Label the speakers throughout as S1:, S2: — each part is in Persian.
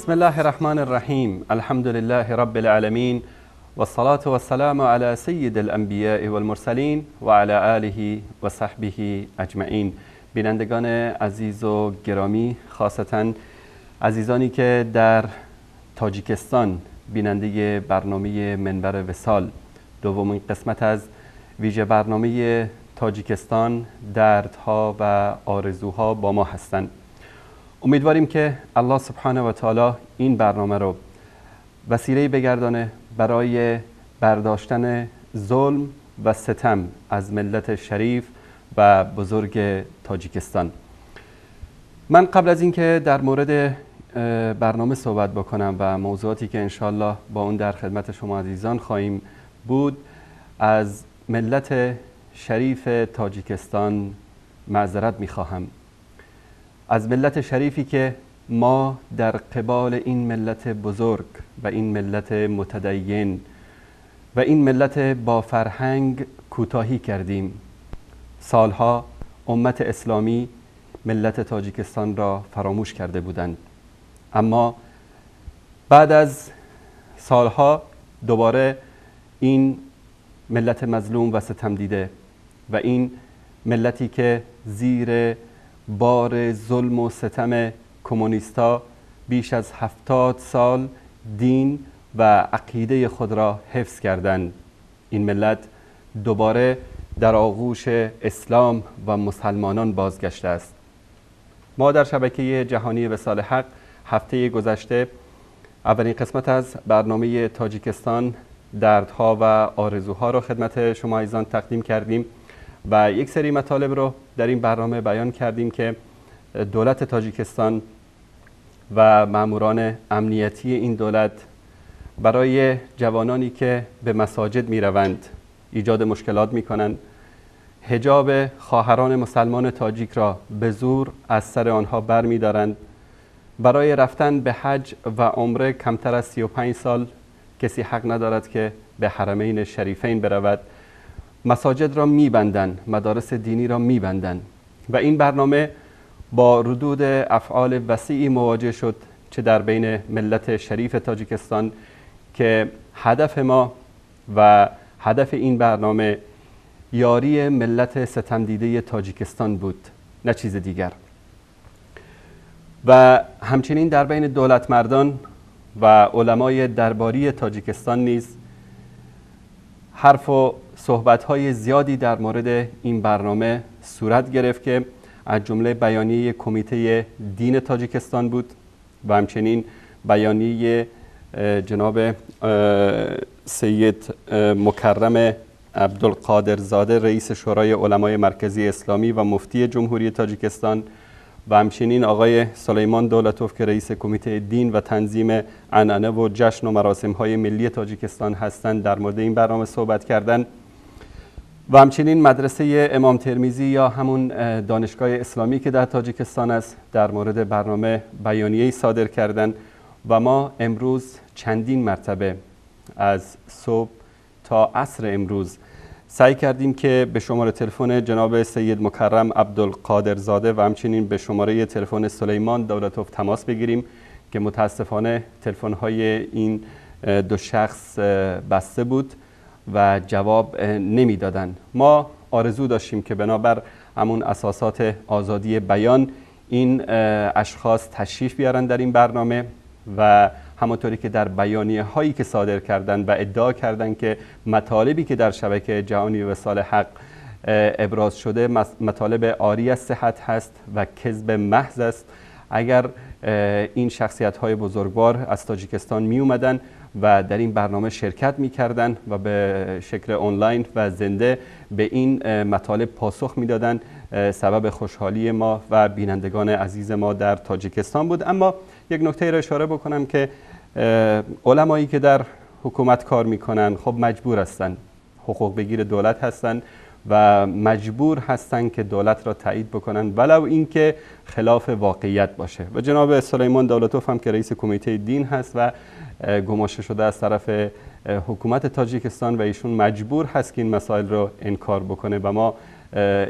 S1: بسم الله الرحمن الرحیم. الحمد لله رب العالمین و الصلاة و السلام علی سید الانبیاء والمرسلین و علی آله و صحبه اجمعین. بینندگان عزیز و گرامی، خاصتا عزیزانی که در تاجیکستان بیننده برنامه منبر وصال، دومین قسمت از ویژه برنامه تاجیکستان، دردها و آرزوها با ما هستند. امیدواریم که الله سبحانه و تعالی این برنامه رو وسیله بگردانه برای برداشتن ظلم و ستم از ملت شریف و بزرگ تاجیکستان. من قبل از اینکه در مورد برنامه صحبت بکنم و موضوعاتی که انشالله با اون در خدمت شما عزیزان خواهیم بود، از ملت شریف تاجیکستان معذرت میخواهم. از ملت شریفی که ما در قبال این ملت بزرگ و این ملت متدین و این ملت با فرهنگ کوتاهی کردیم. سالها امت اسلامی ملت تاجیکستان را فراموش کرده بودند، اما بعد از سالها دوباره این ملت مظلوم و ستم دیده و این ملتی که زیر بار ظلم و ستم کمونیستا بیش از 70 سال دین و عقیده خود را حفظ کردند، این ملت دوباره در آغوش اسلام و مسلمانان بازگشته است. ما در شبکه جهانی وصال حق هفته گذشته اولین قسمت از برنامه تاجیکستان، دردها و آرزوها را خدمت شما عزیزان تقدیم کردیم و یک سری مطالب رو در این برنامه بیان کردیم که دولت تاجیکستان و ماموران امنیتی این دولت برای جوانانی که به مساجد می روند ایجاد مشکلات می کنند. حجاب خواهران مسلمان تاجیک را به زور از سر آنها بر می دارند. برای رفتن به حج و عمره کمتر از 35 سال کسی حق ندارد که به حرمین شریفین برود. مساجد را میبندند، مدارس دینی را میبندند و این برنامه با ردود افعال وسیعی مواجه شد، چه در بین ملت شریف تاجیکستان که هدف ما و هدف این برنامه یاری ملت ستم دیده تاجیکستان بود، نه چیز دیگر، و همچنین در بین دولت مردان و علمای درباری تاجیکستان نیز حرف و صحبت‌های زیادی در مورد این برنامه صورت گرفت که از جمله بیانیه کمیته دین تاجیکستان بود و همچنین بیانیه جناب سید مکرم عبدالقادرزاده رئیس شورای علمای مرکزی اسلامی و مفتی جمهوری تاجیکستان و همچنین آقای سلیمان دولتوف که رئیس کمیته دین و تنظیم عنعنه و جشن و مراسم‌های ملی تاجیکستان هستند در مورد این برنامه صحبت کردند و همچنین مدرسه امام ترمیزی یا همون دانشگاه اسلامی که در تاجیکستان است در مورد برنامه بیانیه‌ای صادر کردند و ما امروز چندین مرتبه از صبح تا عصر امروز سعی کردیم که به شماره تلفن جناب سید مکرم عبدالقادرزاده و همچنین به شماره تلفن سلیمان دولتوف تماس بگیریم که متاسفانه تلفن‌های این دو شخص بسته بود و جواب نمیدادند. ما آرزو داشتیم که بنابر همون اساسات آزادی بیان این اشخاص تشریف بیارن در این برنامه و همونطوری که در بیانیه هایی که صادر کردند و ادعا کردند که مطالبی که در شبکه جهانی وصال حق ابراز شده مطالب عاری از صحت هست و کذب محض است، اگر این شخصیت های بزرگوار از تاجیکستان می اومدن و در این برنامه شرکت می کردن و به شکل آنلاین و زنده به این مطالب پاسخ می دادن، سبب خوشحالی ما و بینندگان عزیز ما در تاجیکستان بود. اما یک نکته را اشاره بکنم که علمایی که در حکومت کار میکنن خب مجبور هستن، حقوق بگیر دولت هستن و مجبور هستن که دولت را تایید بکنن ولو اینکه خلاف واقعیت باشه و جناب سلیمان دولتوف هم که رئیس کمیته دین هست و گماشته شده از طرف حکومت تاجیکستان و ایشون مجبور هست که این مسائل رو انکار بکنه و ما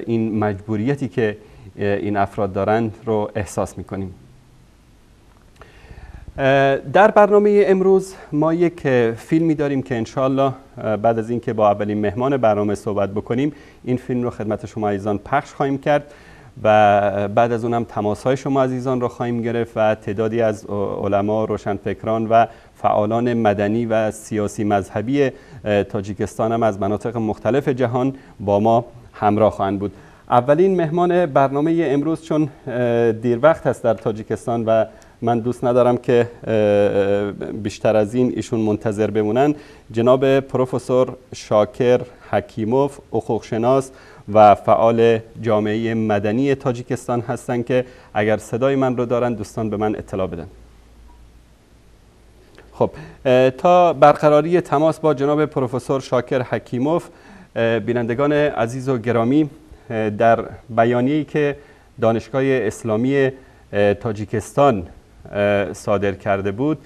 S1: این مجبوریتی که این افراد دارند رو احساس میکنیم. در برنامه امروز ما یک فیلمی داریم که انشالله بعد از اینکه با اولین مهمان برنامه صحبت بکنیم این فیلم رو خدمت شما عزیزان پخش خواهیم کرد و بعد از اونم تماس‌های شما عزیزان رو خواهیم گرفت و تعدادی از علما، روشنفکران و فعالان مدنی و سیاسی مذهبی تاجیکستان هم از مناطق مختلف جهان با ما همراه خواهند بود. اولین مهمان برنامه امروز چون دیر وقت هست در تاجیکستان و من دوست ندارم که بیشتر از این ایشون منتظر بمونن، جناب پروفسور شاکر حکیموف، حقوق‌شناس و فعال جامعه مدنی تاجیکستان هستند که اگر صدای من رو دارن دوستان به من اطلاع بدن. خب تا برقراری تماس با جناب پروفسور شاکر حکیموف، بینندگان عزیز و گرامی، در بیانیه‌ای که دانشگاه اسلامی تاجیکستان صادر کرده بود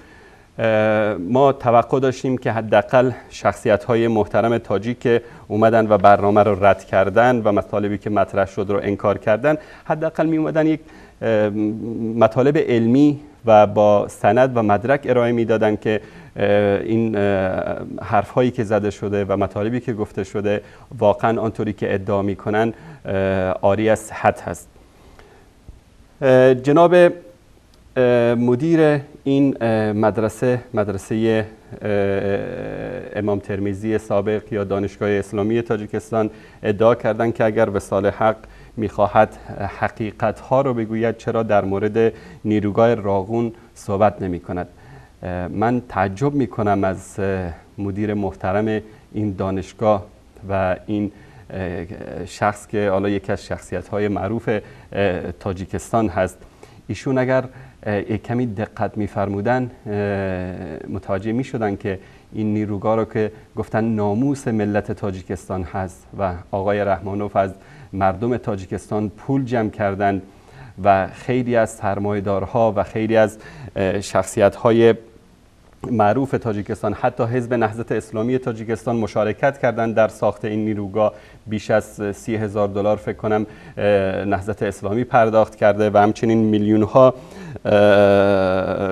S1: ما توقع داشتیم که حداقل شخصیت‌های محترم تاجیک که اومدن و برنامه رو رد کردن و مطالبی که مطرح شد رو انکار کردن، حداقل می اومدن یک مطالب علمی و با سند و مدرک ارائه میدادن که این حرف‌هایی که زده شده و مطالبی که گفته شده واقعا آنطوری که ادعا میکنن عاری از صحت هست. جناب مدیر این مدرسه امام ترمیزی سابق یا دانشگاه اسلامی تاجیکستان ادعا کردند که اگر وصال حق میخواهد حقیقت‌ها رو بگوید چرا در مورد نیروگاه راغون صحبت نمی کند. من تعجب میکنم از مدیر محترم این دانشگاه و این شخص که حالا یکی از شخصیت‌های معروف تاجیکستان هست. ایشون اگر کمی دقت می‌فرمودن متوجه می‌شدن که این نیروگاه رو که گفتن ناموس ملت تاجیکستان هست و آقای رحمانوف از مردم تاجیکستان پول جمع کردن و خیلی از سرمایه‌دارها و خیلی از شخصیت‌های معروف تاجیکستان، حتی حزب نهضت اسلامی تاجیکستان مشارکت کردند در ساخت این نیروگاه. بیش از 30,000 دلار فکر کنم نهضت اسلامی پرداخت کرده و همچنین میلیون‌ها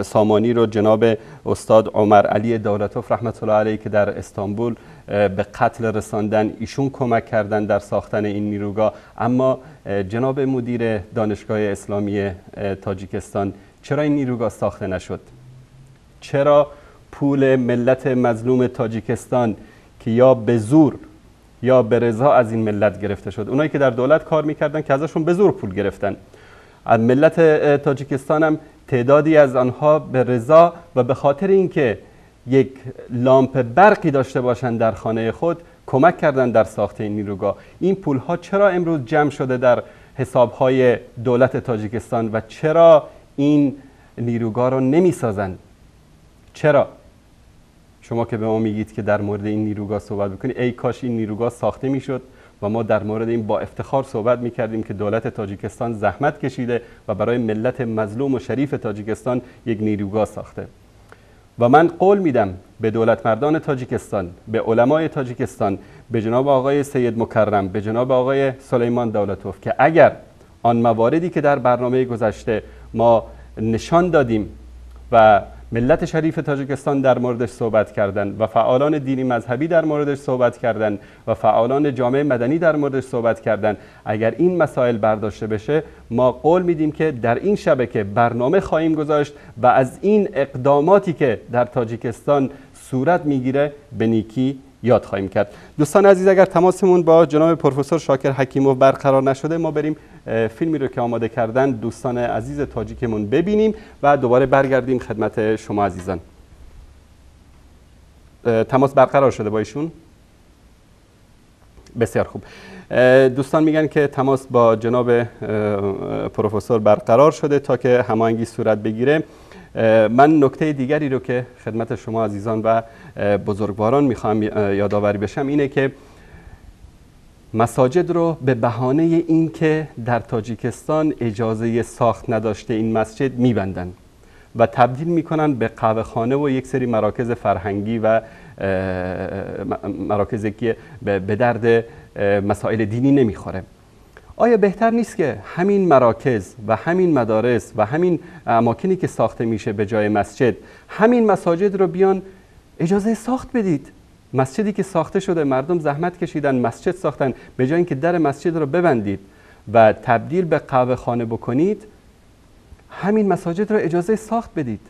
S1: سامانی رو جناب استاد عمر علی دولتوف رحمت الله علیه که در استانبول به قتل رساندن، ایشون کمک کردن در ساختن این نیروگاه. اما جناب مدیر دانشگاه اسلامی تاجیکستان، چرا این نیروگاه ساخته نشد؟ چرا پول ملت مظلوم تاجیکستان که یا به زور یا به رضا از این ملت گرفته شد، اونایی که در دولت کار میکردن که ازشون به زور پول گرفتن، از ملت تاجیکستان هم تعدادی از آنها به رضا و به خاطر اینکه یک لامپ برقی داشته باشند در خانه خود کمک کردن در ساخت این نیروگاه. این پول ها چرا امروز جمع شده در حسابهای دولت تاجیکستان و چرا این نیروگاه رو نمیسازند؟ چرا؟ شما که به ما میگید که در مورد این نیروگاه صحبت بکنید، ای کاش این نیروگاه ساخته میشد و ما در مورد این با افتخار صحبت میکردیم که دولت تاجیکستان زحمت کشیده و برای ملت مظلوم و شریف تاجیکستان یک نیروگاه ساخته. و من قول میدم به دولت مردان تاجیکستان، به علمای تاجیکستان، به جناب آقای سید مکرم، به جناب آقای سلیمان دولتوف که اگر آن مواردی که در برنامه گذشته ما نشان دادیم و ملت شریف تاجیکستان در موردش صحبت کردن و فعالان دینی مذهبی در موردش صحبت کردن و فعالان جامعه مدنی در موردش صحبت کردن، اگر این مسائل برداشته بشه، ما قول میدیم که در این شبکه برنامه خواهیم گذاشت و از این اقداماتی که در تاجیکستان صورت میگیره به نیکی یاد خواهیم کرد. دوستان عزیز، اگر تماسمون با جناب پروفسور شاکر حکیموف برقرار نشده، ما بریم فیلمی رو که آماده کردن دوستان عزیز تاجیکمون ببینیم و دوباره برگردیم خدمت شما عزیزان. تماس برقرار شده با ایشون؟ بسیار خوب. دوستان میگن که تماس با جناب پروفسور برقرار شده تا که هماهنگی صورت بگیره. من نکته دیگری رو که خدمت شما عزیزان و بزرگواران میخوام یادآوری بشم اینه که مساجد رو به بهانه این که در تاجیکستان اجازه ساخت نداشته این مسجد میبندن و تبدیل میکنن به قهوه‌خانه و یک سری مراکز فرهنگی و مراکزی که به درد مسائل دینی نمیخوره. آیا بهتر نیست که همین مراکز و همین مدارس و همین اماکنی که ساخته میشه به جای مسجد، همین مساجد رو بیان اجازه ساخت بدید؟ مسجدی که ساخته شده، مردم زحمت کشیدن، مسجد ساختن، به جای اینکه در مسجد رو ببندید و تبدیل به قهوه خانه بکنید، همین مساجد رو اجازه ساخت بدید.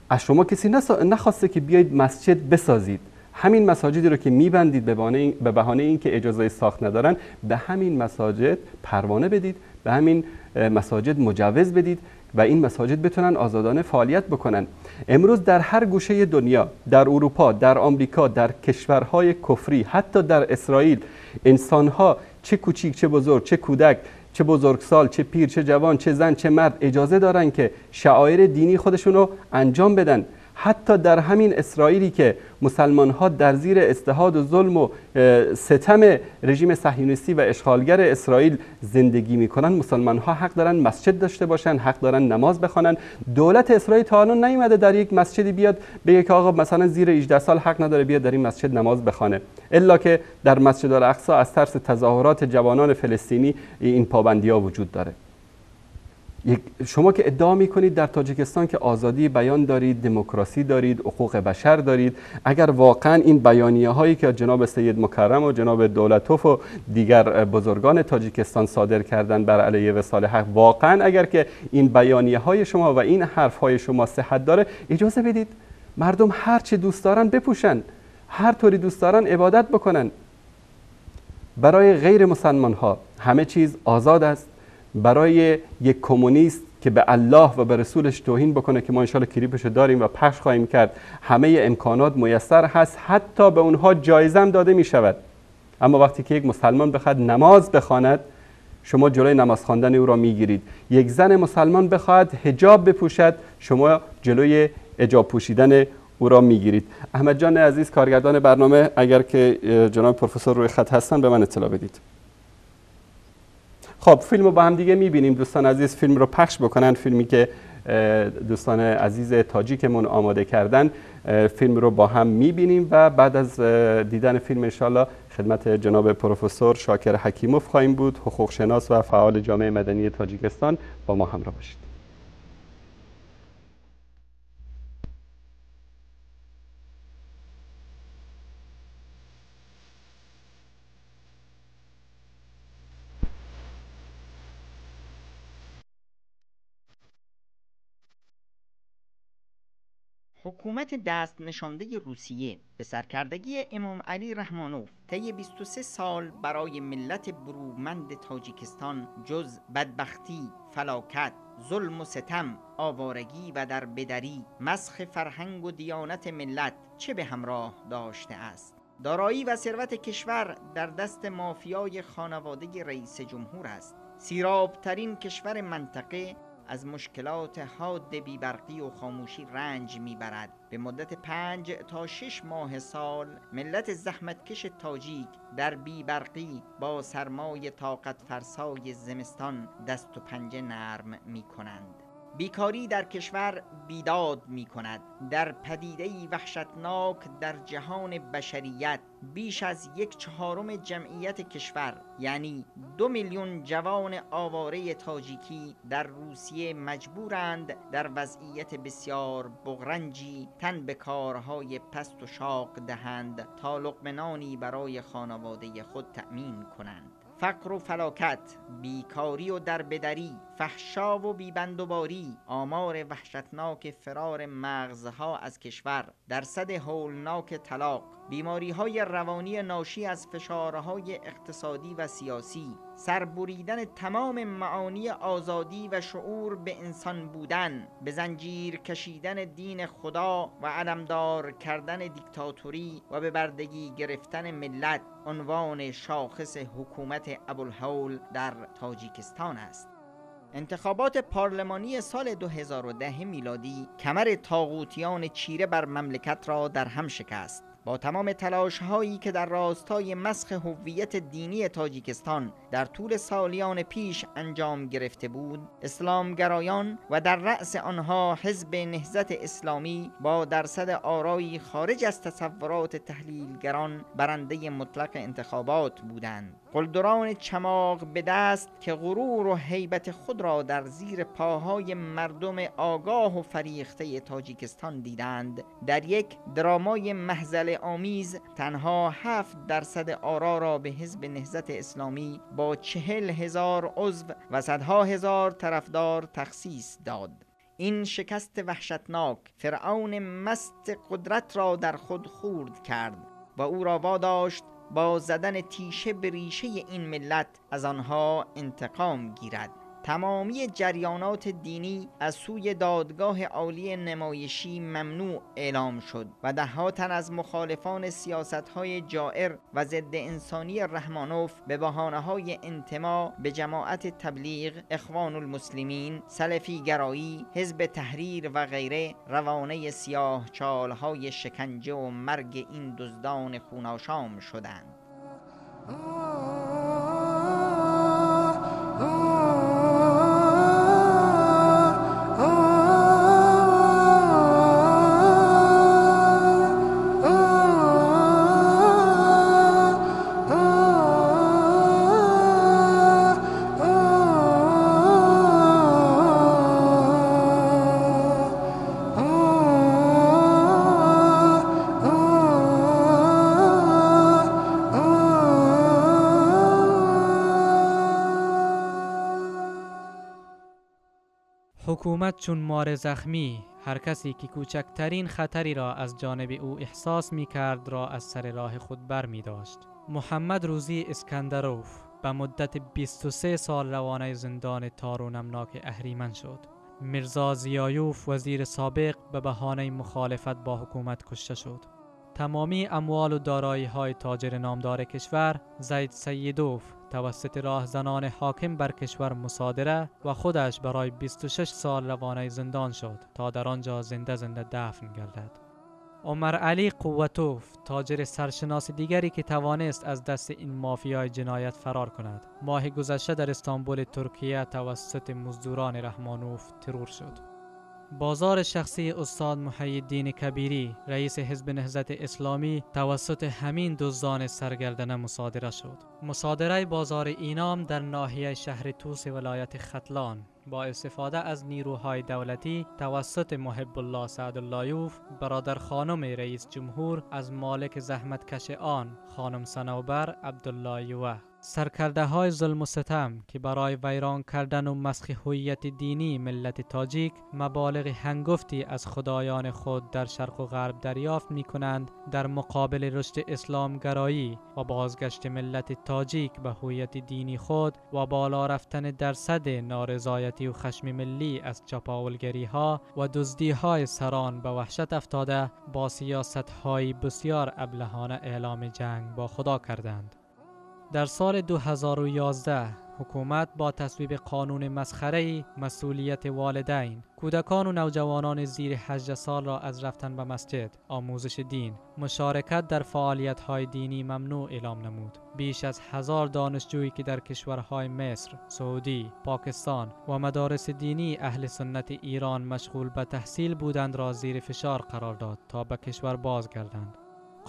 S1: از شما کسی نخواسته که بیایید مسجد بسازید. همین مساجدی رو که میبندید به بهانه اینکه اجازه ساخت ندارن، به همین مساجد پروانه بدید، به همین مساجد مجوز بدید و این مساجد بتونن آزادانه فعالیت بکنن. امروز در هر گوشه دنیا، در اروپا، در آمریکا، در کشورهای کفری، حتی در اسرائیل، انسانها چه کوچیک چه بزرگ، چه کودک چه بزرگسال، چه پیر چه جوان، چه زن چه مرد اجازه دارن که شعائر دینی خودشون رو انجام بدن. حتی در همین اسرائیلی که مسلمان ها در زیر اضطهاد و ظلم و ستم رژیم صهیونیستی و اشغالگر اسرائیل زندگی میکنن، مسلمان ها حق دارن مسجد داشته باشن، حق دارن نماز بخوانن. دولت اسرائیل تا الان نیومده در یک مسجدی بیاد بگه که آقا مثلا زیر 18 سال حق نداره بیاد در این مسجد نماز بخوانه، الا که در مسجد الاقصی از ترس تظاهرات جوانان فلسطینی این پابندی ها وجود داره. شما که ادعا میکنید در تاجیکستان که آزادی بیان دارید، دموکراسی دارید، حقوق بشر دارید، اگر واقعا این بیانیه هایی که جناب سید مکرم و جناب دولتوف و دیگر بزرگان تاجیکستان صادر کردن بر علیه وصال حق، واقعا اگر که این بیانیه های شما و این حرف های شما صحت داره، اجازه بدید مردم هر چه دوست دارن بپوشن، هر طوری دوست دارن عبادت بکنن. برای غیر مسلمان ها همه چیز آزاد است. برای یک کمونیست که به الله و به رسولش توهین بکنه، که ما انشاءالله کلیپشو داریم و پخش خواهیم کرد، همه امکانات میسر هست، حتی به اونها جایزه هم داده می شود. اما وقتی که یک مسلمان بخواد نماز بخواند، شما جلوی نماز خواندن او را میگیرید. یک زن مسلمان بخواد حجاب بپوشد، شما جلوی حجاب پوشیدن او را میگیرید. احمد جان عزیز کارگردان برنامه، اگر که جناب پروفسور روی خط هستن به من اطلاع بدید. خب فیلم رو با هم دیگه میبینیم. دوستان عزیز فیلم رو پخش بکنن، فیلمی که دوستان عزیز تاجیکمون آماده کردن، فیلم رو با هم میبینیم و بعد از دیدن فیلم انشالله خدمت جناب پروفسور شاکر حکیموف خواهیم بود، حقوق شناس و فعال جامعه مدنی تاجیکستان. با ما همراه باشید.
S2: حکومت دست نشانده روسیه به سرکردگی امام علی رحمانوف طی 23 سال برای ملت برومند تاجیکستان جز بدبختی، فلاکت، ظلم و ستم، آوارگی و در بدری، مسخ فرهنگ و دیانت ملت چه به همراه داشته است؟ دارایی و ثروت کشور در دست مافیای خانواده رئیس جمهور است. سیرابترین کشور منطقه از مشکلات حاد بیبرقی و خاموشی رنج میبرد. به مدت 5 تا 6 ماه سال ملت زحمتکش تاجیک در بیبرقی با سرمای طاقت فرسای زمستان دست و پنجه نرم میکنند. بیکاری در کشور بیداد می کند. در پدیده‌ای وحشتناک در جهان بشریت بیش از 1/4 جمعیت کشور، یعنی 2 میلیون جوان آواره تاجیکی در روسیه مجبورند در وضعیت بسیار بغرنجی تن به کارهای پست و شاق دهند تا لقمه نانی برای خانواده خود تأمین کنند. فقر و فلاکت، بیکاری و دربدری، فحشا و بیبندوباری، آمار وحشتناک فرار مغزها از کشور، درصد هولناک طلاق، بیماری‌های روانی ناشی از فشارهای اقتصادی و سیاسی، سربریدن تمام معانی آزادی و شعور به انسان بودن، به زنجیر کشیدن دین خدا و علمدار کردن دیکتاتوری و به بردگی گرفتن ملت عنوان شاخص حکومت ابوالهول در تاجیکستان است. انتخابات پارلمانی سال 2010 میلادی کمر طاغوتیان چیره بر مملکت را در هم شکست. با تمام تلاش هایی که در راستای مسخ هویت دینی تاجیکستان در طول سالیان پیش انجام گرفته بود، اسلامگرایان و در رأس آنها حزب نهضت اسلامی با درصد آرایی خارج از تصورات تحلیلگران برنده مطلق انتخابات بودند. قلدران چماق به دست که غرور و هیبت خود را در زیر پاهای مردم آگاه و فریخته تاجیکستان دیدند، در یک درامای مهزله آمیز تنها 7% آرا را به حزب نهضت اسلامی با 40,000 عضو و صدها هزار طرفدار تخصیص داد. این شکست وحشتناک فرعون مست قدرت را در خود خورد کرد و او را واداشت با زدن تیشه به ریشه این ملت از آنها انتقام گیرد. تمامی جریانات دینی از سوی دادگاه عالی نمایشی ممنوع اعلام شد و ده‌ها تن از مخالفان سیاست‌های جائر و ضد انسانی رحمانوف به بهانه‌های انتماء به جماعت تبلیغ، اخوان المسلمین، سلفی گرایی، حزب تحریر و غیره روانه سیاه چالهای شکنجه و مرگ این دزدان خوناشام شدند.
S3: حکومت چون مار زخمی هر کسی که کوچکترین خطری را از جانب او احساس می کرد را از سر راه خود بر می داشت. محمد روزی اسکندروف به مدت 23 سال روانه زندان تار و نمناک اهریمن شد. میرزا ضیایوف وزیر سابق به بهانه مخالفت با حکومت کشته شد. تمامی اموال و دارایی های تاجر نامدار کشور زید سیدوف توسط راهزنان حاکم بر کشور مصادره و خودش برای 26 سال روانه زندان شد تا در آنجا زنده دفن گردد. عمر علی قوتوف تاجر سرشناس دیگری که توانست از دست این مافیای جنایت فرار کند، ماه گذشته در استانبول ترکیه توسط مزدوران رحمانوف ترور شد. بازار شخصی استاد محی‌الدین کبیری رئیس حزب نهضت اسلامی توسط همین دزدان سرگردنه مصادره شد. مصادره بازار اینام در ناحیه شهر طوس ولایت ختلان با استفاده از نیروهای دولتی توسط محب الله سعداللهیوف برادر خانم رئیس جمهور از مالک زحمتکش آن خانم صنوبر عبداللهیوه. سرکرده های ظلم و ستم که برای ویران کردن و مسخ هویت دینی ملت تاجیک مبالغ هنگفتی از خدایان خود در شرق و غرب دریافت می کنند، در مقابل رشد اسلامگرایی و بازگشت ملت تاجیک به هویت دینی خود و بالا رفتن درصد نارضایتی و خشم ملی از چپاولگری ها و دزدی های سران به وحشت افتاده با سیاست های بسیار ابلهانه اعلام جنگ با خدا کردند. در سال 2011 حکومت با تصویب قانون مسخره‌ای مسئولیت والدین، کودکان و نوجوانان زیر 18 سال را از رفتن به مسجد، آموزش دین، مشارکت در فعالیت‌های دینی ممنوع اعلام نمود. بیش از 1000 دانشجویی که در کشورهای مصر، سعودی، پاکستان و مدارس دینی اهل سنت ایران مشغول به تحصیل بودند را زیر فشار قرار داد تا به کشور بازگردند.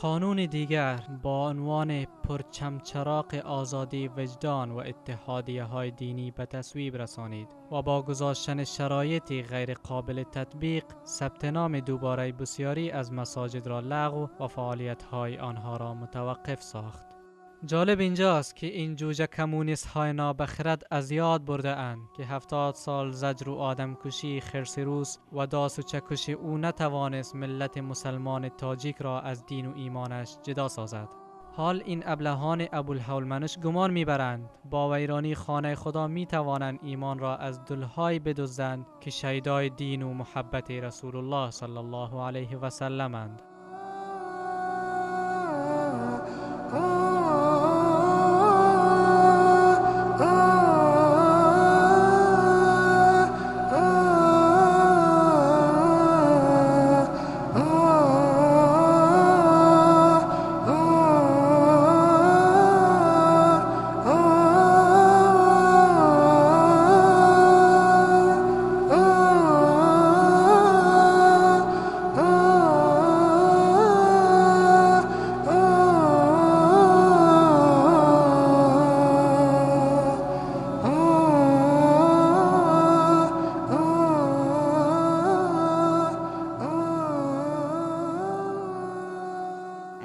S3: قانون دیگر با عنوان پرچمچراغ آزادی وجدان و اتحادیه های دینی به تصویب رسانید و با گذاشتن شرایطی غیر قابل تطبیق ثبت نام دوباره بسیاری از مساجد را لغو و فعالیت های آنها را متوقف ساخت. جالب اینجاست که این جوجه کمونیست های نابخرد از یاد برده اند که 70 سال زجر و آدم کشی خرس روس و داس و چکش او نتوانست ملت مسلمان تاجیک را از دین و ایمانش جدا سازد. حال این ابلهان ابوالهول گمان میبرند با ویرانی خانه خدا میتوانند ایمان را از دلهای بدزدند که شیدای دین و محبت رسول الله صلی الله علیه و سلم اند.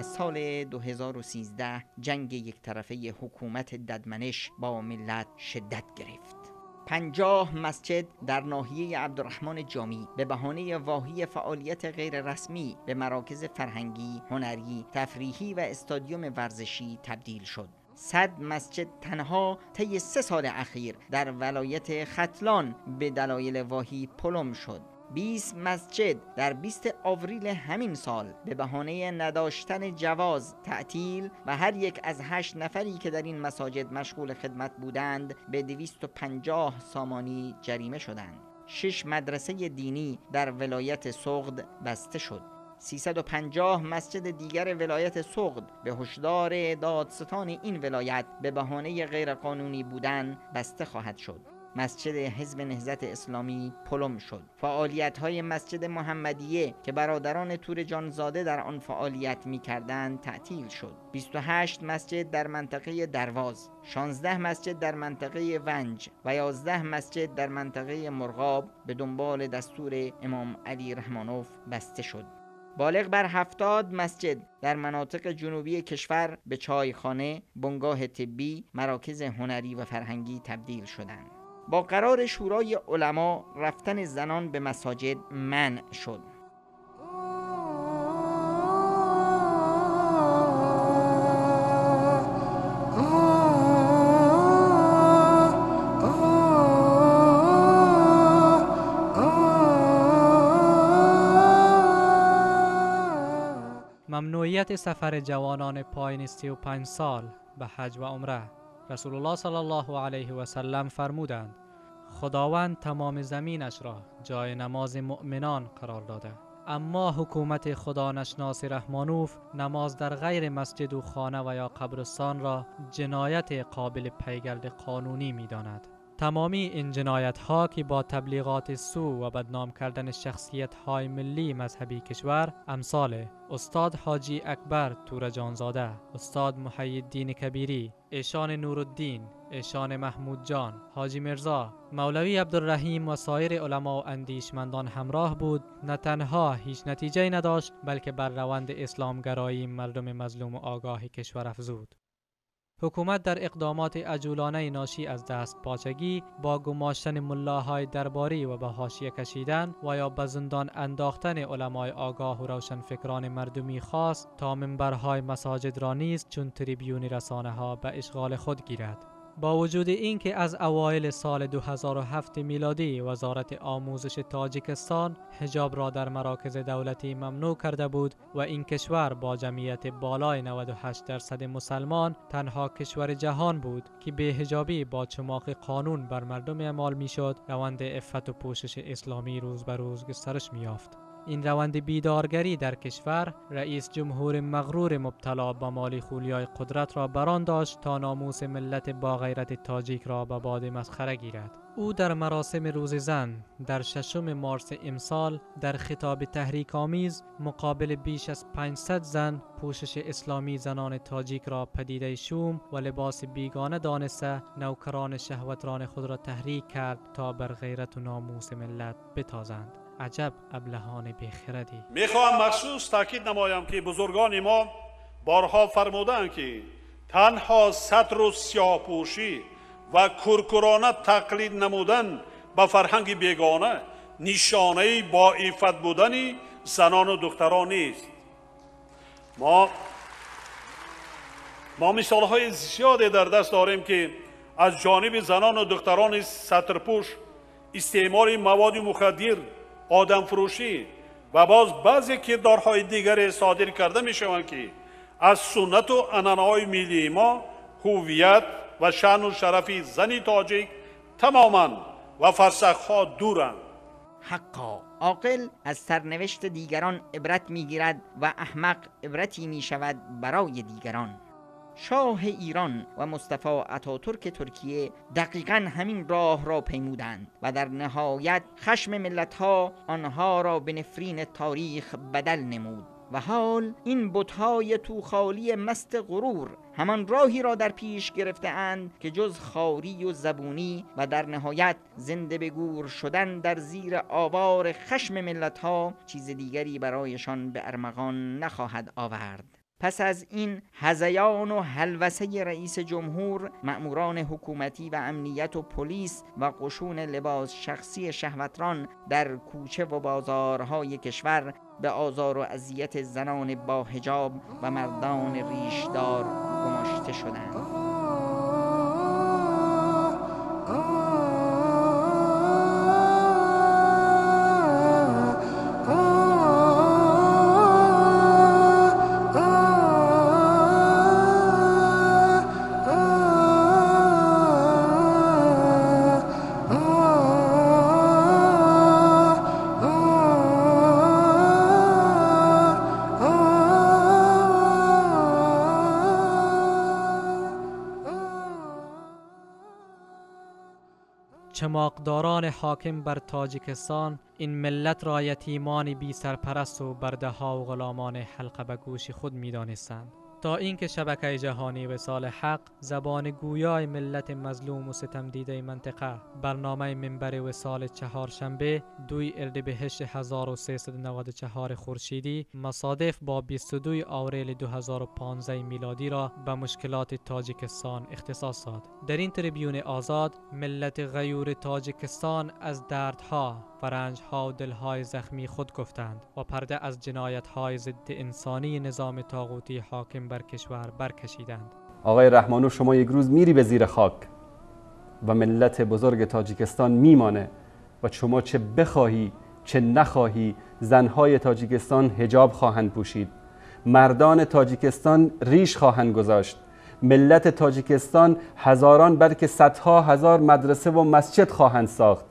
S2: از سال 2013 جنگ یک طرفه حکومت ددمنش با ملت شدت گرفت. 50 مسجد در ناحیه عبدالرحمن جامی به بهانه واهی فعالیت غیر رسمی به مراکز فرهنگی، هنری، تفریحی و استادیوم ورزشی تبدیل شد. 100 مسجد تنها طی 3 سال اخیر در ولایت ختلان به دلایل واهی پلم شد. 20 مسجد در 20 آوریل همین سال به بهانه نداشتن جواز تعطیل و هر یک از 8 نفری که در این مساجد مشغول خدمت بودند به 250 سامانی جریمه شدند. 6 مدرسه دینی در ولایت سغد بسته شد. 350 مسجد دیگر ولایت سغد به هشدار دادستان این ولایت به بهانه غیرقانونی بودن بسته خواهد شد. مسجد حزب نهضت اسلامی پلم شد. فعالیت‌های مسجد محمدیه که برادران تور جانزاده در آن فعالیت می‌کردند تعطیل شد. 28 مسجد در منطقه درواز، 16 مسجد در منطقه ونج و 11 مسجد در منطقه مرغاب به دنبال دستور امام علی رحمانوف بسته شد. بالغ بر 70 مسجد در مناطق جنوبی کشور به چایخانه، بنگاه طبی، مراکز هنری و فرهنگی تبدیل شدند. با قرار شورای علما رفتن زنان به مساجد منع شد.
S3: ممنوعیت سفر جوانان پایین 35 سال به حج و عمره. رسول الله صلی الله علیه و سلم فرمودند خداوند تمام زمینش را جای نماز مؤمنان قرار داده، اما حکومت خدا نشناس رحمانوف نماز در غیر مسجد و خانه و یا قبرستان را جنایت قابل پیگرد قانونی می داند. تمامی این جنایت ها که با تبلیغات سو و بدنام کردن شخصیت های ملی مذهبی کشور امثال استاد حاجی اکبر تور جانزاده، استاد محی الدین کبیری، ایشان نورالدین، ایشان محمود جان، حاجی مرزا، مولوی عبدالرحیم و سایر علما و اندیشمندان همراه بود، نه تنها هیچ نتیجه نداشت بلکه بر روند اسلامگرایی مردم مظلوم و آگاه کشور افزود. حکومت در اقدامات عجولانه ناشی از دست پاچگی با گماشتن ملاهای درباری و به حاشیه کشیدن و یا به زندان انداختن علمای آگاه و روشنفکران مردمی خاص تا منبرهای مساجد را نیز چون تریبیون رسانه ها به اشغال خود گیرد. با وجود اینکه از اوایل سال 2007 میلادی وزارت آموزش تاجیکستان حجاب را در مراکز دولتی ممنوع کرده بود و این کشور با جمعیت بالای 98% مسلمان تنها کشور جهان بود که به حجابی با چماق قانون بر مردم اعمال میشد، روند عفت و پوشش اسلامی روز به روز گسترش می‌یافت. این روند بیدارگری در کشور رئیس جمهور مغرور مبتلا به مالی خولیای قدرت را بران داشت تا ناموس ملت با غیرت تاجیک را به باد مسخره گیرد. او در مراسم روز زن در 6 مارس امسال در خطاب تحریک آمیز مقابل بیش از 500 زن پوشش اسلامی زنان تاجیک را پدیده شوم و لباس بیگانه دانسته نوکران شهوتران خود را تحریک کرد تا بر غیرت و ناموس ملت بتازند. عجب ابلهان بیخردی.
S4: میخواهم مخصوص تاکید نمایم که بزرگان ما بارها فرمودند که تنها ستر و سیاه‌پوشی و کرکرانه تقلید نمودن به فرهنگ بیگانه نشانه با عفت بودن زنان و دختران نیست. ما مثالهای زیادی در دست داریم که از جانب زنان و دختران سترپوش استعمال مواد مخدر، آدم فروشی و باز بعضی کردارهای دیگر صادر کرده می شوند که از سنت و عنعنه‌های ملی ما هویت و شأن و شرف زن تاجیک تماما و فرسخ‌ها دورند.
S2: حقا عاقل از سرنوشت دیگران عبرت می‌گیرد و احمق عبرتی می‌شود برای دیگران. شاه ایران و مصطفی اتاتورک ترکیه دقیقاً همین راه را پیمودند و در نهایت خشم ملت‌ها آنها را به نفرین تاریخ بدل نمود و حال این بت‌های توخالی مست غرور همان راهی را در پیش گرفته اند که جز خواری و زبونی و در نهایت زنده به گور شدن در زیر آوار خشم ملت‌ها چیز دیگری برایشان به ارمغان نخواهد آورد. پس از این هذیان و هلوسه رئیس جمهور، مأموران حکومتی و امنیت و پلیس و قشون لباس شخصی شهوتران در کوچه و بازارهای کشور به آزار و اذیت زنان با حجاب و مردان ریشدار گماشته شدند.
S3: چماقداران حاکم بر تاجیکستان این ملت را یتیمان بی سرپرست و برده‌ها و غلامان حلقه به گوش خود می دانستند، تا اینکه شبکه جهانی وصال حق، زبان گویای ملت مظلوم و ستم دیده منطقه، برنامه منبر وصال چهارشنبه 2 اردیبهشت 1394 خورشیدی مصادف با 22 آوریل 2015 میلادی را به مشکلات تاجیکستان اختصاص داد. در این تریبیون آزاد، ملت غیور تاجیکستان از دردها، فرنجها و دلهای زخمی خود گفتند و پرده از جنایتهای ضد انسانی نظام طاغوتی حاکم بر کشور برکشیدند.
S1: آقای رحمانوف، شما یک روز میری به زیر خاک و ملت بزرگ تاجیکستان میمانه و شما چه بخواهی چه نخواهی زنهای تاجیکستان حجاب خواهند پوشید، مردان تاجیکستان ریش خواهند گذاشت، ملت تاجیکستان هزاران بلکه صدها هزار مدرسه و مسجد خواهند ساخت.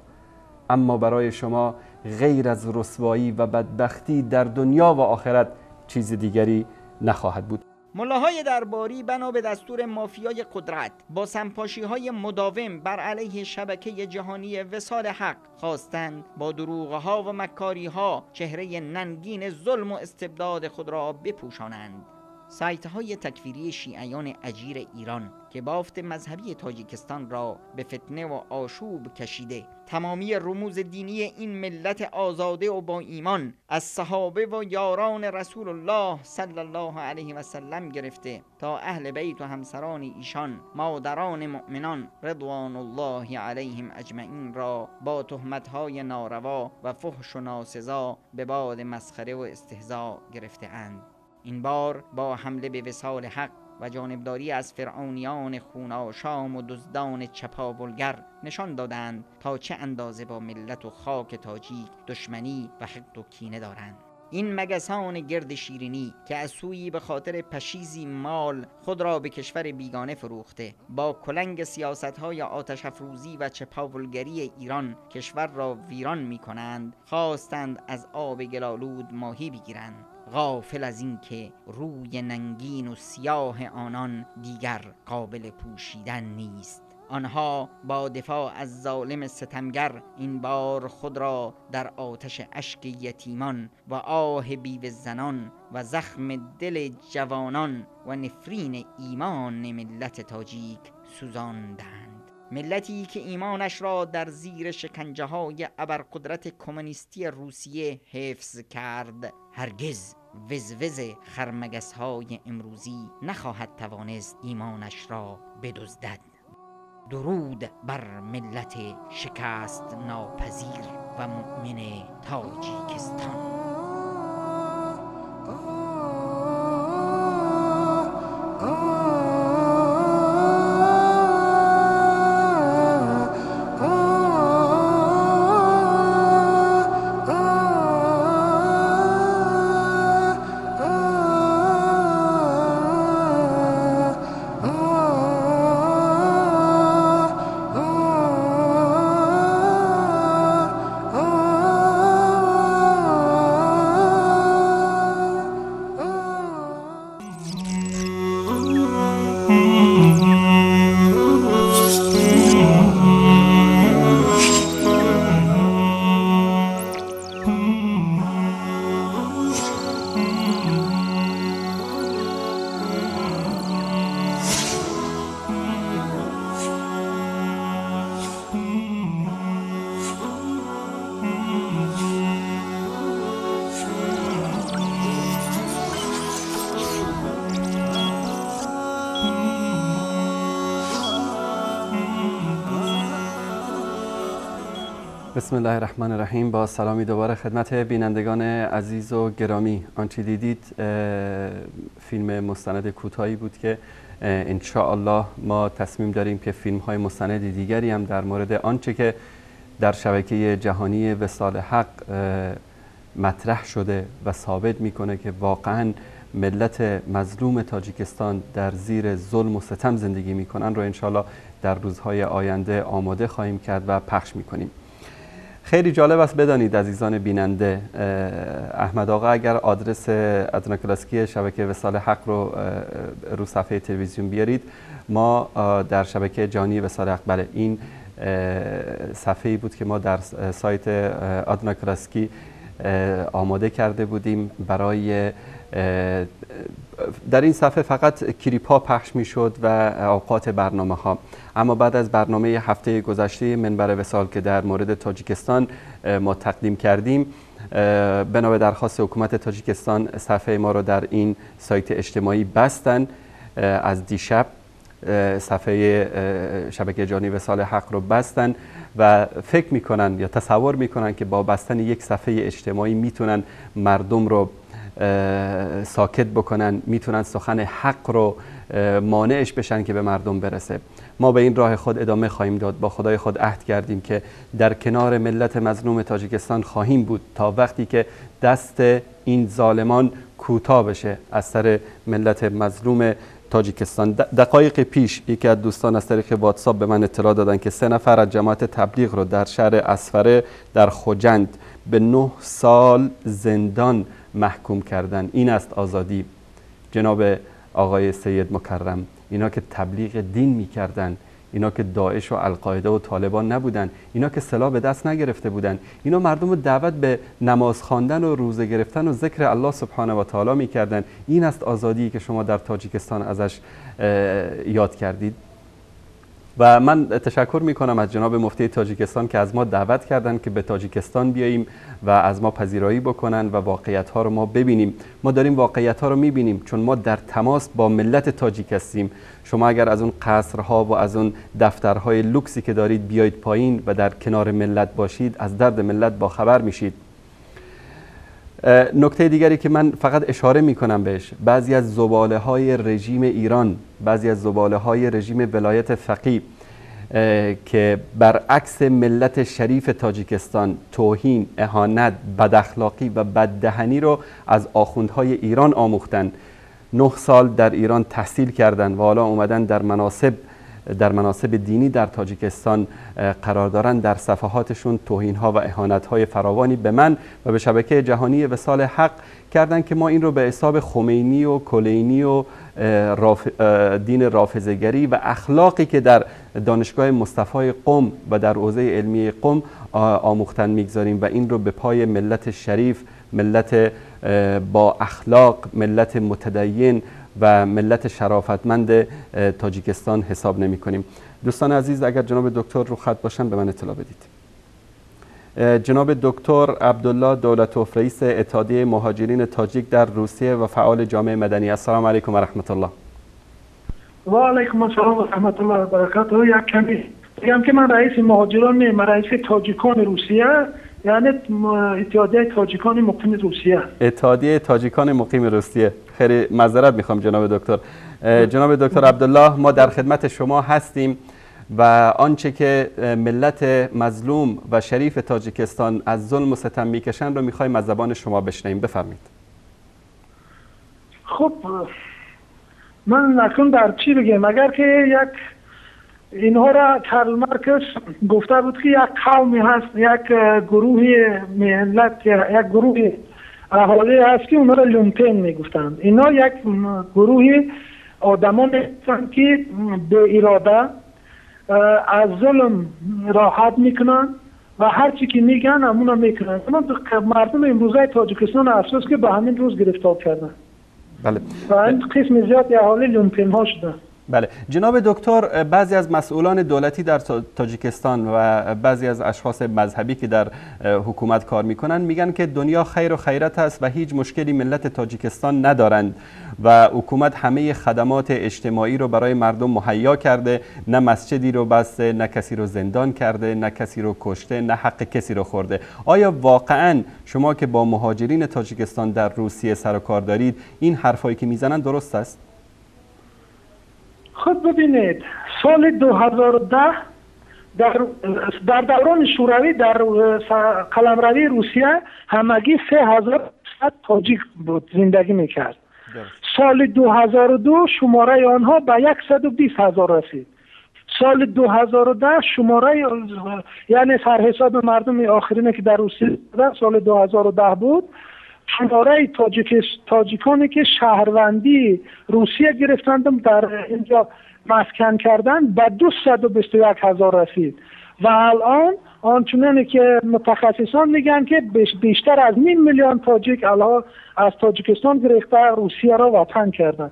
S1: اما برای شما غیر از رسوایی و بدبختی در دنیا و آخرت چیز دیگری نخواهد بود.
S2: ملاهای درباری بنا به دستور مافیای قدرت با سمپاشی‌های مداوم بر علیه شبکه جهانی وصال حق خواستند با دروغ‌ها و مکاری‌ها چهره ننگین ظلم و استبداد خود را بپوشانند. سایت‌های تکفیری شیعیان اجیر ایران که بافت مذهبی تاجیکستان را به فتنه و آشوب کشیده، تمامی رموز دینی این ملت آزاده و با ایمان از صحابه و یاران رسول الله صلی الله علیه و سلم گرفته تا اهل بیت و همسران ایشان، مادران مؤمنان رضوان الله علیهم اجمعین را با تهمت‌های ناروا و فحش و ناسزا به باد مسخره و استهزاء گرفته اند. این بار با حمله به وصال حق و جانبداری از فرعونیان خوناشام و دزدان چپاولگر نشان دادند تا چه اندازه با ملت و خاک تاجیک دشمنی و حقد و کینه دارند. این مگسان گرد شیرینی که از سویی به خاطر پشیزی مال خود را به کشور بیگانه فروخته، با کلنگ سیاست‌های آتش افروزی و چپاولگری ایران کشور را ویران می‌کنند، خواستند از آب گلالود ماهی بگیرند، غافل از این که روی ننگین و سیاه آنان دیگر قابل پوشیدن نیست. آنها با دفاع از ظالم ستمگر این بار خود را در آتش اشک یتیمان و آه بیوه زنان و زخم دل جوانان و نفرین ایمان ملت تاجیک سوزاندند. ملتی که ایمانش را در زیر شکنجه های ابرقدرت کمونیستی روسیه حفظ کرد، هرگز وزوز خرمگس های امروزی نخواهد توانست ایمانش را بدزدد. درود بر ملت شکست ناپذیر و مؤمن تاجیکستان.
S1: بسم الله الرحمن الرحیم. با سلامی دوباره خدمت بینندگان عزیز و گرامی. آنچه دیدید فیلم مستند کوتاهی بود که ان شاء الله ما تصمیم داریم که فیلم های مستند دیگری هم در مورد آنچه که در شبکه جهانی وصال حق مطرح شده و ثابت میکنه که واقعا ملت مظلوم تاجیکستان در زیر ظلم و ستم زندگی میکنن رو ان شاء الله در روزهای آینده آماده خواهیم کرد و پخش میکنیم. خیلی جالب است بدانید عزیزان بیننده، احمد آقا اگر آدرس ادنا کلاسیکی شبکه وصال حق رو صفحه تلویزیون بیارید، ما در شبکه جهانی وصال حق، بله این صفحه‌ای بود که ما در سایت ادنا کلاسیکی آماده کرده بودیم برای در این صفحه فقط کلیپ ها پخش می شد و اوقات برنامه ها، اما بعد از برنامه هفته گذشته منبر وصال که در مورد تاجیکستان ما تقدیم کردیم، بنا به درخواست حکومت تاجیکستان صفحه ما رو در این سایت اجتماعی بستن. از دیشب صفحه شبکه جهانی وصال حق رو بستن و فکر میکنن یا تصور میکنن که با بستن یک صفحه اجتماعی میتونن مردم رو ساکت بکنن، میتونن سخن حق رو مانعش بشن که به مردم برسه. ما به این راه خود ادامه خواهیم داد. با خدای خود عهد کردیم که در کنار ملت مظلوم تاجیکستان خواهیم بود تا وقتی که دست این ظالمان کوتاه بشه از سر ملت مظلوم تاجیکستان. دقایق پیش یکی از دوستان از طریق واتساپ به من اطلاع دادن که 3 نفر از جماعت تبلیغ رو در شهر اسفره در خوجند به 9 سال زندان محکوم کردن. این است آزادی جناب آقای سید مکرم. اینا که تبلیغ دین میکردن، اینا که داعش و القاعده و طالبان نبودن، اینا که سلاح به دست نگرفته بودن، اینا مردم رو دعوت به نماز خواندن و روزه گرفتن و ذکر الله سبحانه و تعالی میکردن. این است آزادی که شما در تاجیکستان ازش یاد کردید. و من تشکر میکنم از جناب مفتی تاجیکستان که از ما دعوت کردن که به تاجیکستان بیاییم و از ما پذیرایی بکنن و واقعیت ها رو ما ببینیم. ما داریم واقعیت ها رو میبینیم چون ما در تماس با ملت تاجیک هستیم. شما اگر از اون قصرها و از اون دفترهای لوکسی که دارید بیایید پایین و در کنار ملت باشید، از درد ملت با خبر میشید. نکته دیگری که من فقط اشاره میکنم بهش، بعضی از زباله های رژیم ایران، بعضی از زباله های رژیم ولایت فقیه که برعکس ملت شریف تاجیکستان توهین، اهانت، بداخلاقی و بددهنی رو از آخوندهای ایران آموختن. 9 سال در ایران تحصیل کردن و حالا اومدن در مناصب دینی در تاجیکستان قرار دارن. در صفحاتشون توهین‌ها و اهانت‌های فراوانی به من و به شبکه جهانی وصال حق کردن که ما این رو به حساب خمینی و کلینی و دین رافضه‌گری و اخلاقی که در دانشگاه مصطفی قم و در حوزه علمی قم آموختن میگذاریم و این رو به پای ملت شریف، ملت با اخلاق، ملت متدین و ملت شرافتمند تاجیکستان حساب نمی کنیم. دوستان عزیز، اگر جناب دکتر رو خط باشن به من اطلاع بدید. جناب دکتر عبدالله دولتوف، رئیس اتحادیه مهاجرین تاجیک در روسیه و فعال جامعه مدنی. السلام علیکم و رحمت الله.
S5: و علیکم السلام و رحمت الله و برکاته. یک کمی بگم که من رئیس مهاجران نیم، رئیس تاجیکان روسیه، یعنی اتحادیه تاجیکان مقیم روسیه. اتحادیه
S1: تاجیکان مقیم روسیه. خیلی معذرت میخوام جناب دکتر. جناب دکتر عبدالله، ما در خدمت شما هستیم و آنچه که ملت مظلوم و شریف تاجیکستان از ظلم و ستم میکشن رو میخوایم از زبان شما بشنویم. بفرمایید.
S5: خب من اکنون در چی بگم؟ اگر که یک اینها را کارل مارکس گفته بود که یک قومی هست، یک گروه ملت، یک گروه اهالی هست که اونها را لومپن میگفتند. اینا یک گروه آدمان هستند که به اراده از ظلم راحت میکنن و هر چی که میگن همونا میکنن. مردم امروزه تاجیکستان افسوس که به همین روز گرفتار کردن.
S1: بله.
S5: و این قسم زیاد اهالی لومپن ها شدن.
S1: بله جناب دکتر، بعضی از مسئولان دولتی در تاجیکستان و بعضی از اشخاص مذهبی که در حکومت کار میکنن میگن که دنیا خیر و خیرت است و هیچ مشکلی ملت تاجیکستان ندارند و حکومت همه خدمات اجتماعی رو برای مردم مهیا کرده، نه مسجدی رو بسته، نه کسی رو زندان کرده، نه کسی رو کشته، نه حق کسی رو خورده. آیا واقعا شما که با مهاجرین تاجیکستان در روسیه سر و کار دارید این حرفایی که میزنن درست است؟
S5: خود ببینید سال 2010 در دوران شوروی در قلمروی روسیه همگی 3100 تاجیک بود زندگی میکرد. سال 2002 شماره آنها به 120,000 رسید. سال 2010 شماره یعنی سرحساب مردم آخرینه که در روسیه سال 2010 بود، شماره تاجیکانی که شهروندی روسیه گرفتند در اینجا مسکن کردن به 221,000 رسید و الان آنچنانی که متخصصان میگن که بیشتر از 500,000 تاجیک الان از تاجیکستان گرفته روسیه را وطن کردن.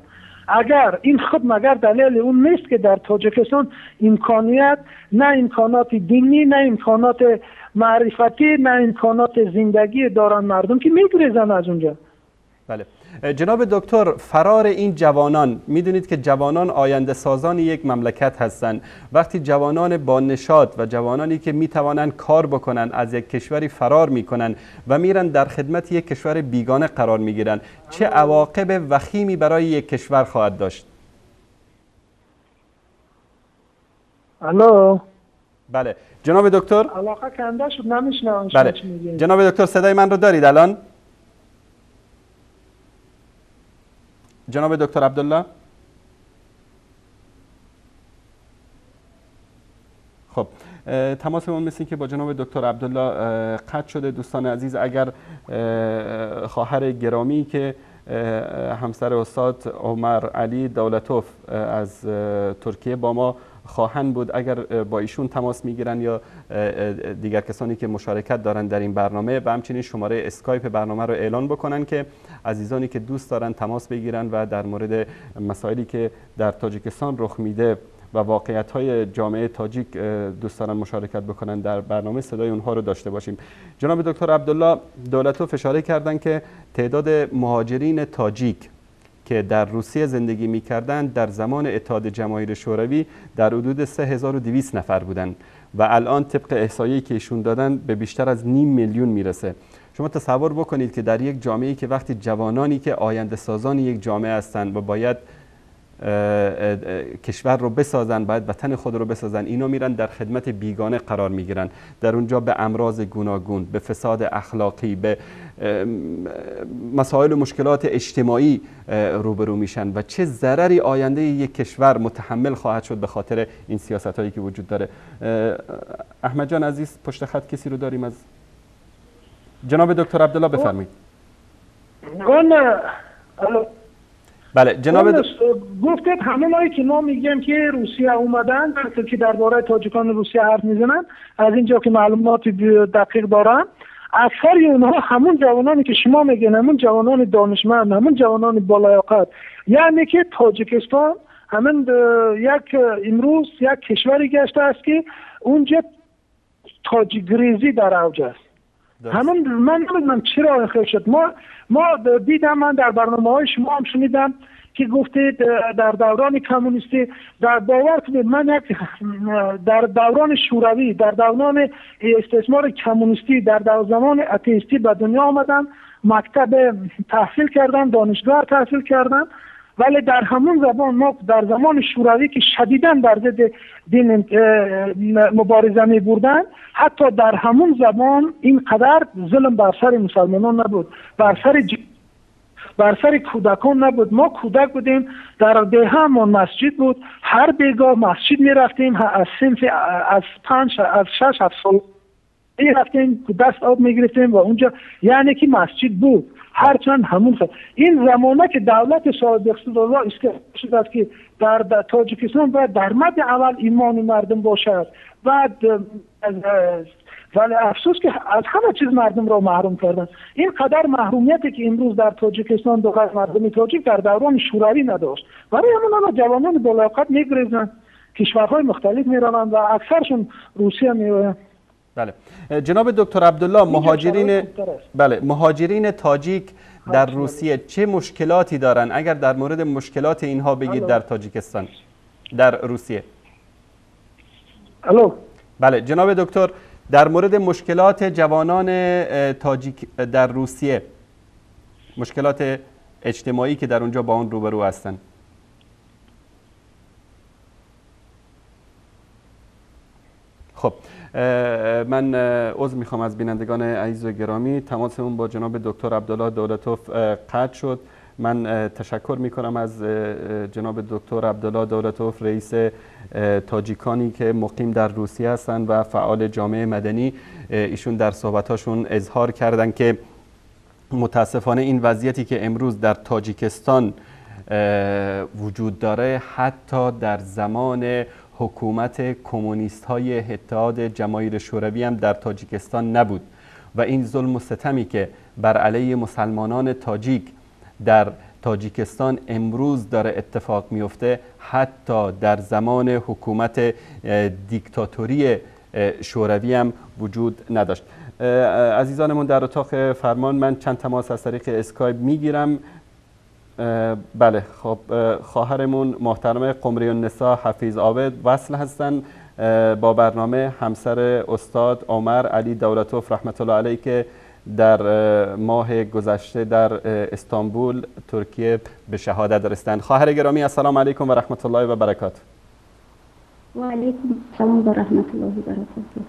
S5: اگر این خود مگر دلیل اون نیست که در تاجیکستان امکانیت، نه امکانات دینی، نه امکانات معرفتی، نه امکانات زندگی دارن مردم که میگریزن از اونجا.
S1: بله جناب دکتر، فرار این جوانان، میدونید که جوانان آینده سازان یک مملکت هستند. وقتی جوانان با نشاط و جوانانی که میتوانند کار بکنن از یک کشوری فرار میکنن و میرن در خدمت یک کشور بیگانه قرار میگیرن، چه عواقب وخیمی برای یک کشور خواهد داشت؟
S5: الو.
S1: بله جناب دکتر.
S5: علاقه کنده شد نمیشنوم.
S1: بله جناب دکتر صدای من رو دارید الان؟ جناب دکتر عبدالله. خب تماسمون مثل که با جناب دکتر عبدالله قطع شده. دوستان عزیز، اگر خواهر گرامی که همسر استاد عمر علی دولتوف از ترکیه با ما خواهند بود، اگر با ایشون تماس میگیرن یا دیگر کسانی که مشارکت دارن در این برنامه و همچنین شماره اسکایپ برنامه رو اعلان بکنن که عزیزانی که دوست دارن تماس بگیرن و در مورد مسائلی که در تاجیکستان رخ میده و واقعیت‌های جامعه تاجیک دوست دارن مشارکت بکنن در برنامه، صدای اونها رو داشته باشیم. جناب دکتر عبدالله دولتوف اشاره کردن که تعداد مهاجرین تاجیک که در روسیه زندگی می‌کردند در زمان اتحاد جماهیر شوروی در حدود 3200 نفر بودند و الان طبق احصایه‌ای که ایشون دادن به بیشتر از 500,000 میرسه. شما تصور بکنید که در یک جامعه‌ای که وقتی جوانانی که آینده سازان یک جامعه هستند و باید کشور رو بسازن، باید وطن خود رو بسازن، اینا میرن در خدمت بیگانه قرار میگیرن، در اونجا به امراض گوناگون، به فساد اخلاقی، به مسائل و مشکلات اجتماعی روبرو میشن و چه ضرری آینده یک کشور متحمل خواهد شد به خاطر این سیاست هایی که وجود داره. احمد جان عزیز پشت خط کسی رو داریم از جناب دکتر عبدالله؟ بفرمایید. بله جناب
S5: گفتید همونایی که ما میگیم که روسیه اومدن که درباره تاجیکان روسیه حرف میزنن، از اینجا که معلومات دقیق دارم، اکثر اونها همون جوانانی که شما میگین، همون جوانان دانشمند، همون جوانان بالیاقت، یعنی که تاجیکستان همین امروز یک کشوری گشته است که اونجا تاجیک‌گریزی در اوج است. همون من نمیدونم چرا خیلی شد. ما دیدم، من در برنامه‌های شما هم شنیدم که گفتید در دوران کمونیستی، در باور کنید من در دوران شوروی، در دوران استثمار کمونیستی، در زمان اتئیستی به دنیا آمدم، مکتب تحصیل کردم، دانشگاه تحصیل کردم، ولی در همون زمان ما در زمان شوروی که شدیداً در ضد دین مبارزه می بردن، حتی در همون زمان اینقدر ظلم بر سر مسلمانان نبود، بر سر کودکان نبود. ما کودک بودیم، در دهه‌مان مسجد بود، هر بیگاه مسجد می رفتیم، از صنف از 6 سال می رفتیم، دست آب می گرفتیم و اونجا یعنی که مسجد بود. هرچند همون این زمانه که دولت صاحب اقتدار استفاده شده است که در تاجیکستان باید در مد اول ایمان مردم باشد، بعد ولی افسوس که از همه چیز مردم را محروم کردن. این قدر محرومیتی که امروز در تاجیکستان دولت مردم تاجیک در دوران شوروی نداشت. برای همین جوانان بلاقت میگریزن، کشورهای مختلف میروند و اکثرشون روسیه میروند.
S1: بله جناب دکتر عبدالله، مهاجرین تاجیک در روسیه چه مشکلاتی دارن؟ اگر در مورد مشکلات اینها بگید در تاجیکستان، در روسیه. بله جناب دکتر، در مورد مشکلات جوانان تاجیک در روسیه، مشکلات اجتماعی که در اونجا با اون روبرو هستند. خب من عذر میخوام از بینندگان عزیز و گرامی، تماسمون با جناب دکتر عبدالله دولتوف قطع شد. من تشکر میکنم از جناب دکتر عبدالله دولتوف، رئیس تاجیکانی که مقیم در روسیه هستند و فعال جامعه مدنی. ایشون در صحبتاشون اظهار کردند که متاسفانه این وضعیتی که امروز در تاجیکستان وجود داره حتی در زمان حکومت کمونیست های اتحاد جماهیر شوروی هم در تاجیکستان نبود و این ظلم و ستمی که بر علیه مسلمانان تاجیک در تاجیکستان امروز داره اتفاق میفته حتی در زمان حکومت دیکتاتوری شوروی هم وجود نداشت. عزیزانمون در اتاق فرمان من چند تماس از طریق اسکایپ میگیرم. بله خب خواهرمون محترم قمری النساء حفیظ عابد وصل هستن با برنامه، همسر استاد عمر علی دولتوف رحمت الله علیه که در ماه گذشته در استانبول ترکیه به شهادت رسیدند. خواهر گرامی السلام علیکم و رحمت الله و برکاته.
S6: و علیکم السلام و رحمت الله و برکاته.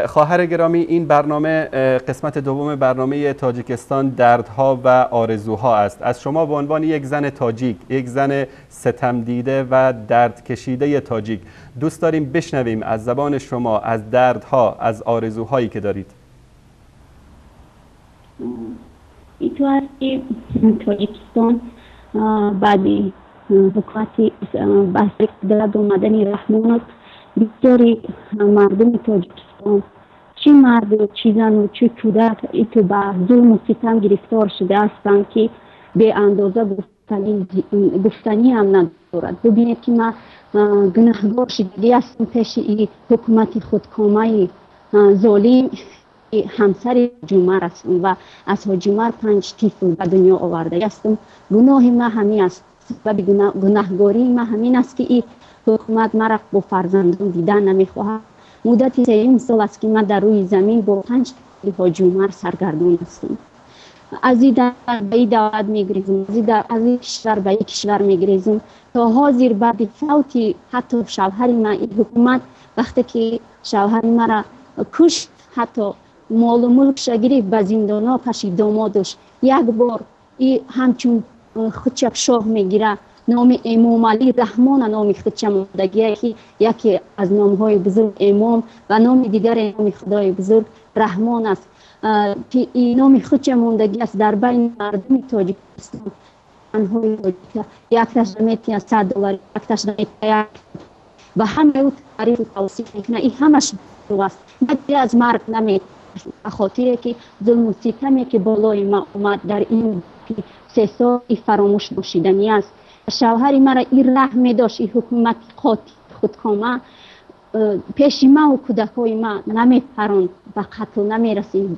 S1: خواهر گرامی، این برنامه قسمت دوم برنامه تاجیکستان دردها و آرزوها است. از شما به عنوان یک زن تاجیک، یک زن ستم دیده و درد کشیده تاجیک، دوست داریم بشنویم از زبان شما از دردها، از آرزوهایی که دارید.
S6: تو از تاجیکستان بعدی حکومتی بحث درد اومدنی رحمان بسیاری مردم تاجیکستان، چه مرد چه زن و چه کودک ایتو به ظلم و ستم گرفتار شده هستند که به اندازه گفتنی هم ندارد. ببینید که من گناهگار شده هستم پیش این حکومت خودکامه ظالم. همسر جمر هستم و از جمر 5 طفل به دنیا آورده هستم. گناه من همین است، سبب گناهگاری من همین است که این حکومت مرا با فرزندان دیدن نمیخواهد. مدت 3 سال است که من در روی زمین با 5 طفل جمر سرگردان هستم. از این در به این دولت میگریزم، از این کشور به این کشور میگریزم تا حاضر بعد فوت حتی شوهر من این حکومت وقتی که شوهر مرا کشت حتی مال و ملکش گرفت به زندان‌ها کشید. دامادش یک بار این همچون خودش شاه میگیره، نام امام علی رحمان نام خودش ماندگی که یکی از نام‌های بزرگ امام و نام دیگر نام خدای بزرگ رحمان است که این نام خودش ماندگی است در بین مردم تاجیکستان. انهای تاجیک یک تشمیتی $100، یک تشمیتی و همه او تعریف و توصیف میکنه. این همش دروغ است. من از مرگ نمی خاطره که ظلم و ستمی که بالای ما اومد در این 3 سال فراموش نشدنی است. شوهر مرا این رحم داشت، این حکومت خودکامه پیش ما و کودکای ما نمیپرند، به قتل نمیرسید،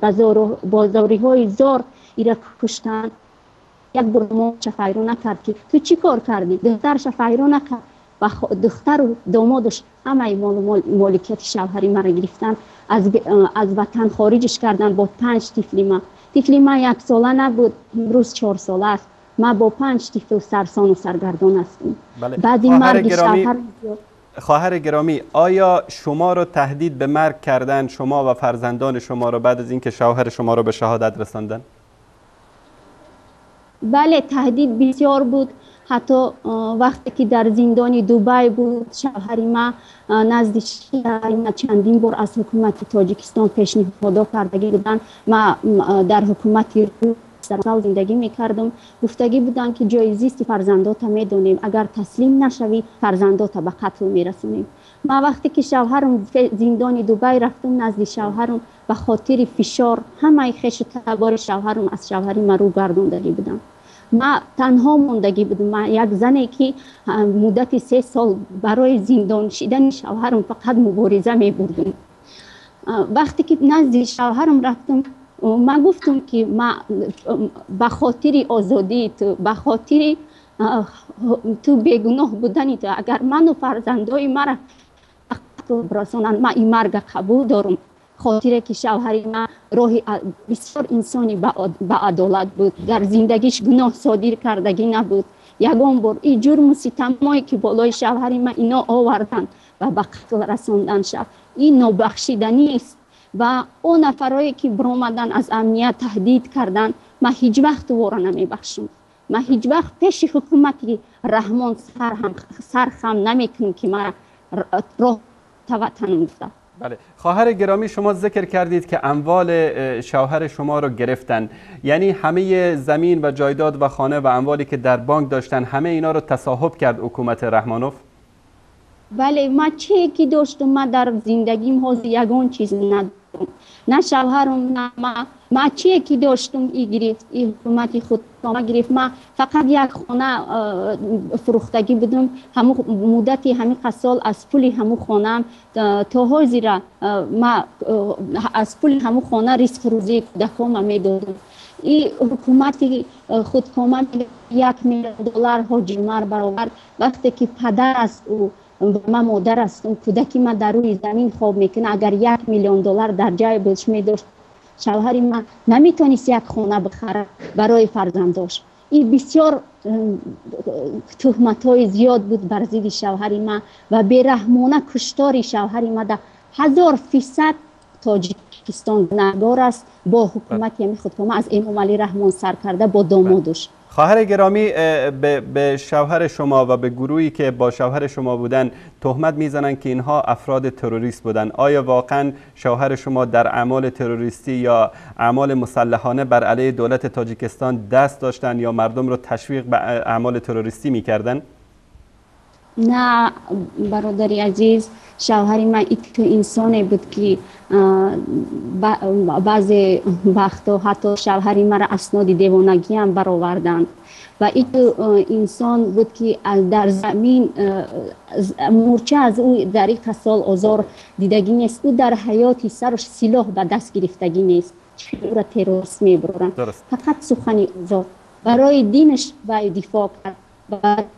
S6: بازاری های زار ایرا کشتن. یک برمو شفایرو نکرد که تو چی کار کردی؟ دختر شفایرو نکرد و دختر و دامادش همه مالکیت شوهری مرا گرفتن، از وطن خارجش کردن با 5 طفل ما. طفل ما 1 ساله نبود، امروز 4 ساله است. ما با 5 طفل سرسان و سرگردان هستیم.
S1: بله.
S6: بعد این مرگ شوهر.
S1: خواهر گرامی، آیا شما رو تهدید به مرگ کردن، شما و فرزندان شما رو، بعد از اینکه شوهر شما رو به شهادت رساندن؟
S6: بله تهدید بسیار بود. حتی وقتی که در زندان دبی بود شوهر ما نزد چندین بار از حکومت تاجیکستان پیشنهاد کرده بودن. ما در حکومت در زندگی میکردم. گفتگی بودن که جای زیست فرزندات میدونیم، اگر تسلیم نشوی فرزندات به قتل میرسونیم. ما وقتی که شوهرم زندان دبی رفتم نزد شوهرم، به خاطر فشار همه خش و تبار شوهرم از شوهری ما رو گردوندگی بودم. ما تنها موندگی بودم. ما یک زنی که مدت 3 سال برای زندان شدن شوهرم فقط مبارزه می بردم. وقتی که نزد شوهرم رفتم، ما گفتم که ما به خاطر آزادی تو، به خاطر تو بیگناه بودنی تو، اگر من و فرزندای مرا برسانند، ما این مرگ قبول دارم. خاطره که شوهر ما راه بسیار انسانی با عدالت بود، در زندگیش گناه صادر کردگی نبود. یگان بار این جرم و ستمایی که بالای شوهر ما اینا آوردن و به قتل رساندن شد، این نابخشیدنی است. و اون نفرایی که برآمدن از امنیت تهدید کردن، ما هیچ وقت او را نمیبخشم. ما هیچ وقت پیش حکومتی رحمان سر خم نمیکنم که ما راه وطنم گفته.
S1: بله خواهر گرامی، شما ذکر کردید که اموال شوهر شما رو گرفتن، یعنی همه زمین و جایداد و خانه و اموالی که در بانک داشتن همه اینا رو تصاحب کرد حکومت رحمانوف؟
S6: بله، ما چی که داشتم، ما در زندگیم حاضر یگان چیز ندارم، نه شوهرم نه ما چی که داشتم ای گرفت، ای حکومتی خود ما گرفت. ما فقط یک خانه فروختگی بدم، همون مدتی همین سال از پول همون خانه تا حاضر ما از پول همون خانه رزق روزی کودکام میدادم. این حکومتی خود کامل $1 میلیون حاج عمر برابر. وقتی که پدر است او ما مادر هستم، کودکی ما در روی زمین خواب میکنه، اگر $1 میلیون در جای بودش میداشت، شوهر ما نمیتونست یک خانه بخره برای فرزنداش. این بسیار تهمت‌های زیاد بود بر ضد شوهر ما و بیرحمانه کشتار شوهر ما در 1000% تاجیکستان گناهکار است با حکومت یعنی خودکامه از امام علی رحمان سر کرده با دامادش.
S1: خواهر گرامی، به شوهر شما و به گروهی که با شوهر شما بودن تهمت میزنن که اینها افراد تروریست بودن. آیا واقعا شوهر شما در اعمال تروریستی یا اعمال مسلحانه بر علیه دولت تاجیکستان دست داشتن یا مردم رو تشویق به اعمال تروریستی میکردن؟
S6: نه برادری عزیز، شوهر من تو انسانی بود که بعضی وقتا حتی شوهر من را اسناد دیوانگی هم برآوردند و این انسان بود که در زمین مورچه از او در این سال آزار دیدگی نیست. او در حیاتی سرش سلاح به دست گرفتگی نیست، او را تروریست میبرند. فقط سخنی آزار برای دینش باید دفاع کرد،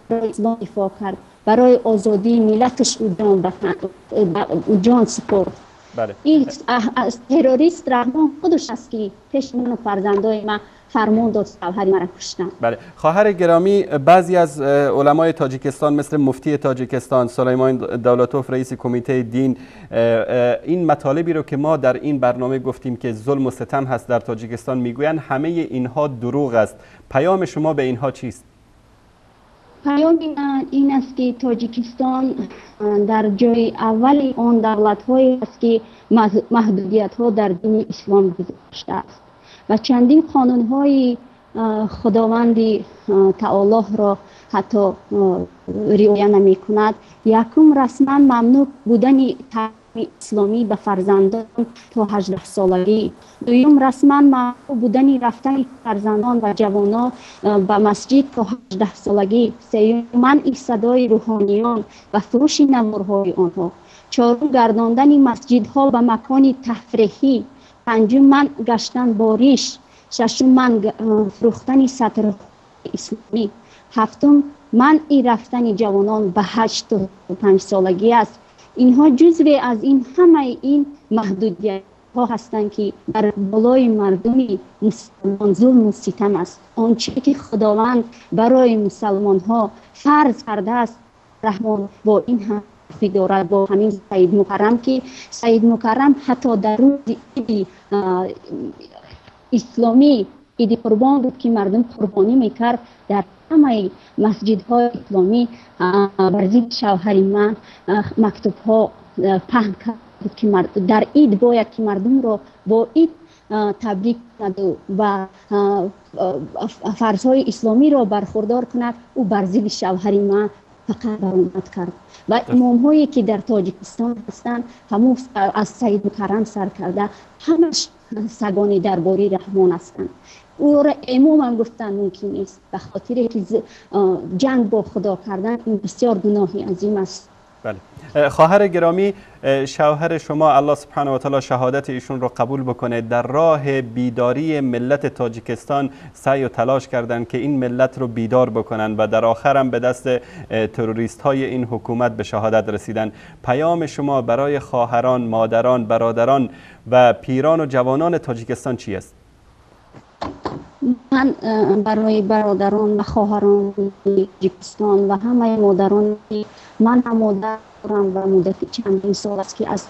S6: برای اسلام دفاع کرد، برای آزادی ملتش او جان سپرد.
S1: بله.
S6: این تروریست رحمان خودش است که پیش من و فرزندای من فرمان داد شوهر مرا کشتن.
S1: بله خواهر گرامی، بعضی از علمای تاجیکستان مثل مفتی تاجیکستان سلیمان دولتوف رئیس کمیته دین این مطالبی رو که ما در این برنامه گفتیم که ظلم و ستم هست در تاجیکستان میگویند همه اینها دروغ است. پیام شما به اینها چیست؟
S6: پیام این است که تاجیکستان در جای اول آن دولت‌هایی است که محدودیت‌ها در دین اسلام گذاشته است و چندین قانون‌های خداوند تعالی را حتی رعایت نمی‌کند. یکم رسما ممنوع بودن تعلیم اسلامی به فرزندان تا 18 سالگی. دوم رسما ممنوع بودن رفتن فرزندان و جوانان به مسجد تا 18 سالگی. سوم منع صدای روحانیان و فروش نوارهای آنها. چهارم گرداندن مسجدها به مکان تفریحی. پنجم منع گشتن با ریش. ششم منع فروختن سطر اسلامی. هفتم منع رفتن جوانان به 8 تا 5 سالگی است. اینها جزوی از این همه این محدودیت ها هستند که در بالای مردم مسلمان ظلم و ستم است. آنچه که خداوند برای مسلمان ها فرض کرده است رحمان با این هم دارد، با همین سید مکرم که سید مکرم حتی در روز عید اسلامی عید قربان بود که مردم قربانی میکرد، در همه مسجدهای اسلامی بر ضد شوهر من مکتوب ها پهن کرد که در عید باید که مردم را با عید تبریک کند و فرض‌های اسلامی را برخوردار کند، او بر ضد شوهر ما فقط برآمد کرد. و امام‌هایی که در تاجیکستان هستند همون از سید مکرم سر کرده همش سگان درباری رحمان هستند. او را امام هم گفتن ممکن نیست، به خاطر که جنگ با خدا کردن این بسیار گناهی عظیم است.
S1: بله. خواهر گرامی، شوهر شما الله سبحانه و تعالی شهادت ایشون رو قبول بکنه، در راه بیداری ملت تاجیکستان سعی و تلاش کردند که این ملت رو بیدار بکنن و در آخر هم به دست تروریست های این حکومت به شهادت رسیدن. پیام شما برای خواهران، مادران، برادران و پیران و جوانان تاجیکستان چی است؟
S6: من برای برادران و خواهران تاجیکستان و همه مادران، من هم مادر دارم و مدت چندین سال است که از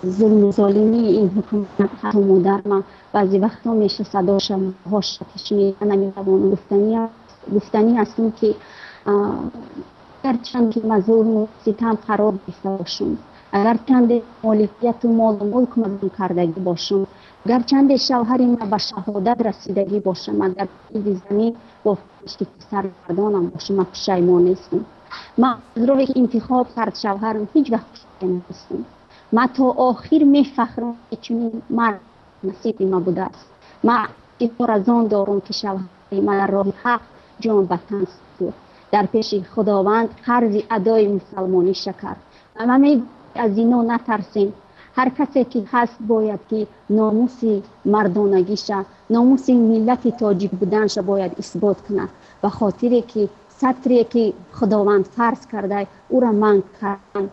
S6: ظلم و ظالمی این حکومت حتی مادر من بعضی وقتا میشه صداشم هاش کشمی نمیتوانم گفتنی هستیم که گرچند که مظلوم و ستم قرار گرفته باشم، اگر چند مالکیت و مال و ملک مدام کردگی باشم، گرچند شوهر ما به شهادت رسیدگی باشم، اگر این زمین با پشتی سر گردانم باشم، من پشیمان نیستم. من از راهی که انتخاب کرد شوهرم هیچ وقت پشیمان نیستم. من تا آخر میفخرم که چنین مرد نصیب ما بوده است. من افتخار از آن دارم که شوهر من در راه حق جان به تن سپرد، در پیش خداوند قرض ادای مسلمانی شکر. اما می از اینا نترسیم. هر کسی که هست باید که ناموس مردانگیش، ناموس ملت تاجیک بودنش باید اثبات کنه، به خاطر که سطری که خداوند فرض کرده او را منع کردن،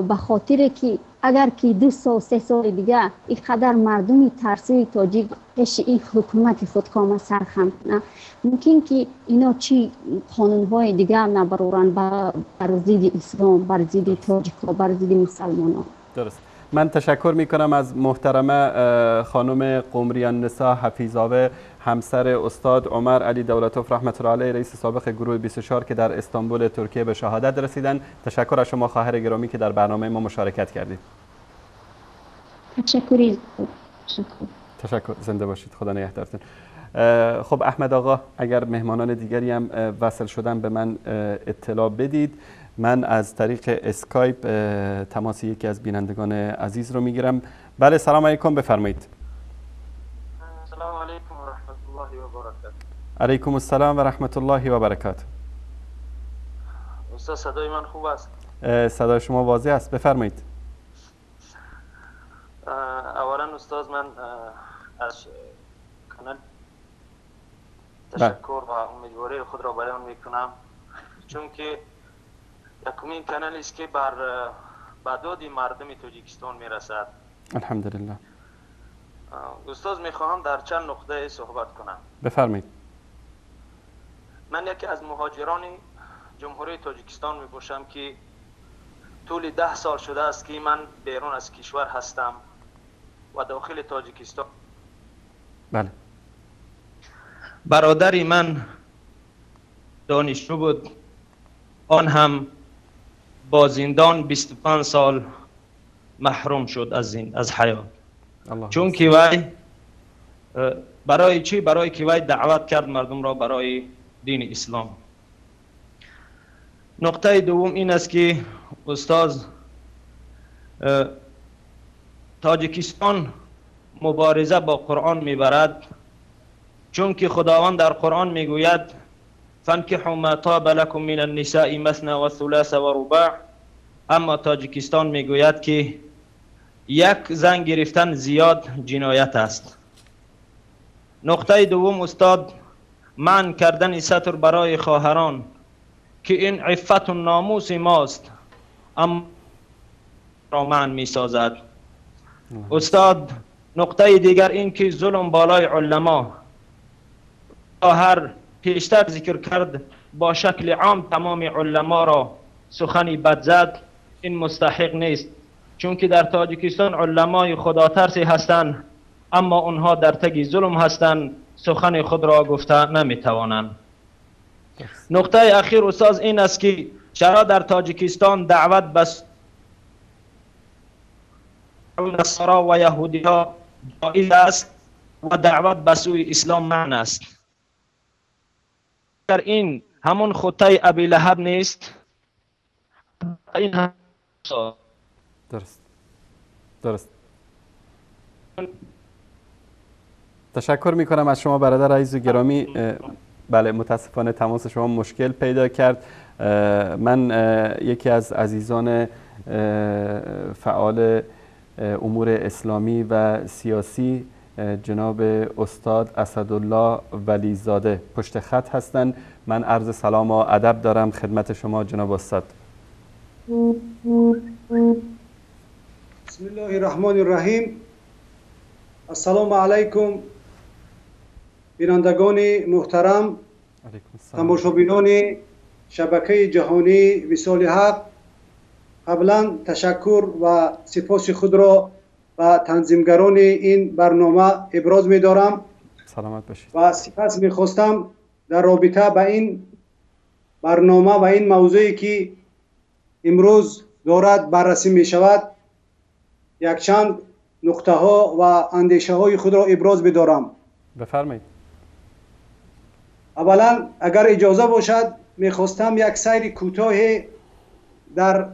S6: به خاطر که اگر که 2 سال 3 سال دیگه این قدر مردمی ترسوی تاجیک پیش این حکومت خودکامه سرخم کنه، ممکن که اینا چی قانونهای دیگه هم نبرورن بر ضد اسلام، بر ضد تاجیک‌ها، بر ضد مسلمانان.
S1: درست. من تشکر میکنم از محترمه خانم قمریان نسا حفیظاوه، همسر استاد عمر علی دولتوف رحمت الله علیه، رئیس سابق گروه 24 که در استانبول ترکیه به شهادت رسیدن. تشکر از شما خواهر گرامی که در برنامه ما مشارکت کردید. تشکر. زنده باشید. خدا نگهدارتون. خب احمد آقا، اگر مهمانان دیگری هم وصل شدن به من اطلاع بدید. من از طریق اسکایپ تماس یکی از بینندگان عزیز رو میگیرم. بله، سلام علیکم، بفرمایید.
S7: سلام علیکم و رحمت الله و برکاته.
S1: علیکم السلام و رحمت الله و برکاته.
S7: استاد صدای من خوب است؟
S1: صدای شما واضح است، بفرمایید.
S7: اولا استاد، من از کانال تشکر و امیدواری خود را بیان میکنم، چون که یکمین کانال است که بر داد مردم تاجیکستان میرسد.
S1: الحمدلله.
S7: استاد، میخواهم در چند نقطه صحبت کنم.
S1: بفرمایید.
S7: من یکی از مهاجران جمهوری تاجیکستان میباشم که طول 10 سال شده است که من بیرون از کشور هستم و داخل تاجیکستان.
S1: بله.
S7: برادری من دانشجو بود، آن هم با زندان 25 سال محروم شد از حیات. چون که وی برای چی؟ برای که وی دعوت کرد مردم را برای دین اسلام. نقطه دوم این است که استاد، تاجیکستان مبارزه با قرآن میبرد، چون که خداوند در قرآن میگوید فانکحوا ما طاب لكم من النساء مثنى وثلاث ورباع. اما تاجیکستان میگوید که یک زن گرفتن زیاد جنایت است. نقطه دوم استاد، منع کردن ستر برای خواهران که این عفت و ناموس ماست، اما را منع می سازد. استاد، نقطه دیگر این که ظلم بالای علما، هر پیشتر ذکر کرد با شکل عام تمام علما را سخنی بد زد، این مستحق نیست، چون که در تاجیکستان علمای خدا ترسی هستند، اما اونها در تگ ظلم هستند، سخن خود را گفته نمیتوانند. نقطه اخیر استاد این است که چرا در تاجیکستان دعوت بس نصارا و یهودی ها جایز است و دعوت به سوی اسلام معنی است. اگر این همون خطه ابی لهب نیست، این هم
S1: درست. تشکر می کنم از شما برادر عزیز و گرامی. بله متاسفانه تماس شما مشکل پیدا کرد. من یکی از عزیزان فعال امور اسلامی و سیاسی جناب استاد اسدالله ولیزاده پشت خط هستند. من عرض سلام و ادب دارم خدمت شما جناب استاد.
S8: بسم الله الرحمن الرحیم. السلام علیکم بینندگان محترم، تماشابینان شبکه جهانی وصال حق. قبلا تشکر و سپاس خود را به تنظیمگران این برنامه ابراز می دارم.
S1: سلامت باشید.
S8: و سپاس می خواستم در رابطه با این برنامه و این موضوعی که امروز دارد بررسی می شود یک چند نقطه ها و اندیشه های خود را ابراز بدارم.
S1: بفرمایید.
S8: اولا اگر اجازه باشد میخواستم یک سیر کوتاه در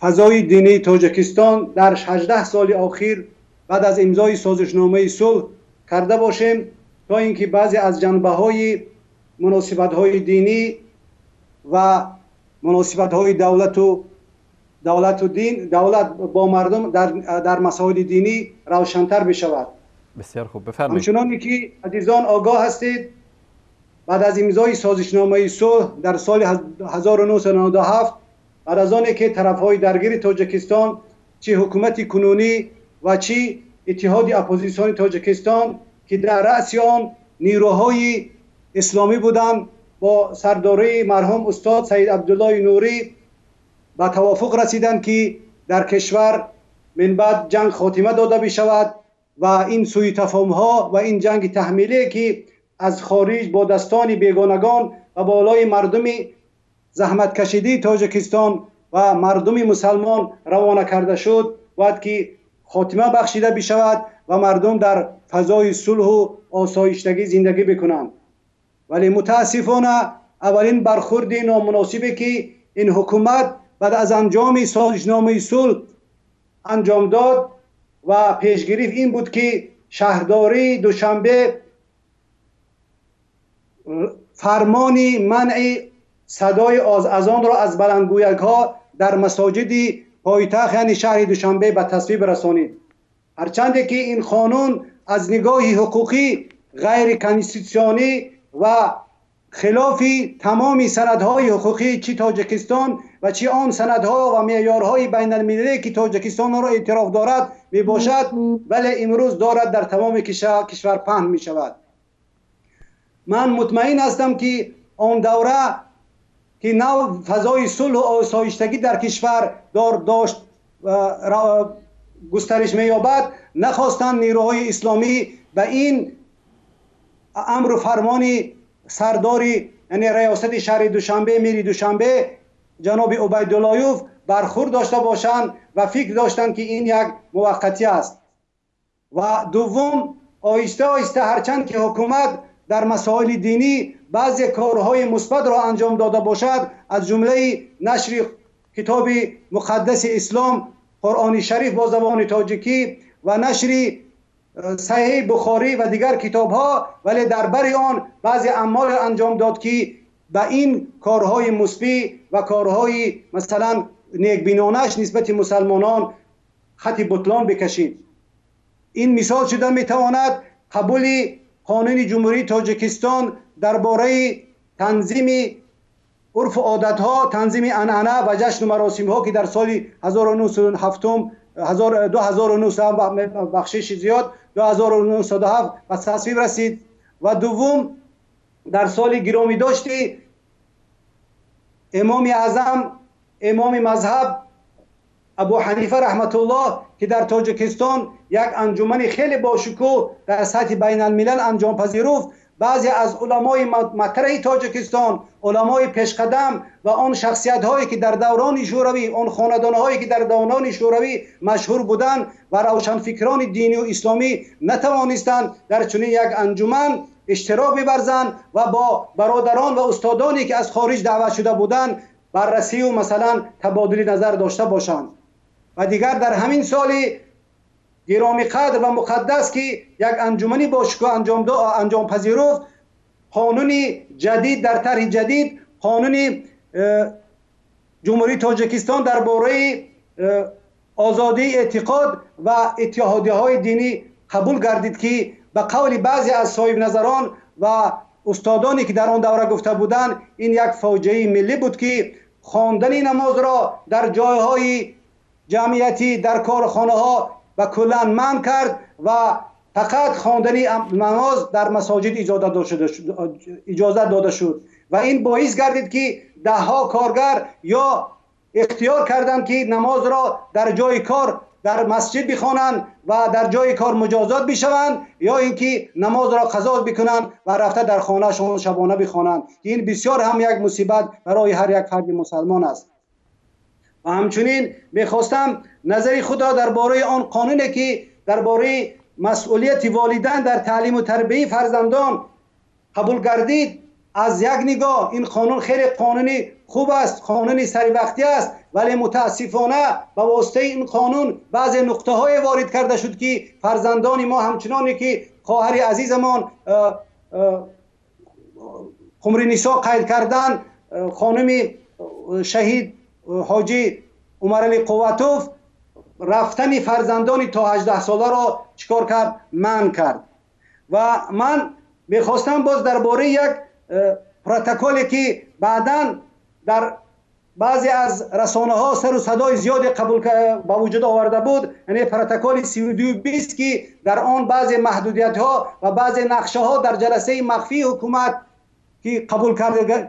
S8: فضای دینی تاجیکستان در 18 سال اخیر بعد از امضای سازشنامه صلح کرده باشیم تا اینکه بعضی از جنبه های مناسبت های دینی و مناسبت های دولت با مردم در مسائل دینی روشن‌تر بشود.
S1: بسیار خوب، بفرمایید.
S8: همچنانی که عزیزان آگاه هستید بعد از امضای سازشنامه صلح در سال 1997 بعد از آنکه که طرف‌های درگیر تاجیکستان چه حکومت کنونی و چه اتحاد اپوزیسیون تاجیکستان که در رأس آن نیروهای اسلامی بودند با سرداری مرحوم استاد سید عبدالله نوری با توافق رسیدند که در کشور من بعد جنگ خاتمه داده بشود و این سوء تفاهم ها و این جنگ تحمیلی که از خارج با دستان بیگانگان و بالای مردم زحمت کشیده تاجیکستان و مردم مسلمان روانه کرده شد باید که خاتمه بخشیده بشود و مردم در فضای صلح و آسایشتگی زندگی بکنند. ولی متاسفانه اولین برخورد نامناسبی که این حکومت بعد از انجام سازشنامه صلح انجام داد و پیش گرفت این بود که شهرداری دوشنبه فرمان منع صدای اذان را از بلندگویک ها در مساجد پایتخت یعنی شهر دوشنبه به تصویب رسانید. هرچند که این قانون از نگاه حقوقی غیر کانستیتوسیونی و خلاف تمام سندهای حقوقی چی تاجیکستان و چی آن سندها و معیارهای بین المللی که تاجیکستان را اعتراف دارد می باشد، ولی امروز دارد در تمام کشور پهن می شود. من مطمئن هستم که آن دوره که نو فضای صلح و آسایشتگی در کشور داشت گسترش می‌یابد، نخواستند نیروهای اسلامی به این امر و فرمان سرداری یعنی ریاست شهر دوشنبه میر دوشنبه جناب عبیداللهیوف برخورد داشته باشند و فکر داشتند که این یک موقتی است. و دوم آهسته آهسته هرچند که حکومت در مسائل دینی بعضی کارهای مثبت را انجام داده باشد، از جمله نشر کتاب مقدس اسلام قرآن شریف با زبان تاجیکی و نشر صحیح بخاری و دیگر کتاب ها، ولی در بر آن بعضی اعمال انجام داد که به این کارهای مثبت و کارهای مثلا نیکبینانش نسبت مسلمانان خط بطلان بکشید. این مثال شده میتواند قبول قانون جمهوری تاجیکستان درباره تنظیم عرف و عادت ها، تنظیم عنعنه و جشن و مراسم ها که در سال 1907 بخشش زیاد 2907 و تصویب رسید. و دوم در سال گرامی داشتی امام اعظم امام مذهب ابو حنیفه رحمت الله که در تاجیکستان یک انجمن خیلی باشکوه در سطح بین الملل انجام پذیرفت، بعضی از علمای مطرح تاجیکستان، علمای پیشقدم و آن شخصیت هایی که در دوران شوروی، آن خاندان هایی که در دوران شوروی مشهور بودند و روشنفکران دینی و اسلامی نتوانستند در چنین یک انجمن اشتراک بورزند و با برادران و استادانی که از خارج دعوت شده بودند بررسی و مثلا تبادل نظر داشته باشند. و دیگر در همین سال گرامی قدر و مقدس که یک انجمنی باشکوه انجام پذیرفت، قانونی جدید در طرح جدید، قانون جمهوری تاجیکستان درباره آزادی اعتقاد و اتحادیه های دینی قبول گردید که به قول بعضی از صاحب نظران و استادانی که در آن دوره گفته بودند این یک فاجعه ملی بود که خواندن نماز را در جایهای جمعیتی، در کارخانه ها و کلا منع کرد و فقط خواندن نماز در مساجد اجازه داده شد و این باعث گردید که ده ها کارگر یا اختیار کردند که نماز را در جای کار در مسجد بخوانند و در جای کار مجازات بشوند یا اینکه نماز را قضا بکنند و رفته در خانه شون شبانه بخوانند. این بسیار هم یک مصیبت برای هر یک فرد مسلمان است. و همچنین میخواستم نظری خود را درباره آن قانونی که درباره مسئولیت والدین در تعلیم و تربیت فرزندان قبول گردید از یک نگاه این قانون خیلی قانونی خوب است، قانونی سری وقتی است، ولی متاسفانه به واسطه این قانون بعضی نقطه های وارد کرده شد که فرزندان ما همچنانی که خواهر عزیزمان قمری نسا قید کردن، خانم شهید حاجی عمر علی قوتوف رفتن فرزندان تا 18 ساله را چیکار کرد؟ منع کرد. و من میخواستم باز درباره یک پروتکلی که بعداً در بعضی از رسانه ها سر و صدای زیادی قبول با وجود آورده بود، یعنی پروتکل 3220 که در آن بعضی محدودیت ها و بعضی نقشه ها در جلسه مخفی حکومت که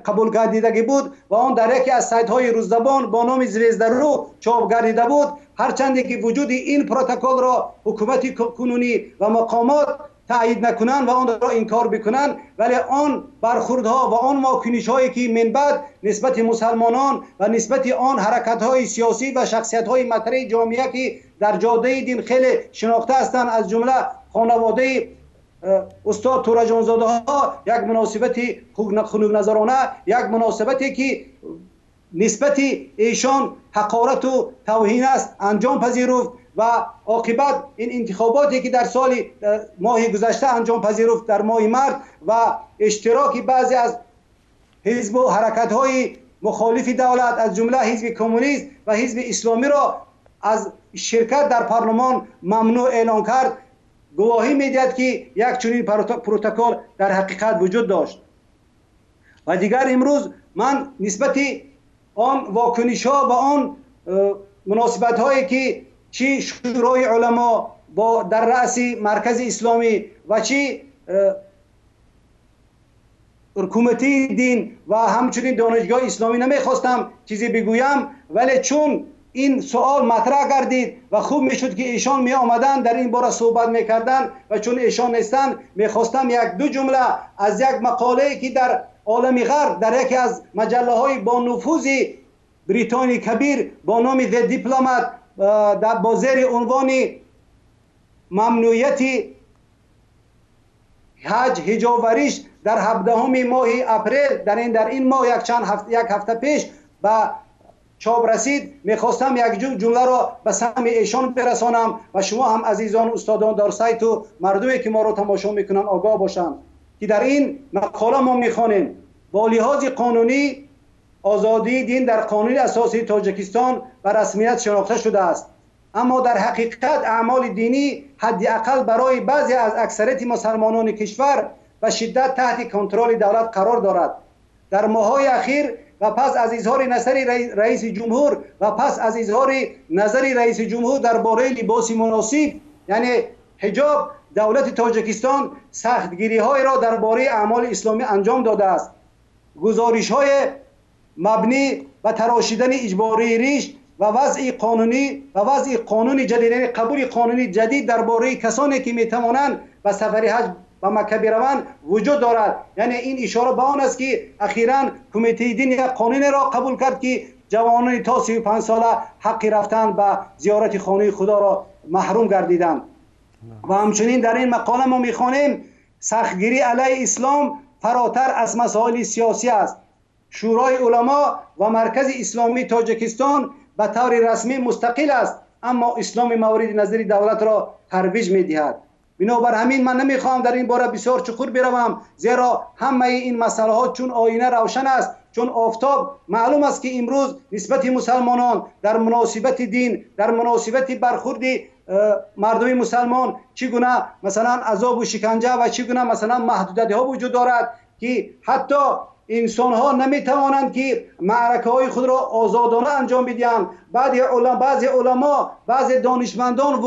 S8: قبول گردیدگی بود و آن در یکی از سایت های روززبان با نام زویزدرو چاپ گردیده بود، هرچند که وجود این پروتکل را حکومت کنونی و مقامات تایید نکنند و آن را انکار بکنند، ولی آن برخوردها و آن واکنش‌هایی که من بعد نسبت مسلمانان و نسبت آن حرکت‌های سیاسی و شخصیت‌های مطرح جامعه که در جاده دین خیلی شناخته هستند، از جمله خانواده استاد تورجانزاده ها، یک مناسبت خنک نظرانه، یک مناسبتی که نسبت ایشان حقارت و توهین است انجام پذیرفت و عاقبت این انتخاباتی که در سال ماه گذشته انجام پذیرفت در ماه مارس و اشتراک بعضی از حزب و حرکت های مخالف دولت از جمله حزب کمونیست و حزب اسلامی را از شرکت در پارلمان ممنوع اعلان کرد، گواهی میدهد که یک چنین پروتکل در حقیقت وجود داشت. و دیگر امروز من نسبت آن واکنش ها و آن مناسبت هایی که چی شورای علما با در رأس مرکز اسلامی و چی حکومتی دین و همچنین دانشگاه اسلامی نمیخواستم چیزی بگویم، ولی چون این سوال مطرح گردید و خوب میشد که ایشان می آمدن در این باره صحبت میکردن و چون ایشان نیستن میخواستم یک دو جمله از یک مقاله که در عالم غرب در یکی از مجله های با نفوذ بریتانی کبیر با نام The Diplomat در با زیر عنوان ممنوعیت حجاب و ریش در 17 ماه اپریل در این ماه یک هفته پیش به چاپ رسید، میخواستم یک جمله را به سمع ایشان برسانم و شما هم عزیزان استادان در سایت و مردمی که ما را تماشا میکنن آگاه باشند که در این مقاله ما میخوانیم با لحاظ قانونی آزادی دین در قانون اساسی تاجیکستان و رسمیت شناخته شده است، اما در حقیقت اعمال دینی حداقل برای بعضی از اکثریت مسلمانان کشور و شدت تحت کنترل دولت قرار دارد. در ماه‌های اخیر و پس از اظهار نظر رئیس جمهور و پس از اظهار نظر رئیس جمهور درباره لباس مناسب یعنی حجاب، دولت تاجیکستان سختگیری‌های را درباره اعمال اسلامی انجام داده است. گزارش‌های مبنی و تراشیدن اجباری ریش و وضع قانون جدید، قبول قانونی جدید درباره کسانی که میتوانند به سفر حج و مکه بروند وجود دارد. یعنی این اشاره به آن است که اخیراً کمیته دین یک قانون را قبول کرد که جوانان تا 35 ساله حق رفتن به زیارت خانه خدا را محروم گردیدند. و همچنین در این مقاله ما میخوانیم سختگیری علیه اسلام فراتر از مسائل سیاسی است. شورای علما و مرکز اسلامی تاجیکستان به طور رسمی مستقل است، اما اسلام مورد نظر دولت را ترویج میدهد. بنابر همین من نمیخوام در این باره بسیار چخور بروم، زیرا همه این مسئله ها چون آینه روشن است، چون آفتاب معلوم است که امروز نسبت مسلمانان در مناسبت دین، در مناسبت برخورد مردم مسلمان چگونه مثلا عذاب و شکنجه و چگونه مثلا محدودیت ها وجود دارد که حتی انسان ها نمی توانند که معرکه های خود را آزادانه انجام بدهند. بعضی علما، بعضی دانشمندان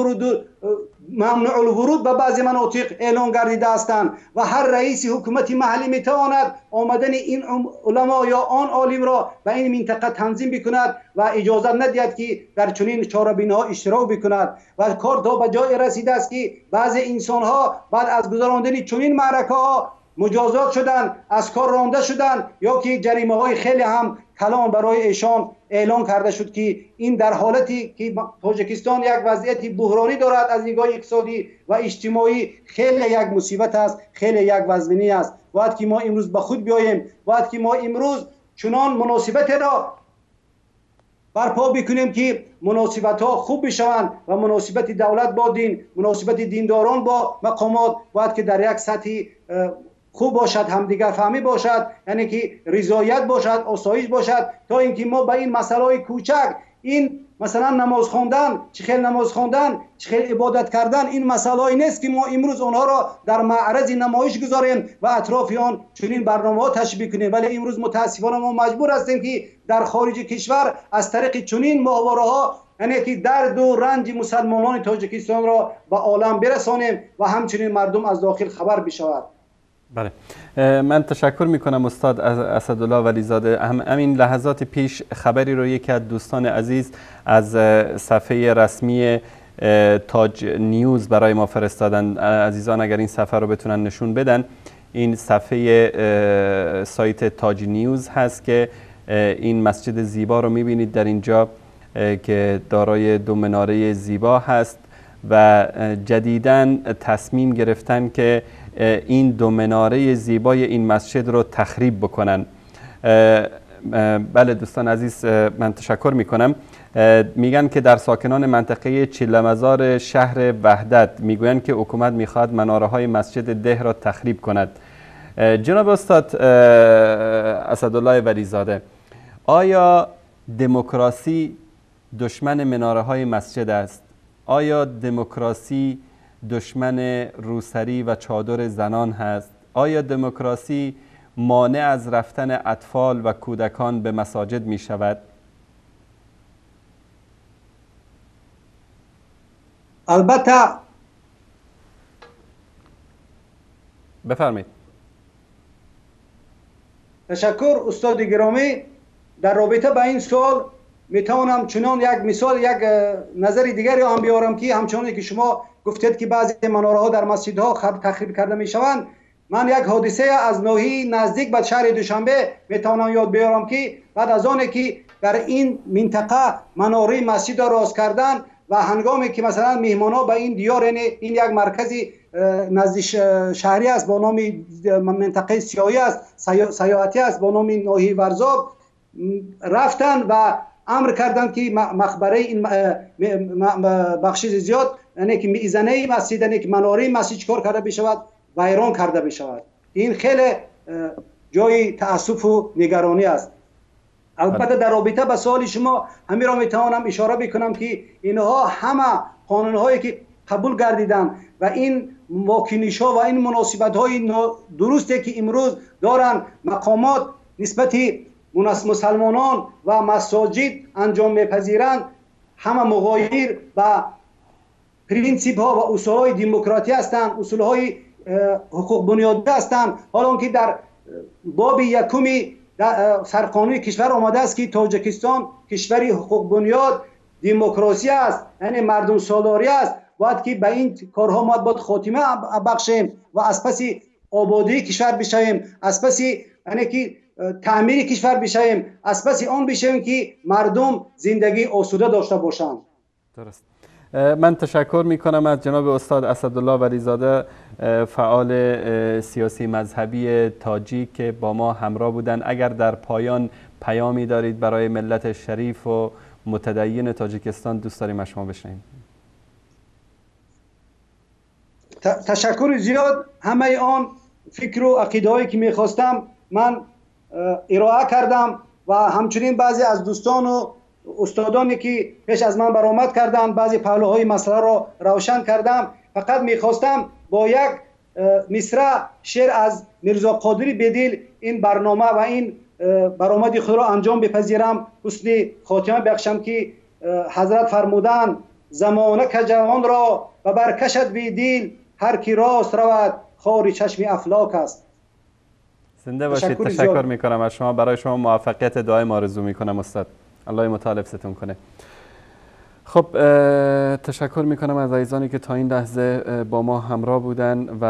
S8: ممنوع الورود به بعضی مناطق اعلان گردیده هستند و هر رئیس حکومت محلی می تواند آمدن این علما یا آن عالم را به این منطقه تنظیم بکند و اجازه ندهد که در چنین چاره‌بینی ها اشتراک بکند. و کار تا به جای رسیده است که بعضی انسان ها بعد از گذراندن چنین معرکه ها مجازات شدن، از کار رانده شدن، یا که جریمه های خیلی هم کلان برای ایشان اعلان کرده شد که این در حالتی که تاجیکستان یک وضعیت بحرانی دارد از نگاه اقتصادی و اجتماعی، خیلی یک مصیبت است، خیلی یک وضعیتی است. باید که ما امروز به خود بیاییم، باید که ما امروز چنان مناسبت را برپا بکنیم که مناسبت ها خوب بشوند و مناسبت دولت با دین، مناسبت دینداران با مقامات باید که در یک سطح خوب باشد، همدیگر فهمی باشد، یعنی که رضایت باشد، آسایش باشد، تا اینکه ما به این مسائل کوچک، این مثلا نماز خواندن، چه خیلی نماز خواندن، چه خیلی عبادت کردن، این مسائلی نیست که ما امروز آنها را در معرض نمایش گذاریم و اطراف آن چنین برنامه‌ها تشبیه کنیم. ولی امروز متاسفانه ما مجبور هستیم که در خارج کشور از طریق چنین محاوره‌ها، یعنی که درد و رنج مسلمانان تاجیکستان را به عالم برسانیم و همچنین مردم از داخل خبر بشود.
S1: بله، من تشکر میکنم استاد اسدالله ولیزاده. همین لحظات پیش خبری رو یکی از دوستان عزیز از صفحه رسمی تاج نیوز برای ما فرستادن. عزیزان اگر این صفحه رو بتونن نشون بدن، این صفحه سایت تاج نیوز هست که این مسجد زیبا رو میبینید در اینجا که دارای دو مناره زیبا هست و جدیداً تصمیم گرفتن که این دو مناره زیبای این مسجد رو تخریب بکنن. بله دوستان عزیز، من تشکر میکنم. میگن که در ساکنان منطقه چیلمزار شهر وحدت میگویند که حکومت میخواد مناره های مسجد ده را تخریب کند. جناب استاد اسدالله ولیزاده، آیا دموکراسی دشمن مناره های مسجد است؟ آیا دموکراسی دشمن روسری و چادر زنان هست؟ آیا دموکراسی مانع از رفتن اطفال و کودکان به مساجد می شود؟
S8: البته.
S1: بفرمایید.
S8: تشکر استاد گرامی. در رابطه با این سوال میتوانم چنان یک مثال، یک نظر دیگری هم بیارم که همچنانی که شما گفتید که بعضی مناره ها در مسجد ها تخریب کرده می شوند. من یک حادثه از ناحیه نزدیک به شهر دوشنبه میتوانم یاد بیارم که بعد از آنی که در این منطقه مناره مسجد را راست کردن و هنگامی که مثلا مهمان ها به این دیار، این یک مرکزی نزدیک شهری است با نام منطقه سیاحی است، سیاحتی است با نام ناحیه ورزاب، رفتن و امر کردند که مقبره این بخش زیاد، یعنی که میزنه مسجد، یعنی که مناره مسجد چکار کرده بشود، ویران کرده بشود. این خیلی جای تأسف و نگرانی است. البته در رابطه با سوال شما همین را میتوانم اشاره بکنم که اینها همه قانونهایی که قبول گردیدن و این واکنش ها و این مناسبت های درسته که امروز دارن مقامات نسبت مسلمانان و مساجد انجام میپذیرند، همه مغایر و پرینسیپ ها و اصول های دموکراتی هستند، اصول های حقوق بنیادی هستند. حالا که در باب یکمی سرقانون کشور آمده است که تاجیکستان کشوری حقوق بنیاد دموکراسی است، یعنی مردم سالاری است باید که به این کارها ما باید خاتمه بخشیم و از پس آبادی کشور بشویم، از پس یعنی که تعمیر کشور بشویم، از پس آن بشویم که مردم زندگی آسوده داشته باشند.
S1: درست. من تشکر می کنم از جناب استاد اسدالله ولیزاده، فعال سیاسی مذهبی تاجیک که با ما همراه بودند. اگر در پایان پیامی دارید برای ملت شریف و متدین تاجیکستان دوست داریم از شما بشنویم.
S8: تشکر زیاد. همه آن فکر و عقیده هایی که میخواستم من ارائه کردم و همچنین بعضی از دوستان و استادانی که پیش از من برآمد کردند بعضی پهلوهای مسئله را روشن کردم. فقط میخواستم با یک مصرع شعر از میرزا قادری بدیل این برنامه و این برآمد خود را انجام بپذیرم، حسن خاتمه بخشم که حضرت فرمودند زمانه که جوان را و برکشد بدیل، هر کی راست رود خاری چشم افلاک است.
S1: زنده باشید. تشکر میکنم از شما. برای شما موفقیت دائم آرزو میکنم استاد. الله متعال حفظتون کنه. خب تشکر میکنم از عزیزانی که تا این لحظه با ما همراه بودن و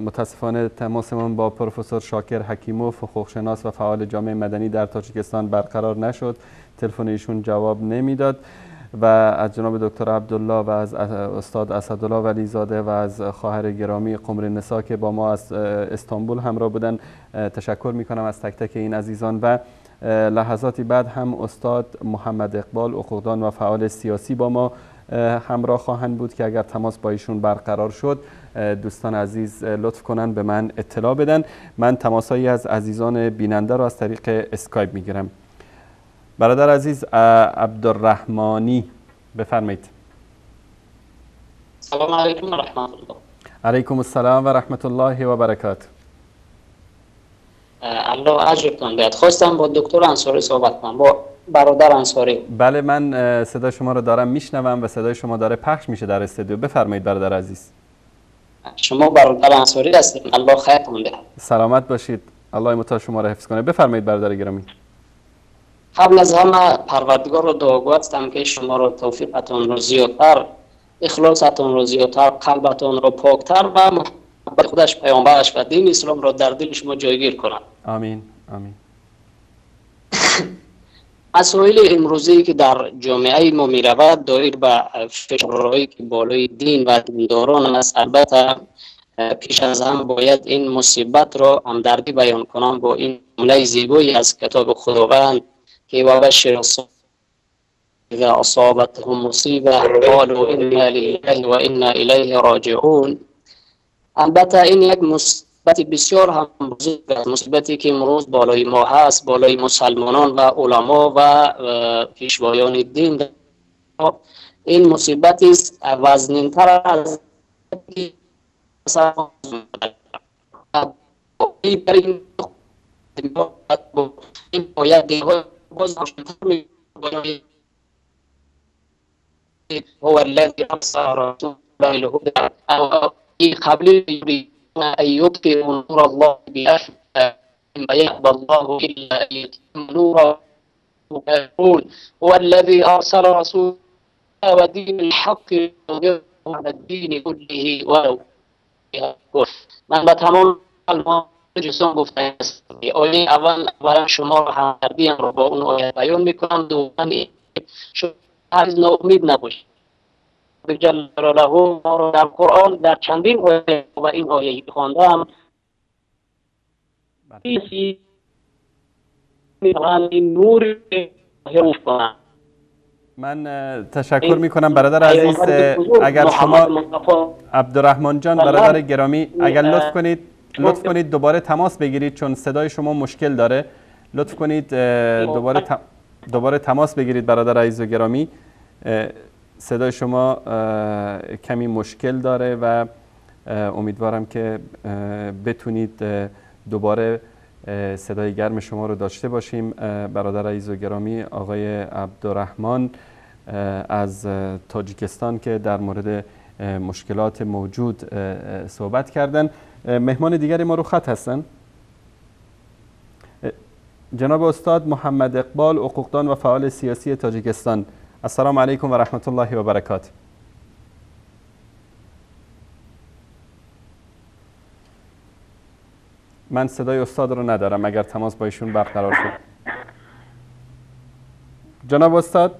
S1: متاسفانه تماسمون با پروفسور شاکر حکیموف، حقوقشناس و فعال جامعه مدنی در تاجیکستان برقرار نشد. تلفن ایشون جواب نمیداد و از جناب دکتر عبدالله و از استاد اسدالله ولیزاده و از خواهر گرامی قمر نسا که با ما از استانبول همراه بودن تشکر میکنم از تک تک این عزیزان. و لحظاتی بعد هم استاد محمد اقبال، حقوقدان و فعال سیاسی با ما همراه خواهند بود که اگر تماس با ایشون برقرار شد دوستان عزیز لطف کنن به من اطلاع بدن. من تماسایی از عزیزان بیننده را از طریق اسکایپ میگیرم. برادر عزیز عبدالرحمانی بفرمایید.
S9: سلام علیکم و رحمت الله.
S1: علیکم السلام و رحمت الله و برکاته.
S9: الله اجرتون بیاد. خواستم با دکتر انصاری صحبت کنم، با برادر انصاری.
S1: بله من صدای شما رو دارم میشنوم و صدای شما داره پخش میشه در استودیو. بفرمایید برادر عزیز.
S9: شما برادر انصاری هستید. الله خیرتون بیاد.
S1: سلامت باشید. الله متعال شما رو حفظ کنه. بفرمایید برادر گرامی.
S9: قبل از همه پروردگار رو دعا هستم که شما رو توفیقتون رو زیادتر، اخلاصتون رو زیادتر، قلبتون رو پاکتر و محبت خودش، پیامبرش و دین اسلام رو در دل شما جایگیر کنند.
S1: آمین آمین.
S9: مسائل امروزی که در جامعه ما می رود دایر به فشارهایی که بالای دین و دینداران است. البته پیش از هم باید این مصیبت را همدردی بیان کنم با این جمله زیبایی از کتاب خداوند که و بشر اذا اصابتهم مصیبه قالوا انا لله و انا الیه راجعون. البته این یک مصیبت بسیار هم بزرگ است، مصیبتی که امروز بالای ما هست، بالای مسلمانان و علما و پیشوایان دین. این مصیبت است وزنین‌تر از این باید باز هو الذي ابصر رسول الله الهدى قبل ان يطفئوا نور الله بأفواههم ويأبى الله الا ان يتم نوره هو الذي ارسل رسوله ودين الحق ليظهره على الدين كله ولو من به تمام جسم گفته است. آیه اولا شما را همدردی را با اون آیه بیان میکنم. دوما شما هرگز ناامید نباشید. جل جلاله ما را در قرآن در چندین آیه و این آیه خواندم این نور حروف کنم.
S1: من تشکر میکنم برادر عزیز. اگر شما عبدالرحمن جان برادر گرامی اگر لطف کنید دوباره تماس بگیرید چون صدای شما مشکل داره. لطف کنید دوباره تماس بگیرید برادر عزیز و گرامی. صدای شما کمی مشکل داره و امیدوارم که بتونید دوباره صدای گرم شما رو داشته باشیم. برادر عزیز و گرامی آقای عبدالرحمن از تاجیکستان که در مورد مشکلات موجود صحبت کردن. مهمان دیگری ما رو خط هستن جناب استاد محمد اقبال، حقوقدان و فعال سیاسی تاجیکستان. السلام علیکم و رحمت الله و برکاته. من صدای استاد رو ندارم، اگر تماس با ایشون برقرار شد. جناب استاد،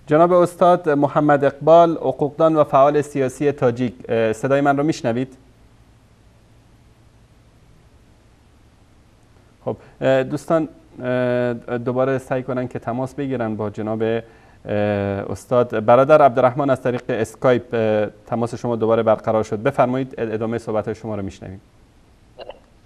S1: جناب استاد محمد اقبال، حقوقدان و فعال سیاسی تاجیک، صدای من رو میشنوید؟ خب دوستان دوباره سعی کنن که تماس بگیرن با جناب استاد. برادر عبدالرحمن از طریق اسکایپ تماس شما دوباره برقرار شد، بفرمایید، ادامه صحبت شما رو میشنویم.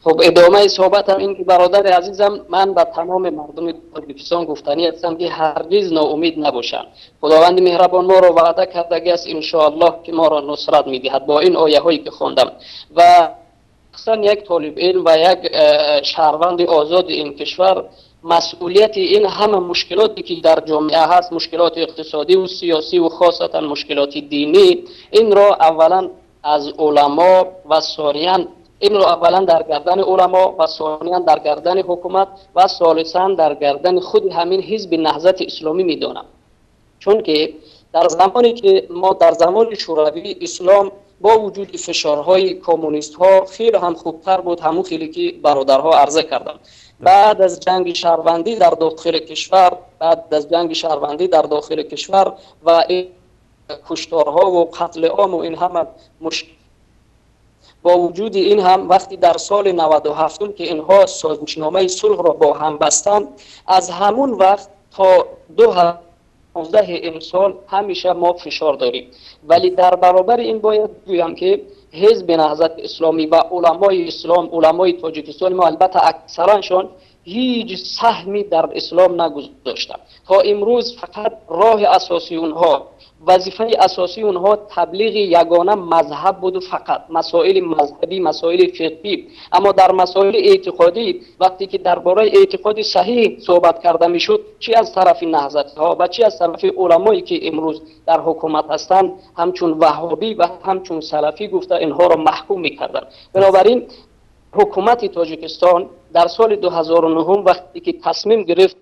S9: خب ادامه صحبتم این که برادر عزیزم، من با تمام مردم تاجیکستان گفتنی هستم که هرگز ناامید نباشند. خداوند مهربان ما را وعده کرده است ان شاء الله که ما را نصرت میدهد با این آیه هایی که خواندم. و اصلا یک طالب علم و یک شهروند آزاد این کشور مسئولیت این همه مشکلاتی که در جامعه هست، مشکلات اقتصادی و سیاسی و خاصتا مشکلات دینی، این را اولا از علما و ثانیاً در گردن علما و ثانیاً در گردن حکومت و ثالثاً در گردن خود همین حزب نهضت اسلامی میدونم. چون که در زمانی که ما در زمان شوروی اسلام با وجود فشارهای کمونیست ها خیلی هم خوبتر بود، همون خیلی که برادرها عرضه کردم. بعد از جنگ شهروندی در داخل کشور و کشتارها و قتل عام و این همه مشکل، با وجود این هم وقتی در سال 97 که اینها سازشنامه صلح را با هم بستند، از همون وقت تا 2015 امسال همیشه ما فشار داریم. ولی در برابر این باید بگویم که حزب نهضت اسلامی و علمای اسلام، علمای تاجیکستان ما البته اکثرانشان هیچ سهمی در اسلام نگذاشتند. تا امروز فقط راه اساسی اونها، وظیفه اساسی اونها تبلیغ یگانه مذهب بود و فقط مسائل مذهبی، مسائل فقهی. اما در مسائل اعتقادی وقتی که درباره اعتقاد صحیح صحبت کرده میشد، چی از طرف نهضت ها و چی از طرف علمایی که امروز در حکومت هستند، همچون وهابی و همچون سلفی گفته اینها را محکوم میکردن. بنابراین حکومت تاجیکستان در سال 2009 وقتی که تصمیم گرفت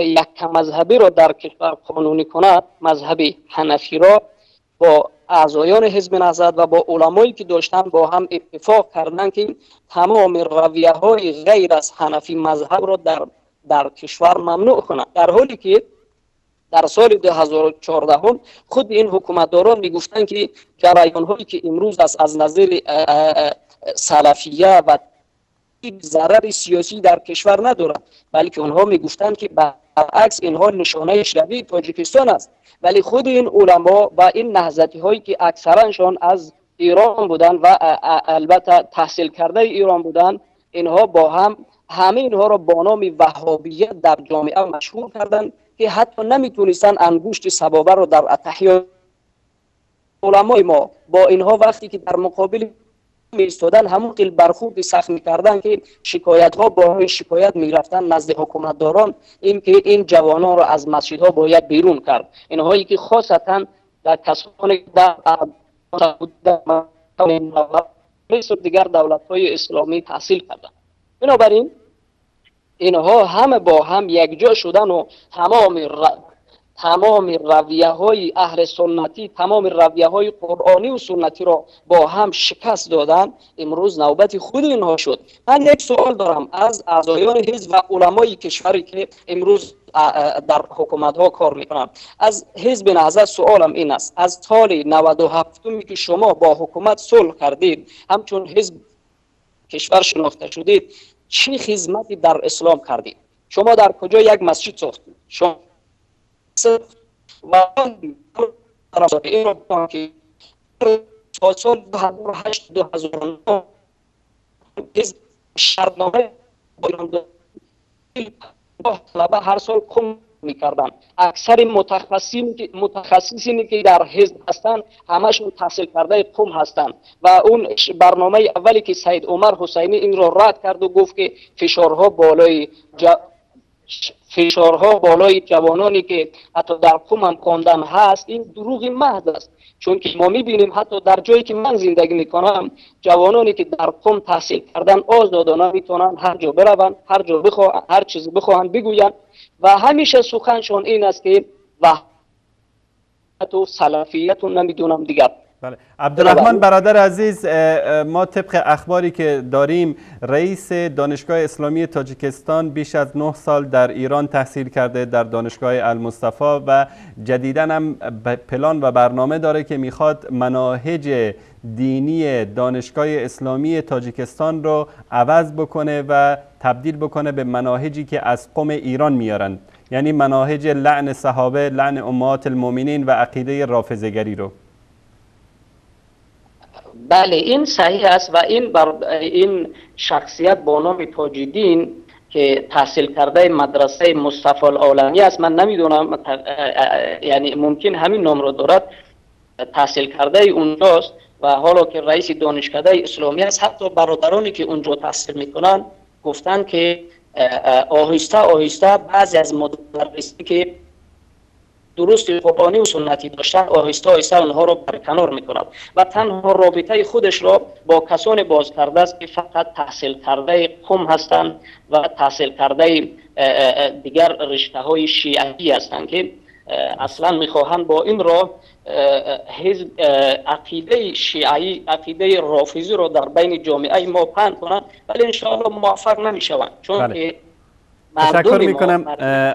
S9: یک مذهبی را در کشور قانونی کند، مذهب حنفی را، با اعضایان حزب نهضت و با علمایی که داشتن با هم اتفاق کردند که تمام رویه های غیر از حنفی مذهب را در کشور ممنوع کنند. در حالی که در سال 2014 خود این حکومتداران میگفتند که جریان هایی که امروز از نظر سلفیه و ضرر سیاسی در کشور ندارد، بلکه اونها میگفتند که برعکس اینها نشانه شوی تاجیکستان است. ولی خود این علما و این نهضتی هایی که اکثرانشان از ایران بودن و البته تحصیل کرده ایران بودن، اینها با هم همه اینها را با نام وهابیت در جامعه مشهور کردند که حتی نمیتونستن انگشت سبابه را در اتحیات. علمای ما با اینها وقتی که در مقابل ایستادن همون قیل برخورد سخت می‌کردن که شکایت ها با شکایت می‌رفتن نزد حکومتداران، این که این جوانان را از مسجدها باید بیرون کرد. اینهایی که خاصتا در کسانی در مثل دیگر دولت‌های اسلامی تحصیل کردند. بنابراین اینها همه با هم یکجا شدن و تمام رویه های اهل سنتی، تمام رویه های قرآنی و سنتی را با هم شکست دادن. امروز نوبت خود اینها شد. من یک سوال دارم از اعضایان حزب و علمای کشوری که امروز در حکومت ها کار میکنند. از حزب نهضت سوالم این است: از سال 97 که شما با حکومت صلح کردید، همچون حزب کشور شناخته شدید، چه خدمتی در اسلام کردید؟ شما در کجا یک مسجد ساختید؟ شما و این را که سال 2008-2009 شرطنامه طلبه هر سال کم میکردن. اکثر متخصصینی که در حزب هستند همشون تحصیل کرده قم هستند و اون برنامه اولی که سید عمر حسینی این را رد کرد و گفت که فشارها بالای جوانانی که حتی در قم هم خواندن هست، این دروغ محض است. چون که ما میبینیم حتی در جایی که من زندگی میکنم، جوانانی که در قم تحصیل کردن آزادانه میتونن هر جا بروند، هر جا بخواهند، هر چیز بخواهند بگویند و همیشه سخنشون این است که وحدت و سلفیت و نمیدونم دیگر.
S1: بله. عبدالرحمن برادر عزیز، ما طبق اخباری که داریم رئیس دانشگاه اسلامی تاجیکستان بیش از 9 سال در ایران تحصیل کرده در دانشگاه المصطفی و جدیداً هم پلان و برنامه داره که میخواد مناهج دینی دانشگاه اسلامی تاجیکستان رو عوض بکنه و تبدیل بکنه به مناهجی که از قم ایران میارن، یعنی مناهج لعن صحابه، لعن امهات المؤمنین و عقیده رافضه‌گری رو.
S9: بله این صحیح است و این شخصیت با نام تاج‌الدین که تحصیل کرده مدرسه مصطفی العالمی است، من نمیدونم یعنی ممکن همین نام رو دارد، تحصیل کرده اونجاست و حالا که رئیس دانشکده اسلامی است. حتی برادرانی که اونجا تحصیل میکنن گفتن که آهسته آهسته بعضی از مدرسین که درست قرآنی و سنتی داشتن آهسته آهسته اونها رو برکنار میکند و تنها رابطه خودش را با کسانی باز کرده است که فقط تحصیل کرده قم هستند و تحصیل کرده دیگر رشته های شیعی هستند که اصلا میخواهند با این را عقیده شیعی، عقیده رافضی را در بین جامعه ما پهن کنند، ولی انشاءالله موفق نمیشوند. چون که
S1: تشکر میکنم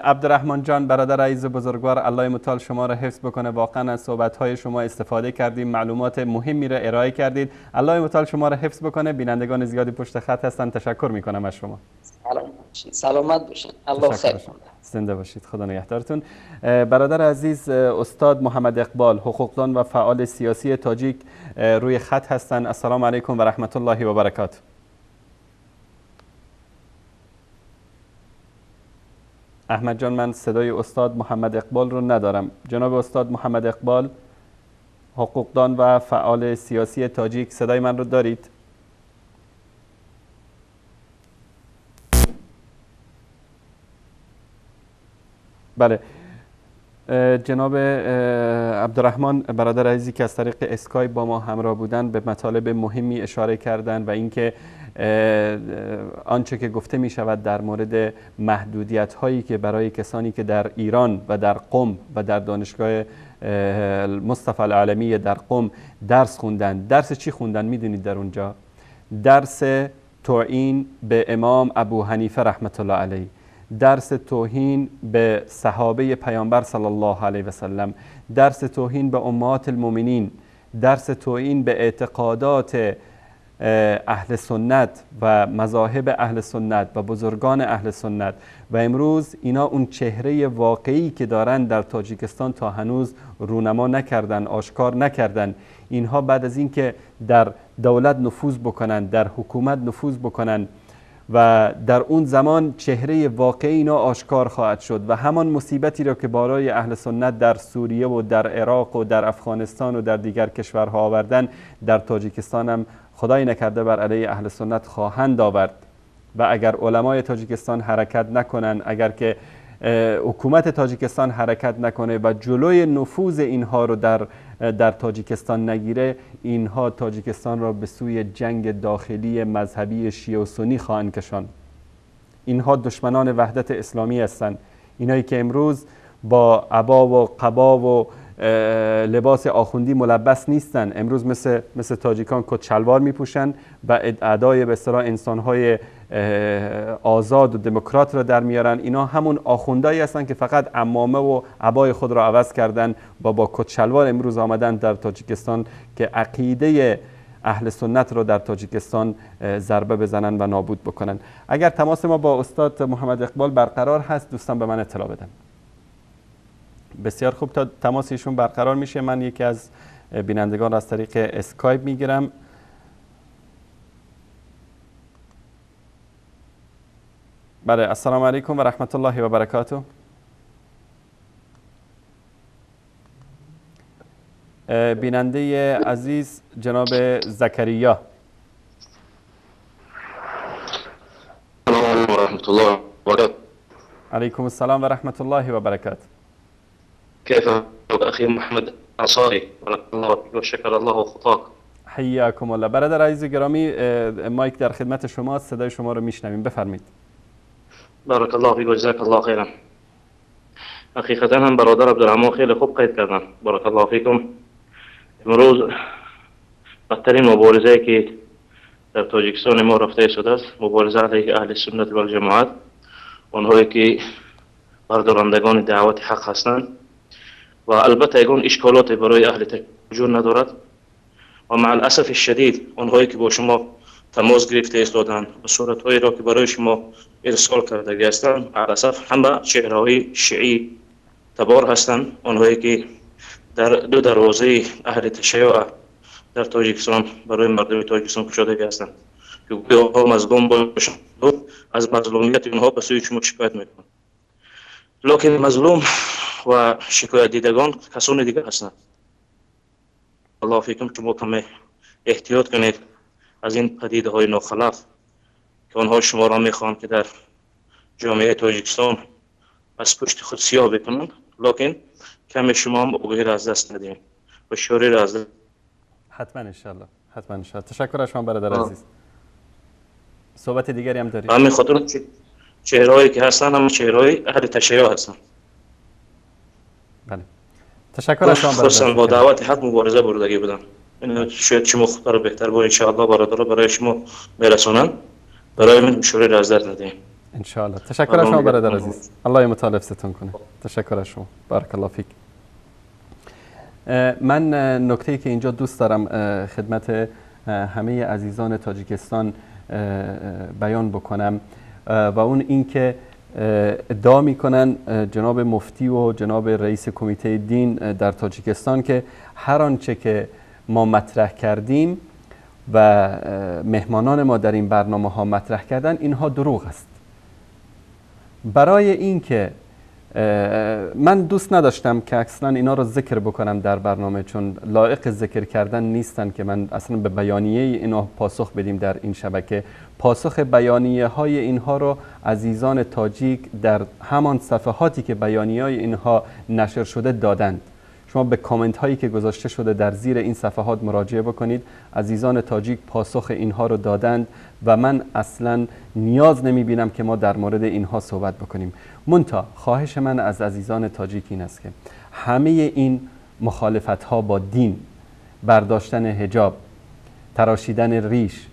S1: عبدالرحمن جان، برادر عزیز بزرگوار، الله متعال شما را حفظ بکنه. واقعا از صحبت‌های شما استفاده کردیم، معلومات مهمی را ارائه کردید. الله متعال شما را حفظ بکنه. بینندگان زیادی پشت خط هستند، تشکر میکنم از شما.
S9: سلامت باشین. الله خیر.
S1: زنده باشید. خدا نگهدارتون. برادر عزیز استاد محمد اقبال، حقوقدان و فعال سیاسی تاجیک روی خط هستند. السلام علیکم و رحمت الله و برکاته. احمد جان، من صدای استاد محمد اقبال رو ندارم. جناب استاد محمد اقبال، حقوقدان و فعال سیاسی تاجیک، صدای من رو دارید؟ بله. جناب عبدالرحمن برادر عزیزی که از طریق اسکایپ با ما همراه بودن به مطالب مهمی اشاره کردند و اینکه آنچه که گفته می شود در مورد محدودیت هایی که برای کسانی که در ایران و در قم و در دانشگاه مصطفی العالمی در قم درس خوندن. درس چی خوندن میدونید در اونجا؟ درس توهین به امام ابو حنیفه رحمت الله علیه، درس توهین به صحابه پیامبر صلی الله علیه و سلم، درس توهین به امهات المؤمنین، درس توهین به اعتقادات اهل سنت و مذاهب اهل سنت و بزرگان اهل سنت. و امروز اینا اون چهره واقعی که دارن در تاجیکستان تا هنوز رونما نکردن، آشکار نکردن. اینها بعد از اینکه در دولت نفوذ بکنن، در حکومت نفوذ بکنن و در اون زمان چهره واقعی اینا آشکار خواهد شد و همان مصیبتی را که برای اهل سنت در سوریه و در عراق و در افغانستان و در دیگر کشورها آوردن، در تاجیکستان هم خدای نکرده بر علیه اهل سنت خواهند آورد. و اگر علمای تاجیکستان حرکت نکنن، اگر که حکومت تاجیکستان حرکت نکنه و جلوی نفوذ اینها رو در تاجیکستان نگیره، اینها تاجیکستان را به سوی جنگ داخلی مذهبی شیعه و سنی خواهند کشاند. اینها دشمنان وحدت اسلامی هستند. اینایی که امروز با عبا و قبا و لباس آخوندی ملبس نیستن، امروز مثل تاجیکان کت شلوار میپوشن و ادعای به اصطلاح انسانهای آزاد و دموکرات را در میارن. اینا همون آخوندایی هستن که فقط عمامه و عبای خود را عوض کردن و با کت شلوار امروز آمدن در تاجیکستان که عقیده اهل سنت را در تاجیکستان ضربه بزنن و نابود بکنن. اگر تماس ما با استاد محمد اقبال برقرار هست، دوستان به من اطلاع بدن. بسیار خوب، تا تماس ایشون برقرار میشه من یکی از بینندگان را از طریق اسکایپ میگیرم. بله، السلام علیکم و رحمت الله و برکاته. بیننده عزیز جناب زکریا.
S10: السلام علیکم و رحمت الله و برکاته.
S1: علیکم السلام و رحمت الله و برکاته.
S10: كيف أخي محمد أنصاري؟ بارك الله فيك وشكر الله خطاك.
S1: حیاکم الله. برادر عزیز گرامی، مایک در خدمت شماست، صدای شما رو میشنویم، بفرمایید.
S10: بارك الله فيك وجزاك الله خيرا. حقیقتا هم برادر عبدالرحمن خیلی خوب قید کردن. بارك الله فيكم. امروز بدترین مبارزه که در تاجیکستان ما رفته شده است مبارزه علیه اهل سنت و الجماعت، آنهایی که بردارندگان دعوت حق هستند و البته یگان اشکالات برای اهل تشیع وجود ندارد و مع الاسف الشدید آنهایی که با شما تماس گرفته ایستادند و صورتهایی را که برای شما ارسال کرده هستند مع الاسف همه چهره‌های شیعی تبار هستند، آنهایی که در دو دروازه اهل تشیع در تاجیکستان برای مردم تاجیکستان گشاده هستند که گویا آنها مظلوم باشند از مظلومیت اونها به سوی شما شکایت میکنند، لکن مظلوم و شکایت دیدگان کسان دیگه هستند. الله فیکم شما کمی احتیاط کنید از این پدیده های ناخلاف که آنها شما را میخوان که در جامعه تاجیکستان از پشت خود سیاه بکنند، لکن کمی شما هم آگاهی را از دست ندهید و شعوری را از دست.
S1: حتما انشالله، حتما انشالله. تشکر از شما برادر عزیز. صحبت دیگری هم دارید؟
S10: همین خاطر چهرهایی که هستن هم چهرهای اهل تشیع هستن.
S1: بله. تشکر از شما برادر.
S10: با دعوت حق مبارزه بردگی بودن. شاید شما خود را بهتر با انشاءالله برادر برای شما میرسونن. برای من مشوره را از دست ندهید.
S1: انشاءالله. تشکر از شما برادر عزیز. الله مطالب ستون کنه. تشکر از شما. بارک الله فیک. من نکته‌ای که اینجا دوست دارم خدمت همه عزیزان تاجیکستان بیان بکنم و اون این که ادعا میکنن جناب مفتی و جناب رئیس کمیته دین در تاجیکستان که هر آنچه که ما مطرح کردیم و مهمانان ما در این برنامه ها مطرح کردن اینها دروغ است. برای این که من دوست نداشتم که اصلا اینا رو ذکر بکنم در برنامه، چون لایق ذکر کردن نیستن که من اصلا به بیانیه اینا پاسخ بدیم در این شبکه. پاسخ بیانیه های اینها رو عزیزان تاجیک در همان صفحاتی که بیانیه های اینها نشر شده دادند. شما به کامنت هایی که گذاشته شده در زیر این صفحات مراجعه بکنید. عزیزان تاجیک پاسخ اینها رو دادند و من اصلا نیاز نمی بینم که ما در مورد اینها صحبت بکنیم. منتها خواهش من از عزیزان تاجیک این است که همه این مخالفت ها با دین، برداشتن حجاب، تراشیدن ریش،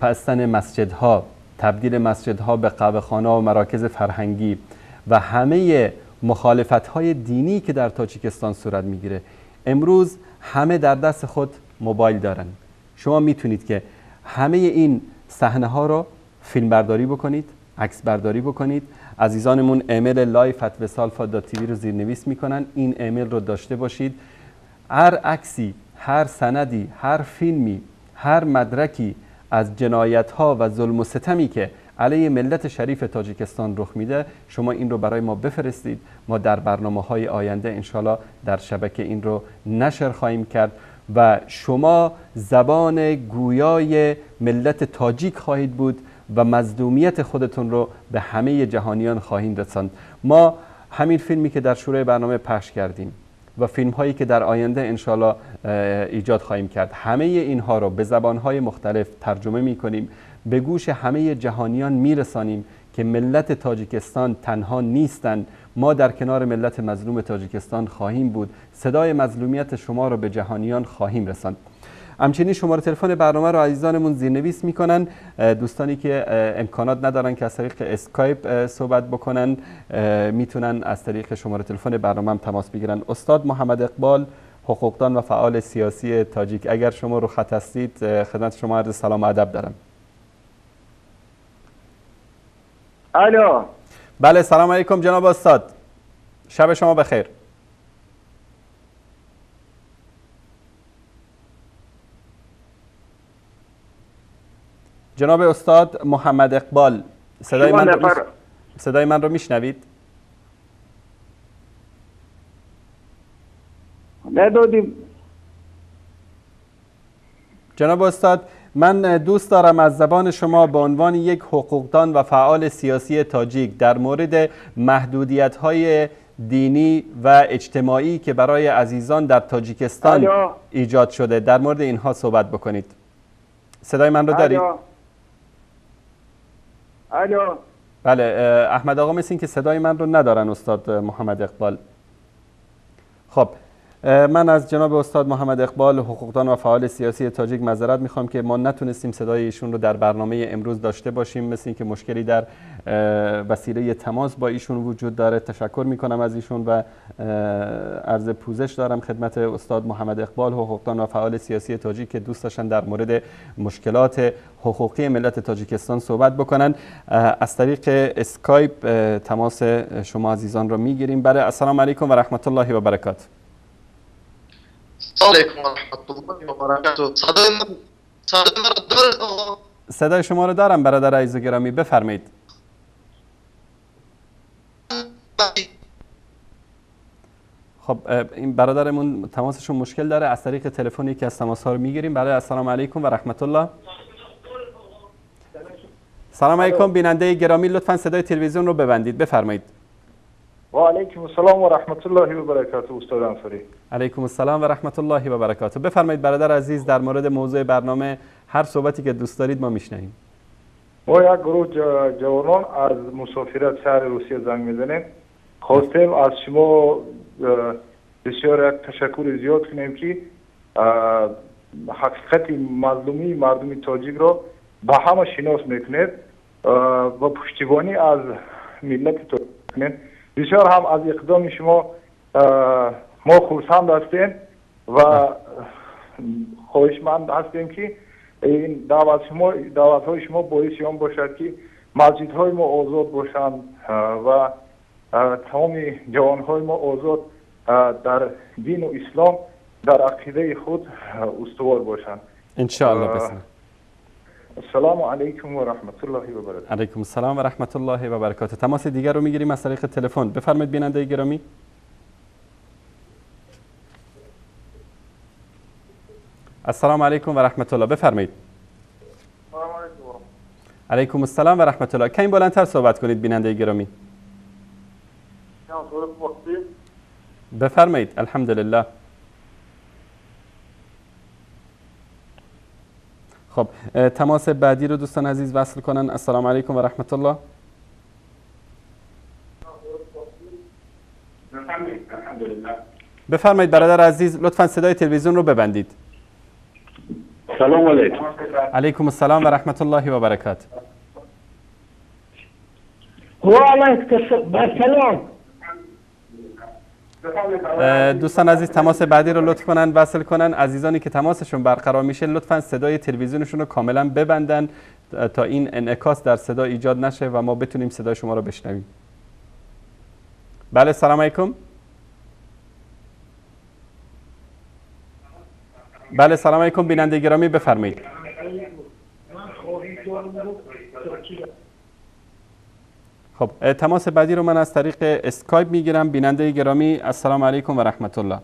S1: بستن مسجدها، تبدیل مسجدها به قهوه‌خانه و مراکز فرهنگی و همه مخالفت های دینی که در تاجیکستان صورت میگیره، امروز همه در دست خود موبایل دارن. شما میتونید که همه این صحنه ها رو فیلم برداری بکنید، عکس برداری بکنید. عزیزانمون ایمیل live@vesalfa.tv رو زیرنویس میکنن، این ایمیل رو داشته باشید. هر عکسی، هر سندی، هر فیلمی، هر مدرکی از جنایت ها و ظلم و ستمی که علیه ملت شریف تاجیکستان رخ میده، شما این رو برای ما بفرستید. ما در برنامه‌های آینده انشالله در شبکه این رو نشر خواهیم کرد و شما زبان گویای ملت تاجیک خواهید بود و مظلومیت خودتون رو به همه جهانیان خواهیم رساند. ما همین فیلمی که در شروع برنامه پخش کردیم و فیلم هایی که در آینده انشالله ایجاد خواهیم کرد، همه اینها رو به زبانهای مختلف ترجمه می کنیم، به گوش همه جهانیان می رسانیم که ملت تاجیکستان تنها نیستند. ما در کنار ملت مظلوم تاجیکستان خواهیم بود. صدای مظلومیت شما رو به جهانیان خواهیم رساند. همچنین شماره تلفن برنامه رو عزیزانمون زیرنویس میکنن. دوستانی که امکانات ندارن که از طریق اسکایپ صحبت بکنن میتونن از طریق شماره تلفن برنامه هم تماس بگیرن. استاد محمد اقبال، حقوقدان و فعال سیاسی تاجیک، اگر شما رو خط هستید خدمت شما عرض سلام و ادب دارم.
S11: الو.
S1: بله سلام علیکم جناب استاد، شب شما بخیر. جناب استاد محمد اقبال، صدای من رو میشنوید؟
S11: ندادیم.
S1: جناب استاد، من دوست دارم از زبان شما به عنوان یک حقوقدان و فعال سیاسی تاجیک در مورد محدودیت‌های دینی و اجتماعی که برای عزیزان در تاجیکستان ایجاد شده در مورد اینها صحبت بکنید. صدای من رو دارید؟
S11: الو.
S1: بله احمد آقا مثل این که صدای من رو ندارن استاد محمد اقبال. خب من از جناب استاد محمد اقبال حقوقدان و فعال سیاسی تاجیک معذرت میخوام که ما نتونستیم صدای ایشون رو در برنامه امروز داشته باشیم، مثل اینکه مشکلی در وسیله تماس با ایشون وجود داره. تشکر میکنم از ایشون و عرض پوزش دارم خدمت استاد محمد اقبال حقوقدان و فعال سیاسی تاجیک که دوست داشتن در مورد مشکلات حقوقی ملت تاجیکستان صحبت بکنن. از طریق اسکایپ تماس شما عزیزان رو میگیریم. بله، السلام علیکم و رحمت الله و برکاته.
S12: السلام علیکم و رحمت الله و برکاته. صدای من دارید آقا؟
S1: صدای شما رو دارم برادر عزیز و گرامی، بفرمایید. خب این برادرمون تماسشون مشکل داره، از طریق تلفنی که از تماس ها رو میگیریم. بله، السلام علیکم و رحمت الله. سلام علیکم بیننده گرامی، لطفا صدای تلویزیون رو ببندید، بفرمایید.
S13: و علیکم السلام و رحمت الله و برکاته. استاد انصاری.
S1: علیکم السلام و رحمت الله و برکاته. بفرمایید برادر عزیز، در مورد موضوع برنامه هر صحبتی که دوست دارید ما میشنویم.
S13: ما یک گروه جوانان از مسافرت شهر روسیه زنگ میزنیم. خواستیم از شما بسیار یک تشکر زیاد کنیم که حقیقت مظلومی مردم تاجیک را به همه شناس میکنید و پشتیبانی از ملت تاجیک کنید. بسیار هم از اقدام شما ما خرسند هستیم و خواهشمند هستیم که این دعوت های شما باعث آن باشد که مسجد های ما آزاد باشند و تمام جوان های ما آزاد در دین و اسلام در عقیده خود استوار باشند
S1: ان شاء الله. بسم
S13: السلام علیکم و رحمت الله و برکاته.
S1: علیکم السلام و رحمت الله و برکاته. تماس دیگر رو میگیریم از طریق تلفن. بفرمایید بیننده گرامی. السلام علیکم و رحمت الله، بفرمایید. علیکم السلام و رحمت الله. کمی بلندتر صحبت کنید بیننده گرامی. بفرمایید. الحمدلله. خب تماس بعدی رو دوستان عزیز وصل کنن. السلام علیکم و رحمت الله. بفرمایید برادر عزیز، لطفا صدای تلویزیون رو ببندید.
S14: سلام علیکم.
S1: علیکم السلام و رحمت الله و برکاته.
S14: و علیکم السلام.
S1: دوستان عزیز تماس بعدی رو لطف کنن وصل کنن. عزیزانی که تماسشون برقرار میشه لطفا صدای تلویزیونشون رو کاملا ببندن تا این انعکاس در صدا ایجاد نشه و ما بتونیم صدای شما رو بشنویم. بله، سلام علیکم. بله، سلام علیکم بیننده گرامی، بفرمایید. خب تماس بعدی رو من از طریق اسکایپ میگیرم. بیننده گرامی السلام علیکم و رحمت الله.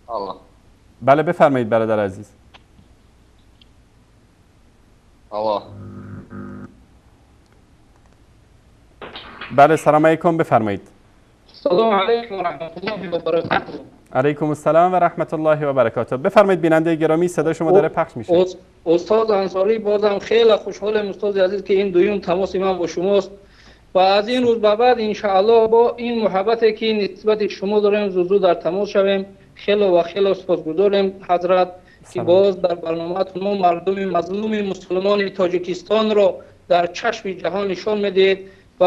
S12: الله.
S1: بله بفرمایید برادر عزیز.
S12: الله.
S1: بله، سلام علیکم، بفرمایید.
S15: سلام علیکم و رحمت الله و برکاته.
S1: علیکم السلام و رحمت الله و برکاته. بفرمایید بیننده گرامی، صدای شما داره پخش میشه.
S15: استاد انصاری، بازم خیلی خوشحالم استاد عزیز که این دویم تماس من با شماست و از این روز به بعد ان شاء الله با این محبتی که نسبت شما داریم زود در تماس شویم. خیلی سپاسگزارم حضرت که باز در برنامه‌تون ما مردم مظلوم مسلمان تاجیکستان را در چشم جهان نشان میدید و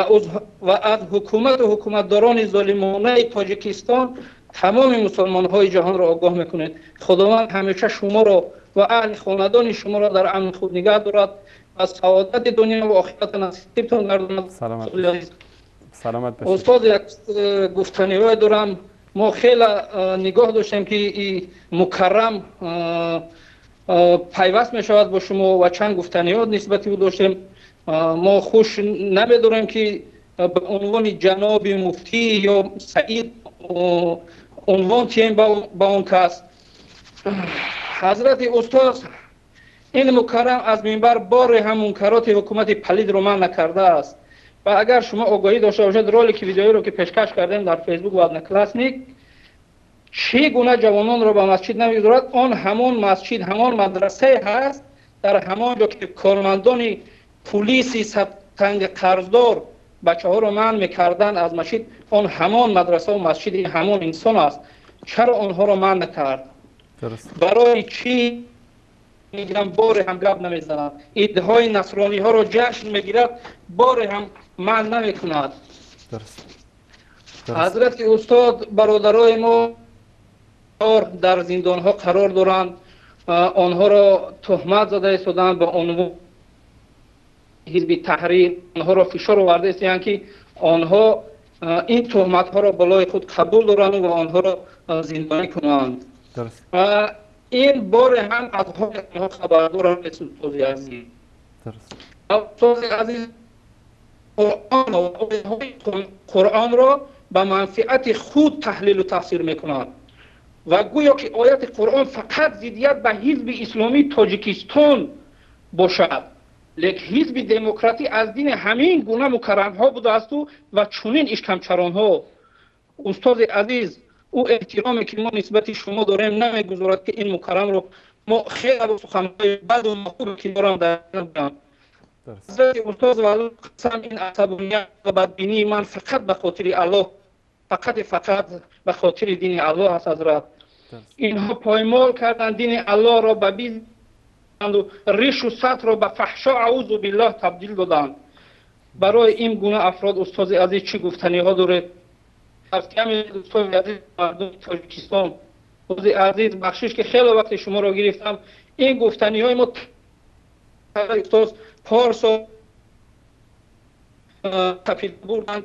S15: از حکومت و حکومتداران ظالمانه تاجیکستان تمام مسلمان های جهان را آگاه میکنید. خداوند همیشه شما را و اهل خاندان شما را در امن خود نگه دارد و سعادت دنیا و آخرت نصیبتان گرداند.
S1: سلامت باشید.
S15: استاد، یک گفتنی دارم. ما خیلی نگاه داشتیم که این مکرم پیوست می شود با شما و چند گفتنیات نسبتی بود داشتیم. ما خوش نمیداریم که به عنوان جناب مفتی یا سعید عنوان تیم با اون کس. حضرت استاد، این مکرم از منبر بار هم منکرات حکومت پلید رو من نکرده است و اگر شما آگاهی داشته باشید رولی که ویدیویی رو که پیشکش کردیم در فیسبوک و کلاسنیک چگونه جوانان رو به مسجد نمی‌گذارد. آن همان مسجد، همان مدرسه هست در همان جا که کارمندان پلیس تنگ قرضدار بچه ها رو منع میکردن از مسجد، اون همان مدرسه و مسجد همان انسان است، چرا اونها رو منع کرد؟ برای چی میگم بار هم گپ نمیزنند؟ ایدهای نصرانی ها رو جشن میگیرد، بار هم منع نمیکند. حضرت استاد برادرای ما در زندان ها قرار دارند، آنها را تهمت زده ایستادند به عنوان حزب تحریر، آنها را فشار آورده ایستادند که آنها این تهمت ها را بالای خود قبول دارند و آنها را زندانی کنند. این بار هم از آنها خبردارند. استاد عزیز، استاد عزیز قرآن را به منفعت خود تحلیل و تفسیر میکنند و گویا که آیت قرآن فقط ضدیت به حزب اسلامی تاجیکستان باشد، لیکن حزب دموکراتی از دین همین گونه مکرم ها بوده است و چنین اشکمچران ها. استاد عزیز، او احترامی که ما نسبت شما داریم نمیگذارد که این مکرم رو ما خیلی سخنهای بد و خوبی که دارم در بگم. حضرت استاد و قسم این عصبانیت و بدبینی من فقط به خاطر الله، فقط به خاطر دین الله است. حضرت اینها پایمال کردن دین الله را به بیز و ریش و سطر را به فحشا اعوذ بالله تبدیل دادند. برای این گونه افراد استاد عزیز چه گفتنی ها داره؟ استاد عزیز مردم تاجیکستان، استاد عزیز بخشش که خیلی وقت شما را گرفتم، این گفتنی های ما استاد پارس و تپیل بردند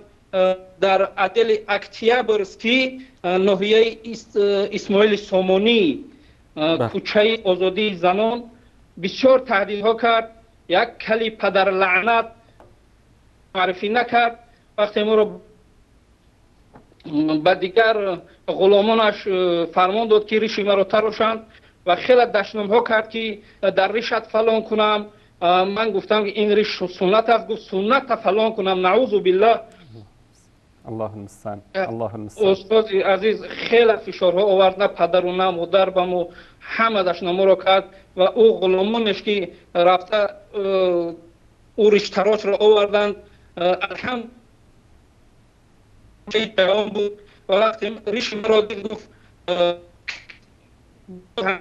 S15: در عدل اکتیبرسکی ناحیه اسماعیل سامانی کوچه آزادی زنان بسیار تهدیدها کرد، یک کلی پدر لعنت معرفی نکرد. وقتی ما رو به دیگر غلامانش فرمان داد که ریش مرا تراشند و خیلی دشنامها کرد که در ریشت فلان کنم. من گفتم که این ریش سنت است، گفت سنت فلان کنم، نعوذ بالله.
S1: الله المستعان. الله المستعان.
S15: استاد عزیز خیلی فشارها آورد، نه پدر و نه مادر بمو همه دشنامه را کرد و او غلامانش که رفته او ریش تراش را آوردند. الحمد پیام بود و وقتی ریش مرا دید گفت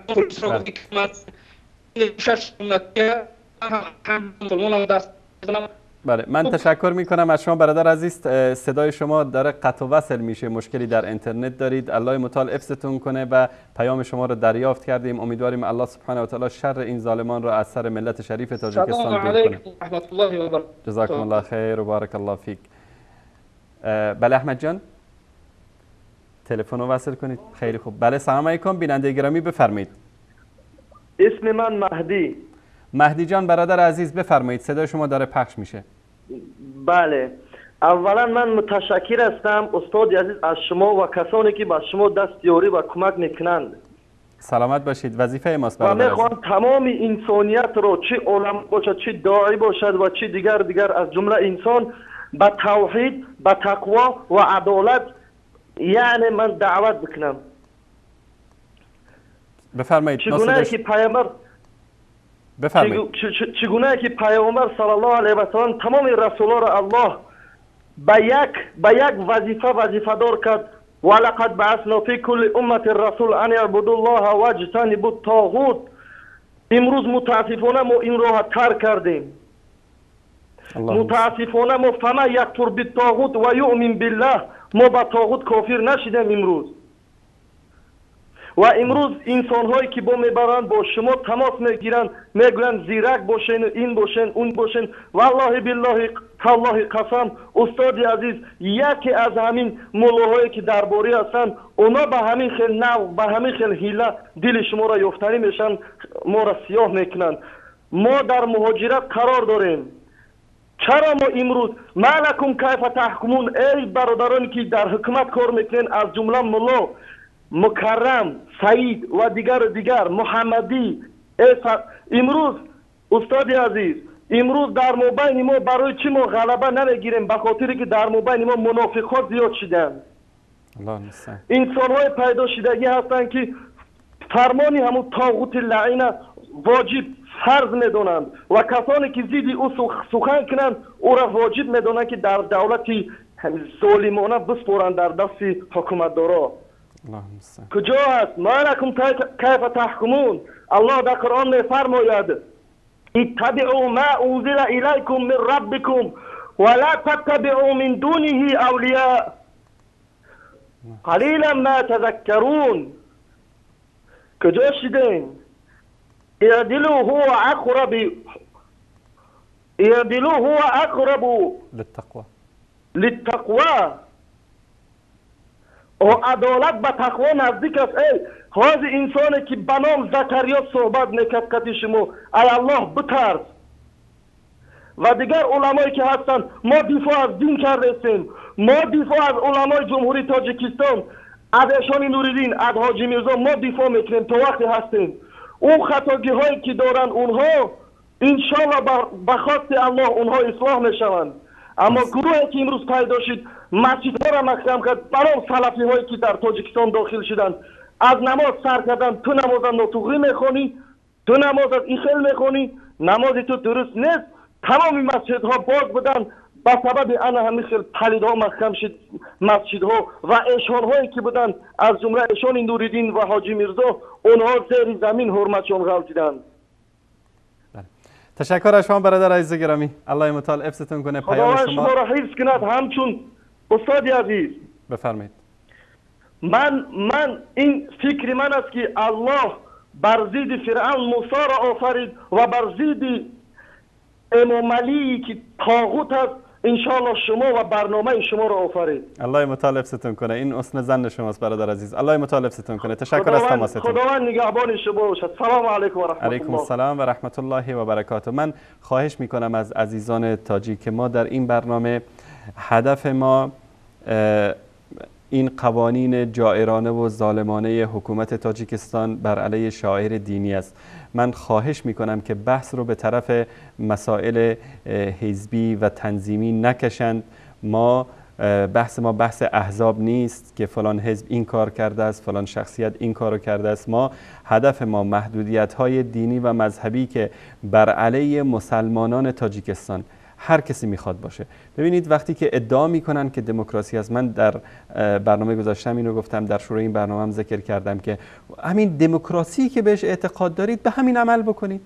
S15: پلیس را گفت که من ریشش سنتیه هم مسلمان دست بزنم.
S1: بله، من تشکر میکنم از شما برادر عزیز. صدای شما داره قطع و وصل میشه، مشکلی در اینترنت دارید. الله متعال حفظتون کنه و پیام شما رو دریافت کردیم. امیدواریم الله سبحانه و تعالی شر این ظالمان رو از سر ملت شریف تاجیکستان دور کنه.
S15: رحمت الله و برکاته.
S1: جزاکم الله خیر و بارک الله فیک. بله احمد جان، تلفن رو وصل کنید. خیلی خوب. بله سلام علیکم بیننده گرامی، بفرمایید.
S16: اسم من مهدی.
S1: مهدی جان برادر عزیز بفرمایید، صدای شما داره پخش میشه.
S16: بله، اولا من متشکر هستم استاد عزیز از شما و کسانی که با شما دستیاری و کمک میکنند.
S1: سلامت باشید، وظیفه ماست
S16: و
S1: برادر عزیز.
S16: میخوام تمام انسانیت رو، چه علما باشد، چه داعی باشد و چه دیگر از جمله انسان، به توحید، به تقوا و عدالت یعنی من دعوت بکنم.
S1: بفرمایید.
S16: چگونه که پیامبر چگونه که پیامبر صلی الله علیه و سلم تمام رسولان را الله به یک وظیفه دار کرد. ولقد بعثنا فی کل امه الرسول ان یعبدوا الله واجتنبوا الطاغوت. امروز متاسفانه ما این راه ترک کردیم. متاسفانه ما فما یکفر بالطاغوت و یؤمن بالله، ما با طاغوت کافر نشدیم امروز. و امروز انسان هایی که با میبرند با شما تماس میگیرند، میگویند زیرک باشین، این باشین، اون باشین. والله بالله تالله قسم استاد عزیز، یکی از همین مولاهایی که درباری هستند، اونا به همین خیل نو، به همین خیل حیله دل شما را یافتنی میشن، ما را سیاه میکنند. ما در مهاجرت قرار داریم. چرا ما امروز مالکم کیف تحکمون؟ ای برادرانی که در حکومت کار میکنین، از جمله مولا مکرم، سعید و دیگر محمدی، امروز استاد عزیز، امروز در مابین ما برای چی ما غلبه نمیگیریم؟ به خاطری که در مابین ما منافقات زیاد شدن. انسان های پیدا شدگی هستن که فرمانی همون طاغوت لعین واجب فرض میدونند و کسانی که ضد او سخن کنند او را واجب میدونند که در دولتی ظالمانه بسپارند در دست حکومتدارا. کجا است؟ ما لکم کیف تحکمون. الله در قرآن میفرماید اتبعوا ما انزل الیکم من ربکم ولا تتبعوا من دونه اولیاء قلیلا ما تذکرون. کجا شدین؟ اعدلوا هو اقرب للتقوى و عدالت به تقوا نزدیک است. ای خواهد انسانی که به نام زکریا صحبت میکرد کتی شما ای الله بترس. و دیگر علمایی که هستند ما دفاع از دین کردیم، ما دفاع از علمای جمهوری تاجیکستان از ایشان نوریدین از حاجی میرزا ما دفاع میکنیم تا وقتی هستیم. اون خطاگی هایی که دارن اونها انشالله به خواست الله اونها اصلاح میشوند. اما گروهی که امروز پیدا شد مسجدها را محکم کرد برای سلفی هایی که در تاجیکستان داخل شدند از نماز سر کردن. تو نماز ناطقی میخونی، تو نماز از ایخل میخونی، نماز تو درست نیست. تمام مسجدها باز بودن به سبب ان همیشه پلیدها محکم شد مسجدها و ایشان هایی که بودن از جمله ایشان نوریدین و حاجی میرزا اونها زیر زمین حرمتشان غلطیدند.
S1: تشکر از شما برادر عزیز گرامی. الله متعال حفظتون کنه.
S16: خداوند شما را حفظ کند. همچون استاد عزیز
S1: بفرمایید.
S16: من این فکر من است که الله بر ضد فرعون موسی را آفرید و بر ضد امام علی که طاغوت است انشاءالله شما و برنامه شما را آفرید.
S1: الله متعال حفظتون کنه. این حسن ظن شماست برادر عزیز. الله متعال حفظتون کنه. تشکر از تماستون.
S16: خداوند نگهبان شما باشد. سلام علیکم و رحمت الله.
S1: علیکم السلام و رحمت الله و برکاته. من خواهش میکنم از عزیزان تاجیک که ما در این برنامه هدف ما این قوانین جائرانه و ظالمانه حکومت تاجیکستان بر علیه شاعر دینی است. من خواهش میکنم که بحث رو به طرف مسائل حزبی و تنظیمی نکشند. بحث ما بحث احزاب نیست که فلان حزب این کار کرده است، فلان شخصیت این کار کرده است. هدف ما محدودیت های دینی و مذهبی که بر علیه مسلمانان تاجیکستان هر کسی میخواد باشه. ببینید وقتی که ادعا میکنن که دموکراسی است، من در برنامه گذاشتم اینو گفتم، در شروع این برنامه هم ذکر کردم که همین دموکراسی که بهش اعتقاد دارید به همین عمل بکنید.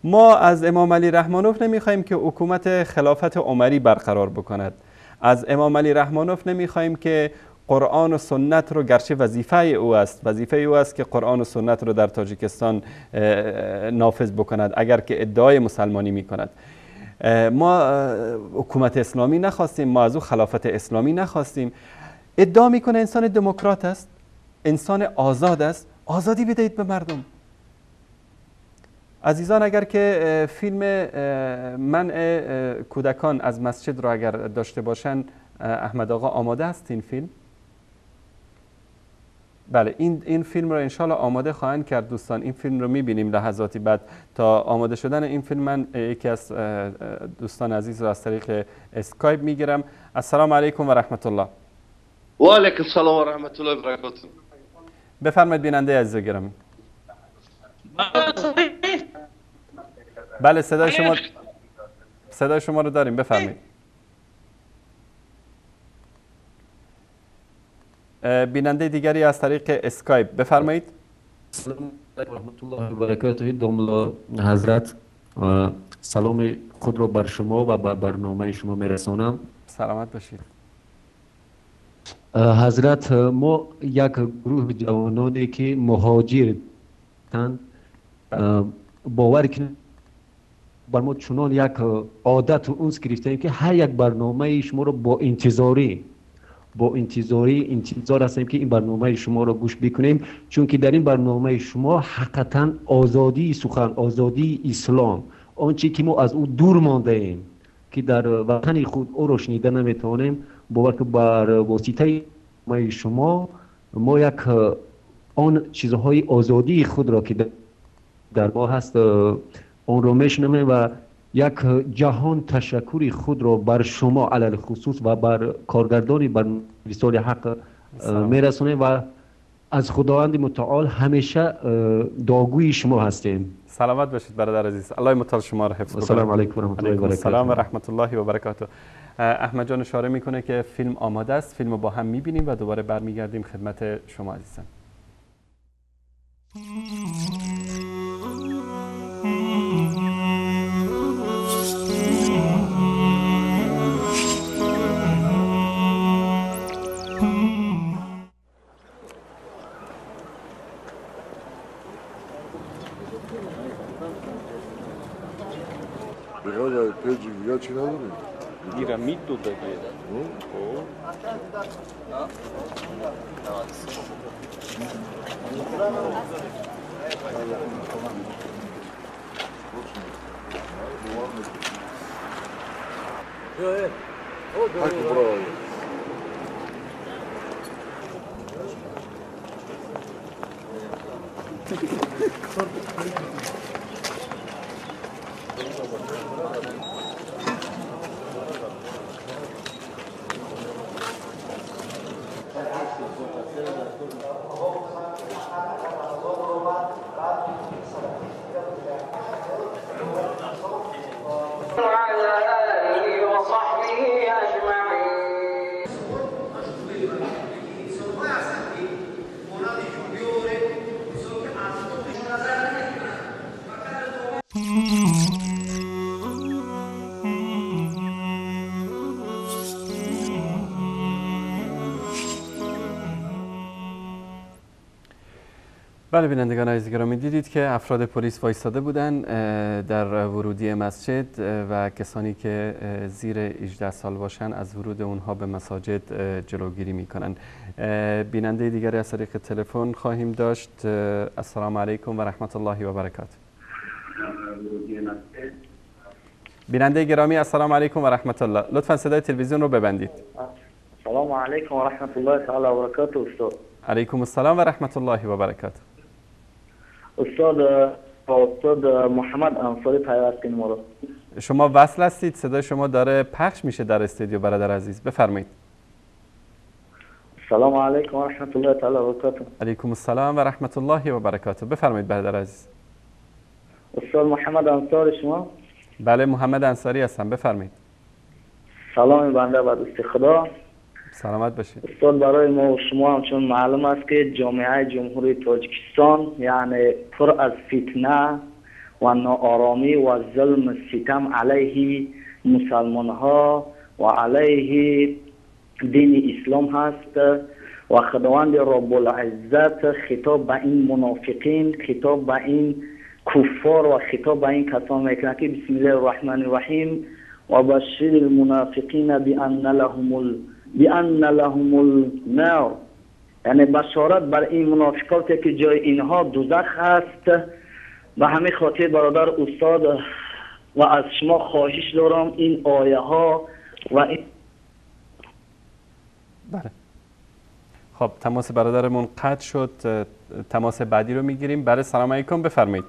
S1: ما از امام علی رحمانوف نمیخوایم که حکومت خلافت عمری برقرار بکند. از امام علی رحمانوف نمیخوایم که قرآن و سنت رو، گرچه وظیفه او است که قرآن و سنت رو در تاجیکستان نافذ بکند اگر که ادعای مسلمانی میکند. ما حکومت اسلامی نخواستیم، ما از او خلافت اسلامی نخواستیم. ادعا میکنه انسان دموکرات است، انسان آزاد است. آزادی بدهید به مردم. عزیزان اگر که فیلم منع کودکان از مسجد را اگر داشته باشن، احمد آقا آماده است این فیلم؟ بله، این فیلم رو انشالله آماده خواهند کرد دوستان. این فیلم رو میبینیم لحظاتی بعد. تا آماده شدن این فیلم من یکی از دوستان عزیز رو از طریق اسکایپ میگیرم. السلام علیکم و رحمت الله.
S12: و علیکم السلام و رحمت الله و برکاته.
S1: بفرمایید بیننده عزیز و گرامی. بله صدای شما رو داریم، بفرمایید. بیننده دیگری از طریق اسکایپ بفرمایید.
S17: سلام علیکم و رحمت الله و برکاته. دوملا حضرت سلام خود را بر شما و بر برنامه شما میرسانم.
S1: سلامت باشید.
S17: حضرت ما یک گروه جوانانی که مهاجرند باور کنید بر ما چنان یک عادت و انس گرفتیم که هر یک برنامه شما رو با انتظار هستیم که این برنامه شما رو گوش بکنیم، چون که در این برنامه شما حقیقتا آزادی سخن، آزادی اسلام، آنچه که ما از او دور مانده ایم که در وطن خود او رو شنیده نمیتونیم، باور که بر واسطه شما ما یک آن چیزهای آزادی خود را که در ما هست آن رو میشنویم و یک جهان تشکر خود را بر شما علل خصوص و بر کارگردانی بر رسال حق میرسونیم و از خداوند متعال همیشه داغوی شما هستیم.
S1: سلامت باشید برادر عزیز. الله متعال شما را حفظ کنه.
S17: السلام علیکم و رحمت الله و برکاته.
S1: سلام و رحمت الله و برکاته. احمد جان اشاره میکنه که فیلم آماده است. فیلم رو با هم میبینیم و دوباره برمیگردیم خدمت شما عزیزان.
S18: برادر پیجی یا چی نداری؟
S1: دیرمید دو دقیقه. بله بینندگان عزیز گرامی، دیدید که افراد پلیس وایستاده بودن در ورودی مسجد و کسانی که زیر 18 سال باشن از ورود اونها به مساجد جلوگیری میکنن. بیننده دیگری از طریق تلفن خواهیم داشت. السلام علیکم و رحمت الله و برکاته. بیننده گرامی السلام علیکم و رحمت الله، لطفا صدای تلویزیون رو ببندید.
S19: السلام علیکم و رحمت الله تعالی و برکاته. استاد
S1: علیکم السلام و رحمت الله و برکاته.
S19: استاد محمد انصاری پیوستین ما رو.
S1: شما وصل هستید، صدای شما داره پخش میشه در استودیو برادر عزیز، بفرمایید.
S19: السلام علیکم و رحمت الله تعالی و برکاته.
S1: علیکم السلام و رحمت الله و برکاته، بفرمایید برادر عزیز.
S19: استاد محمد انصاری شما؟
S1: بله محمد انصاری هستم، بفرمایید.
S19: سلام بنده به دوست خدا.
S1: سلامت باشید.
S19: استاد برای ما و شما همچون معلوم است که جامعه جمهوری تاجیکستان یعنی پر از فتنه و ناآرامی و ظلم ستم علیه مسلمان ها و علیه دین اسلام هست و خداوند رب العزت خطاب به این منافقین، خطاب به این کفار و خطاب به این کسان میکنه که بسم الله الرحمن الرحیم و بشر المنافقین بأن لهم النار، یعنی بشارت بر این منافقات که جای اینها دوزخ است. به همین خاطر برادر استاد و از شما خواهش دارم این آیه ها و این
S1: بله. خب تماس برادرمون قطع شد، تماس بعدی رو میگیریم. بله سلام علیکم، بفرمایید.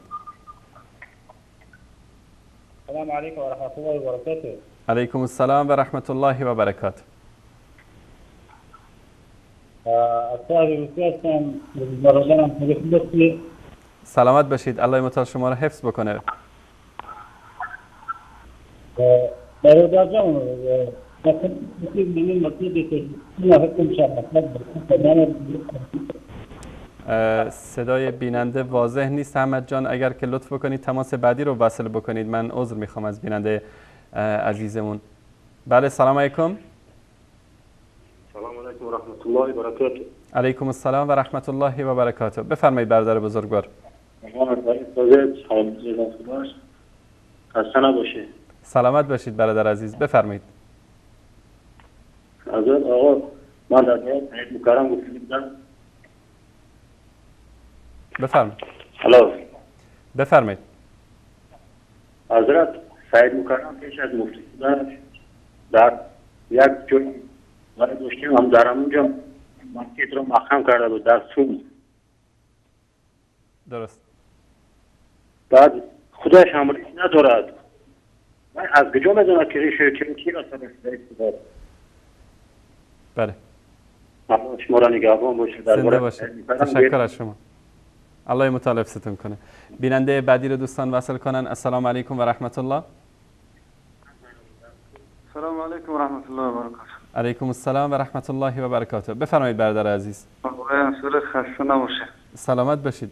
S20: سلام علیکم و رحمت الله و برکاته.
S1: علیکم السلام و رحمت الله و برکاته. سلامت باشید، الله متعال شما را حفظ بکنه.
S20: برادر جان
S1: صدای بیننده واضح نیست احمد جان، اگر که لطف بکنید تماس بعدی رو وصل بکنید. من عذر میخوام از بیننده عزیزمون. بله سلام علیکم.
S20: سلام علیکم و رحمت الله و برکاته.
S1: علیکم السلام و رحمت الله و برکاته، بفرمایید برادر بزرگوار.
S20: خسته نباشه.
S1: سلامت باشید برادر عزیز، بفرمایید.
S20: حضرت آقا من در سعید مکرم گفته بودم.
S1: بفرمایید.
S20: الو.
S1: بفرمایید.
S20: حضرت سعید مکرم پیش از مفتی بودن در یک جای وارد داشتیم، هم در همونجا مسجد رو محکم کرده بود در سوم.
S1: درست.
S20: بعد خدایش همراهی ندارد. من از کجا میدونم که ریشه کی را سر استفاده؟
S1: بله.
S20: الله شما را نگهبان باشه.
S1: زنده باشید. تشکر از شما. الله متعال حفظتون کنه. بیننده بعدی رو دوستان وصل کنن. السلام علیکم و رحمت الله.
S18: السلام علیکم و رحمت الله و برکاته.
S1: علیکم السلام و رحمت الله و برکاته. بفرمایید برادر عزیز.
S18: آقای انصور خسته نباشه.
S1: سلامت باشید.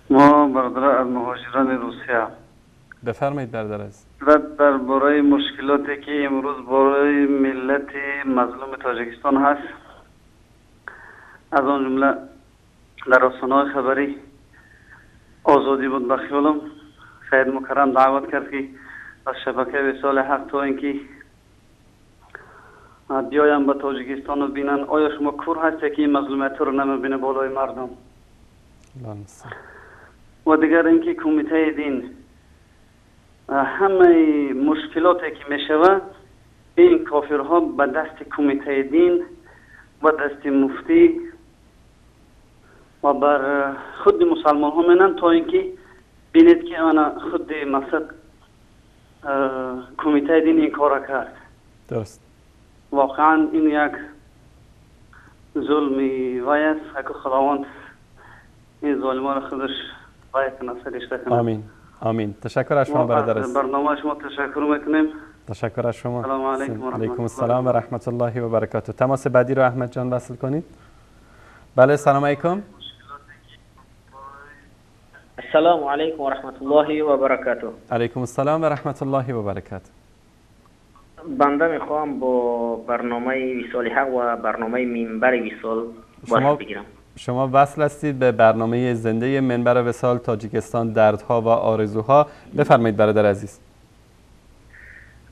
S18: ما برادر از مهاجران روسیه.
S1: بفرمایید برادر عزیز.
S18: درباره مشکلاتی که امروز برای ملت مظلوم تاجیکستان هست، از آن جمله در رسانه‌های خبری آزادی بود به خیالم سید مکرم دعوت کرد که از شبکه وصال حق تا اینکه بیایم به تاجیکستان و بینن. آیا شما کور هستی که این مظلومیت رو نمیبینه بالای مردم؟ و دیگر اینکه کمیته دین همه مشکلاتی که میشود این کافرها به دست کمیته دین و دست مفتی و بر خود مسلمان ها مینن تا اینکه بینید که آن خود مقصد کمیته دین این کار کرد.
S1: درست.
S18: واقعا این یک ظلمی وای است. اگه خداوند این ظالمان را خودش وای کنه سرشته کنه.
S1: آمین. آمین. تشکر از شما برادر عزیز.
S18: برنامه شما تشکر میکنیم.
S1: تشکر از شما.
S18: سلام علیکم و
S1: علیکم السلام و رحمت الله و برکاته. تماس بعدی رو احمد جان وصل کنید. بله سلام علیکم.
S21: السلام علیکم و رحمت الله و برکاته.
S1: علیکم السلام و رحمت الله و برکاته.
S21: بنده میخوام با برنامه وصال حق و برنامه منبر وصال وصل بگیرم.
S1: شما وصل هستید به برنامه زنده منبر وصال تاجیکستان، دردها و آرزوها. بفرمایید برادر عزیز.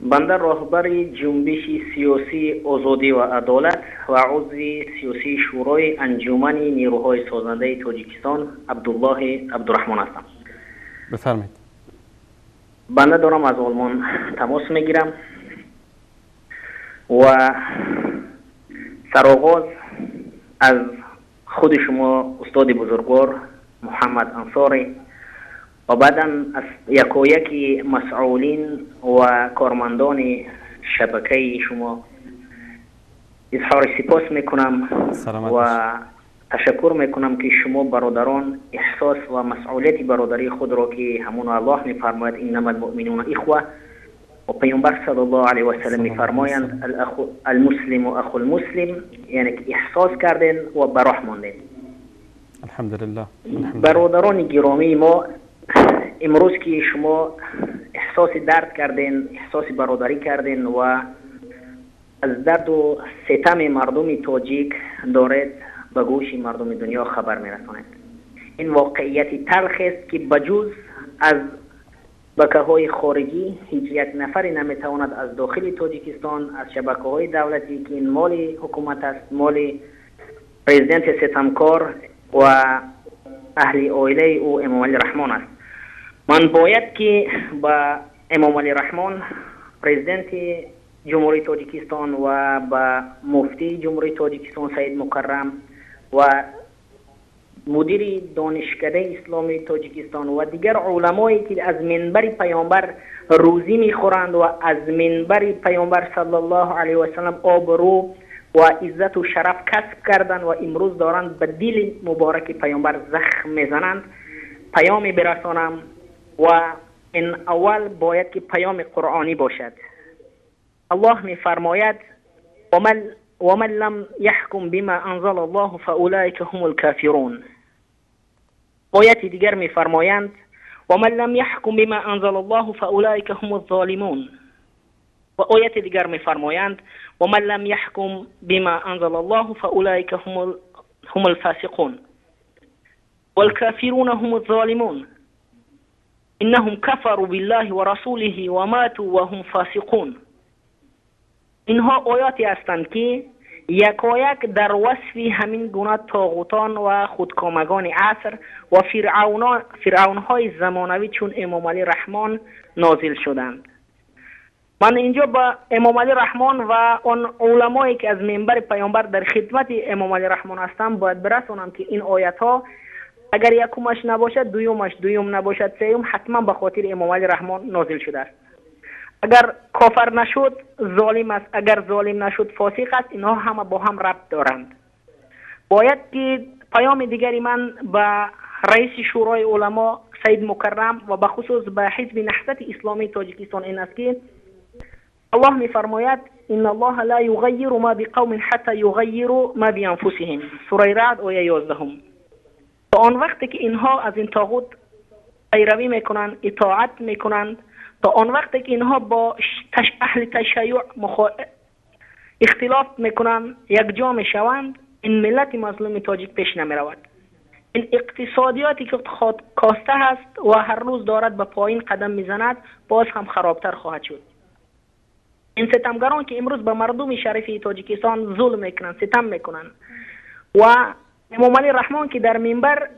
S21: بنده راهبر جنبش سیاسی آزادی و عدالت و عضو سیاسی شورای انجمن نیروهای سازنده تاجیکستان عبدالله عبدالرحمن هستم.
S1: بفرمایید.
S21: بنده دارم از آلمان تماس میگیرم و سرآغاز از خود شما استاد بزرگوار محمد انصاری و بعدا از یکایک مسئولین و کارمندان شبکه شما اظهار سپاس میکنم و تشکر میکنم که شما برادران احساس و مسئولیت برادری خود را که همون الله میفرماید انما المؤمنون اخوه و پیامبر صلی الله علیه و سلم میفرمایند المسلم و اخو المسلم، یعنی که احساس کردین و براه ماندین.
S1: الحمدلله.
S21: برادران گرامی ما، امروز که شما احساس درد کردین، احساس برادری کردین و از درد و ستم مردم تاجیک دارید به گوش مردم دنیا خبر میرسانید. این واقعیت تلخ است که بجز از شبکه‌های خارجی هیچ یک نفری نمیتواند از داخل تاجیکستان، از شبکه‌های دولتی که این مال حکومت است، مال پرزیدنت ستمکار و اهل عائله او امام علی رحمان است. من باید که با امام علی رحمان پرزیدنت جمهوری تاجیکستان و با مفتی جمهوری تاجیکستان سید مکرم و مدیر دانشکده اسلامی تاجیکستان و دیگر علمایی که از منبر پیامبر روزی میخورند و از منبر پیامبر صلی الله علیه و سلم آبرو و عزت و شرف کسب کردند و امروز دارند به دل مبارک پیامبر زخم میزنند، پیامی برسانم و این اول باید که پیام قرآنی باشد. الله میفرماید ومن لم يحكم بما انزل الله فاولئك هم الكافرون. آیت دیگر میفرمایند ومن لم يحكم بما انزل الله فاولئك هم الظالمون. و آیت دیگر میفرمایند ومن لم يحكم بما انزل الله فاولئك هم الفاسقون والكافرون هم الظالمون انهم كفروا بالله ورسوله وماتوا وهم فاسقون. اینها آیاتی هستند که یکایک در وصف همین گونه طاغوتان و خودکامگان عصر و فرعونهای زمانوی چون امام علی رحمان نازل شدند. من اینجا با امام علی رحمان و آن علمایی که از منبر پیامبر در خدمت امام علی رحمان هستند باید برسانم که این آیات ها اگر یکمش نباشد دویمش، دویم نباشد سیوم، حتما به خاطر امام علی رحمان نازل شده است. اگر کافر نشد ظالم است، اگر ظالم نشد فاسق است. اینها همه با هم ربط دارند. باید که پیام دیگری من به رئیس شورای علما سید مکرم و به خصوص به حزب نهضت اسلامی تاجیکستان این است که الله میفرماید ان الله لا یغیر ما بقوم حتی یغیروا ما بانفسهم. سوره رعد آیه 11. تا آن وقتی که اینها از این طاغوت پیروی میکنند، اطاعت میکنند، تا آن وقتی که اینها با اهل تشیع اختلاف میکنند، یک جا میشوند، این ملت مظلوم تاجیک پیش نمیرود. این اقتصادیاتی که خود کاسته هست و هر روز دارد به پایین قدم میزند، باز هم خرابتر خواهد شد. این ستمگران که امروز به مردم شریف تاجیکستان ظلم میکنند، ستم میکنند و امام علی رحمان که در منبر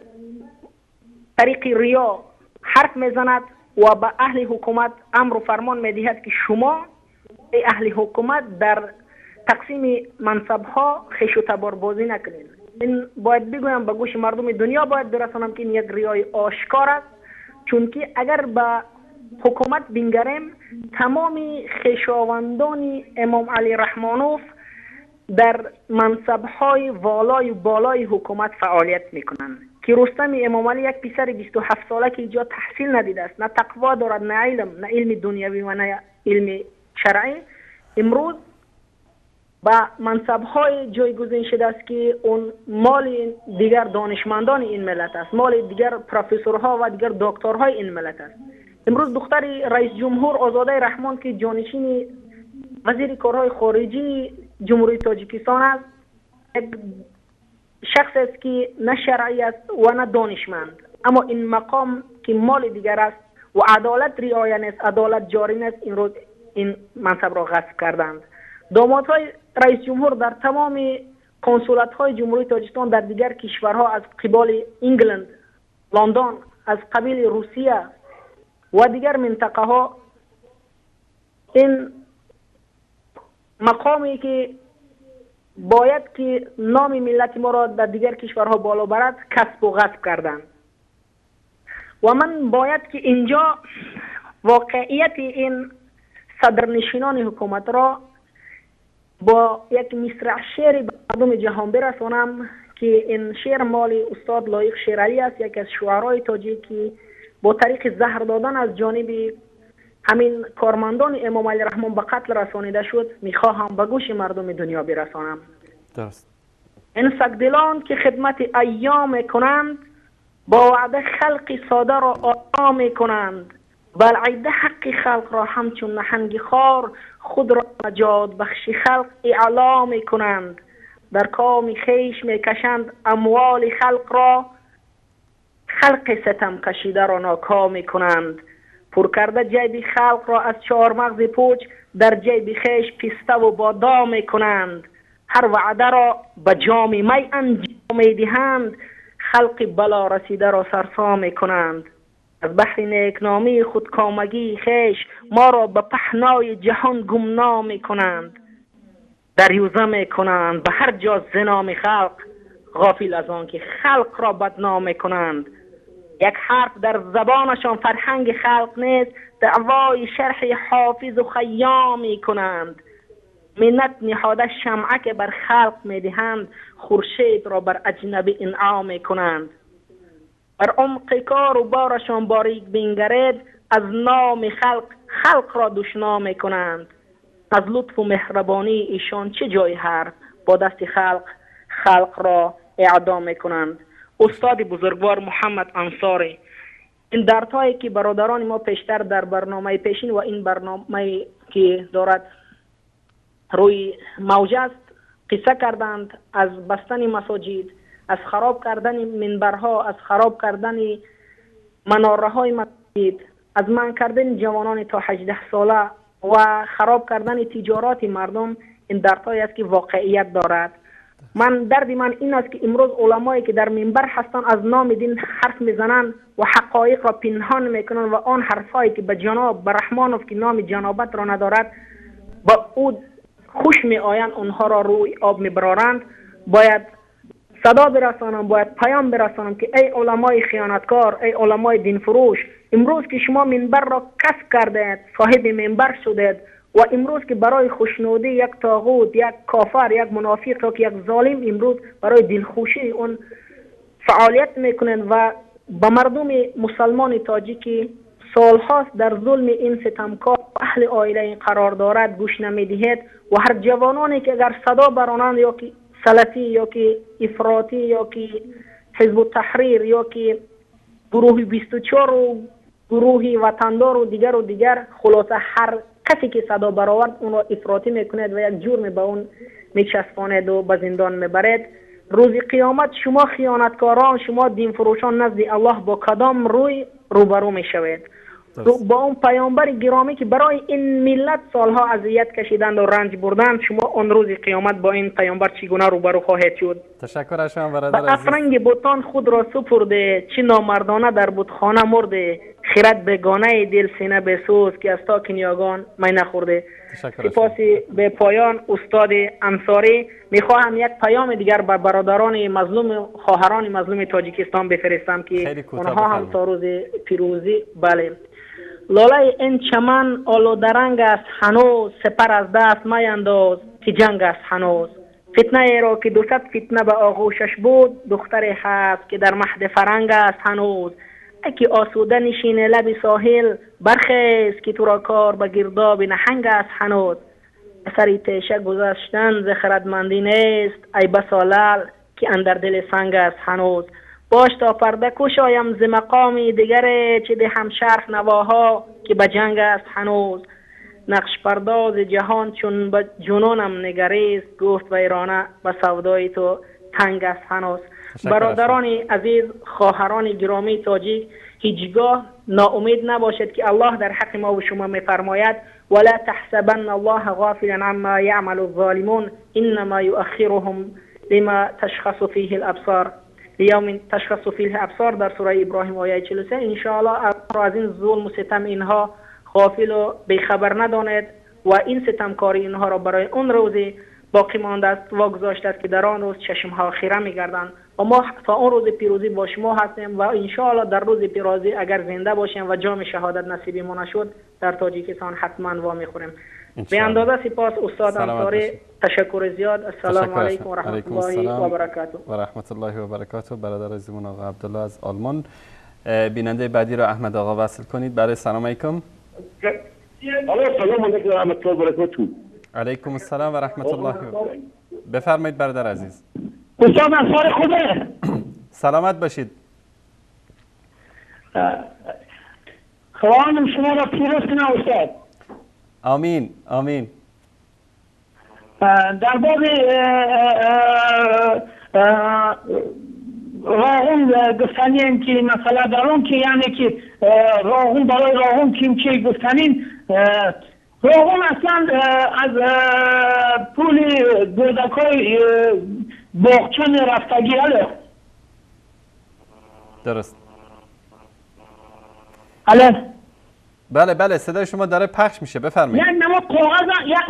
S21: طریق ریا حرف میزند و به اهل حکومت امر و فرمان میدهد که شما ای اهل حکومت در تقسیم منصب ها خیش و تبار بازی نکنید. این باید بگویم به گوش مردم دنیا باید برسانم که این یک ریای آشکار است، چون که اگر به حکومت بنگریم تمام خویشاوندان امام علی رحمانوف در منصب های والای و بالای حکومت فعالیت میکنند. که رستم امام علی یک پسر 27 ساله که اینجا تحصیل ندیده است، نه تقوا دارد، نه علم دنیوی و نه علم شرعی، امروز با منصب های جایگزین شده است که اون مال دیگر دانشمندان این ملت است، مال دیگر پروفسورها و دیگر دکترهای این ملت است. امروز دختر رئیس جمهور آزاده رحمان که جانشین وزیر کارهای خارجی جمهوری تاجیکستان است، یک شخص است که نه شرعی است و نه دانشمند، اما این مقام که مال دیگر است و عدالت رعایت نیست، عدالت جاری نیست، این روز این منصب را غصب کردند. دامادهای رئیس جمهور در تمام کنسولات های جمهوری تاجیکستان در دیگر کشورها از قبال انگلند، لندن، از قبیل روسیه و دیگر منطقه ها، این مقامی که باید که نام ملت ما را در دیگر کشورها بالا برد کسب و غصب کردند. و من باید که اینجا واقعیت این صدرنشینان حکومت را با یک مصرع شعر به مردم جهان برسانم که این شعر مال استاد لایق شیرعلی است، یکی از شعرای تاجیکی با طریق زهر دادن از جانب همین کارمندان امام علی رحمان به قتل رسانیده شد، میخواهم به گوش مردم دنیا برسانم.
S1: درست.
S21: این سگدلان که خدمت ایام میکنند، با وعده خلق ساده را آرام میکنند، بلعیده حق خلق را همچون نهنگ خار خود را نجات بخش خلق اعلام میکنند. در کام خیش میکشند اموال خلق را، خلق ستم کشیده را ناکام میکنند. پر کرده جیب خلق را از چهار مغز پوچ، در جیب خیش پیسته و بادام میکنند. هر وعده را به جام می انجام میدهند، خلق بلا رسیده را سرسام میکنند. از بحر نیکنامی خودکامگی خیش، ما را به پهنای جهان گمنام میکنند. دریوزه میکنند به هر جا زنام خلق، غافل از آن که خلق را بدنام میکنند. یک حرف در زبانشان فرهنگ خلق نیست، دعوای شرح حافظ و خیام میکنند. منت نهاده شمعه که بر خلق میدهند، خورشید را بر اجنبی انعام میکنند. بر عمق کار و بارشان باریک بنگرید، از نام خلق خلق را دشنام میکنند. از لطف و مهربانی ایشان چه جای حرف، با دست خلق خلق را اعدام میکنند. استاد بزرگوار محمد انصاری، این دردهایی که برادران ما پیشتر در برنامه پیشین و این برنامه که دارد روی موج است قصه کردند، از بستن مساجد، از خراب کردن منبرها، از خراب کردن مناره های مسجد، از منع کردن جوانان تا 18 ساله و خراب کردن تجارات مردم. این دردهایی است که واقعیت دارد. من درد من این است که امروز علمایی که در منبر هستند از نام دین حرف میزنند و حقایق را پنهان میکنند و آن حرفایی که به جناب به رحمانوف که نام جنابت را ندارد با او خوش می آیند اونها را روی آب میبرارند. باید صدا برسانم، باید پیام برسانم که ای علمای خیانتکار، ای علمای دین فروش، امروز که شما منبر را کسب کردید، صاحب منبر شدید و امروز که برای خوشنودی یک طاغوت، یک کافر، یک منافق یا یک ظالم امروز برای دلخوشی اون فعالیت میکنند و به مردم مسلمان تاجیکی سالهاست در ظلم این ستمکار اهل آیله قرار دارد گوش نمیدهید و هر جوانانی که اگر صدا برانند یا که سلفی یا که افراطی یا که حزب التحریر یا که گروه 24 و گروه وطندار و دیگر خلاصه هر کسی که صدا برآورد اون را افراطی میکند و یک جرم به اون میچسباند و به زندان میبرد. روز قیامت شما خیانتکاران، شما دین فروشان نزد الله با کدام روی روبرو میشوید؟ با اون پیامبر گرامی که برای این ملت سالها اذیت کشیدند و رنج بردند، شما اون روز قیامت با این پیامبر چگونه روبرو خواهید شد؟
S1: تشکر از شما برادر عزیز.
S21: افرنگ بتان خود را سپرده، چه نامردانه در بتخانه مرده، خرد بگانه دل سینه بسوز که از تا کنیاگان می نخورده. سپاسی به پایان استاد انصاری. میخواهم یک پیام دیگر بر برادران مظلوم، خواهران مظلوم تاجیکستان بفرستم که اونها هم تا روز پیروزی بله. لاله این چمن آلوده رنگ است هنوز، سپر از دست میانداز که جنگ است هنوز. فتنه ای را که 200 فتنه به آغوشش بود، دختری هست که در مهد فرنگ است هنوز. اکی آسوده نشینه لب ساحل، برخیز که تو را کار به گرداب نهنگ است هنوز. سری تیشه گذاشتن ز خردمندی نیست، ای بسا لعل که اندر دل سنگ است هنوز. باش تا پرده کشایم ز مقامی دیگره، چه دهم شرح نواها که به جنگ است هنوز. نقش پرداز جهان چون به جنونم نگریست، گفت ویرانه به سودای تو تنگ است هنوز. برادران عزیز، خواهران گرامی تاجیک، هیچگاه ناامید نباشد که الله در حق ما و شما میفرماید ولا تحسبن الله غافلا عما يعمل الظالمون انما يؤخرهم لما تشخص فيه الابصار لیوم تشخص فيه الابصار در سوره ابراهیم آیه 43. ان شاء الله از این ظلم و ستم اینها غافل و بیخبر ندانید و این ستمکاری اینها را برای اون روزی باقی مانده است و گذاشته است که در آن روز چشمها خیره میگردند و ما تا اون روز پیروزی با شما هستیم و ان شاء الله در روز پیروزی اگر زنده باشیم و جام شهادت نصیب ما نشد در تاجیکستان حتما وا میخوریم. به اندازه سپاس استاد انصاری، تشکر زیاد. السلام علیکم و رحمت الله و برکاته.
S1: و رحمت الله و برکاته. برادر عزیزمون آقا عبدالله از آلمان. بیننده بعدی را احمد آقا وصل کنید. برای سلام علیکم.
S14: سلام علیکم و رحمت الله و برکاته.
S1: علیکم السلام و رحمت الله. بفرمایید برادر عزیز.
S14: استاد انصاری خوبه؟
S1: سلامت باشید.
S14: خواهرم شما را پیروز کنه استاد.
S1: آمین آمین.
S14: در باب راهون گفتنیم که مثلا در اون که یعنی که راهون برای راهون کیمچه گفتنیم، راهون اصلا از پول گردکای باغچه رفتگی هلو.
S1: درست.
S14: الو.
S1: بله بله صدای شما داره پخش میشه، بفرمایید.
S14: یک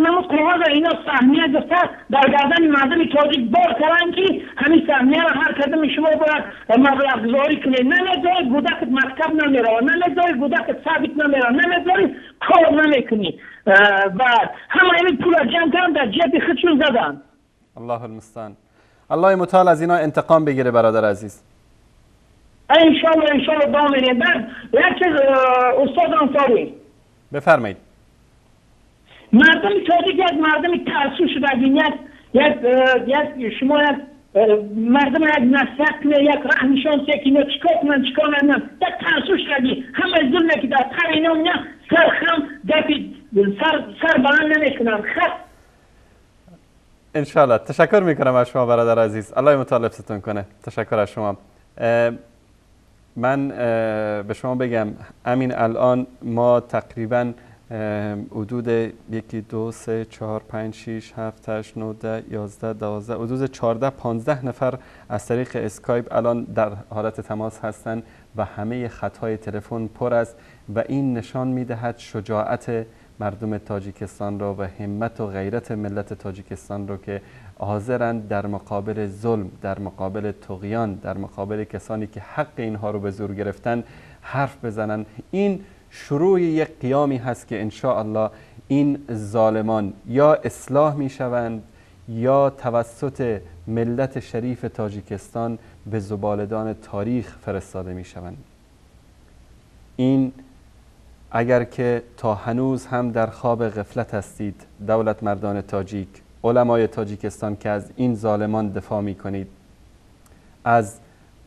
S14: نمود قواز اینا سهمیه گفته در گردن مردم تاجیک بار کردن که همین سهمیه را هر کدوم شما باید مبلغ گذاری کنید. نمیذاری گودکت مکتب نمیره، نمیذاری گودکت ثابت نمیره، نمیذاری کار نمیکنی و همه این پول جمع کردن در جیب خودشون زدن.
S1: الله المستعان. الله متعال از اینا انتقام بگیره برادر عزیز.
S14: انشالله دامنه. بعد یک چیز استاد انصاری
S1: بفرمایید.
S14: مردم تاجیک یک مردم ترسو شده، یک شما یک مردم یک نصیحت کنه، یک راه نشان شه که اینا چیکار کنن یک ترسو شده. همه ظلمه که در سر اینا میان سر خم سر بلند نمیکنن.
S1: انشالله. تشکر میکنم از شما برادر عزیز. الله متعال حفظتون کنه. تشکر از شما. من به شما بگم همین الان ما تقریبا حدود 1 2 3 4 5 6 7 8 9 10 11 12 حدود 14 15 نفر از طریق اسکایپ الان در حالت تماس هستند و همه خطهای تلفن پر است و این نشان میدهد شجاعت مردم تاجیکستان را و همت و غیرت ملت تاجیکستان را که حاضرند در مقابل ظلم، در مقابل طغیان، در مقابل کسانی که حق اینها رو به زور گرفتن حرف بزنن. این شروع یک قیامی هست که ان شاء الله این ظالمان یا اصلاح می شوند یا توسط ملت شریف تاجیکستان به زباله‌دان تاریخ فرستاده می شوند. این اگر که تا هنوز هم در خواب غفلت هستید، دولت مردان تاجیک، علمای تاجیکستان که از این ظالمان دفاع می کنید، از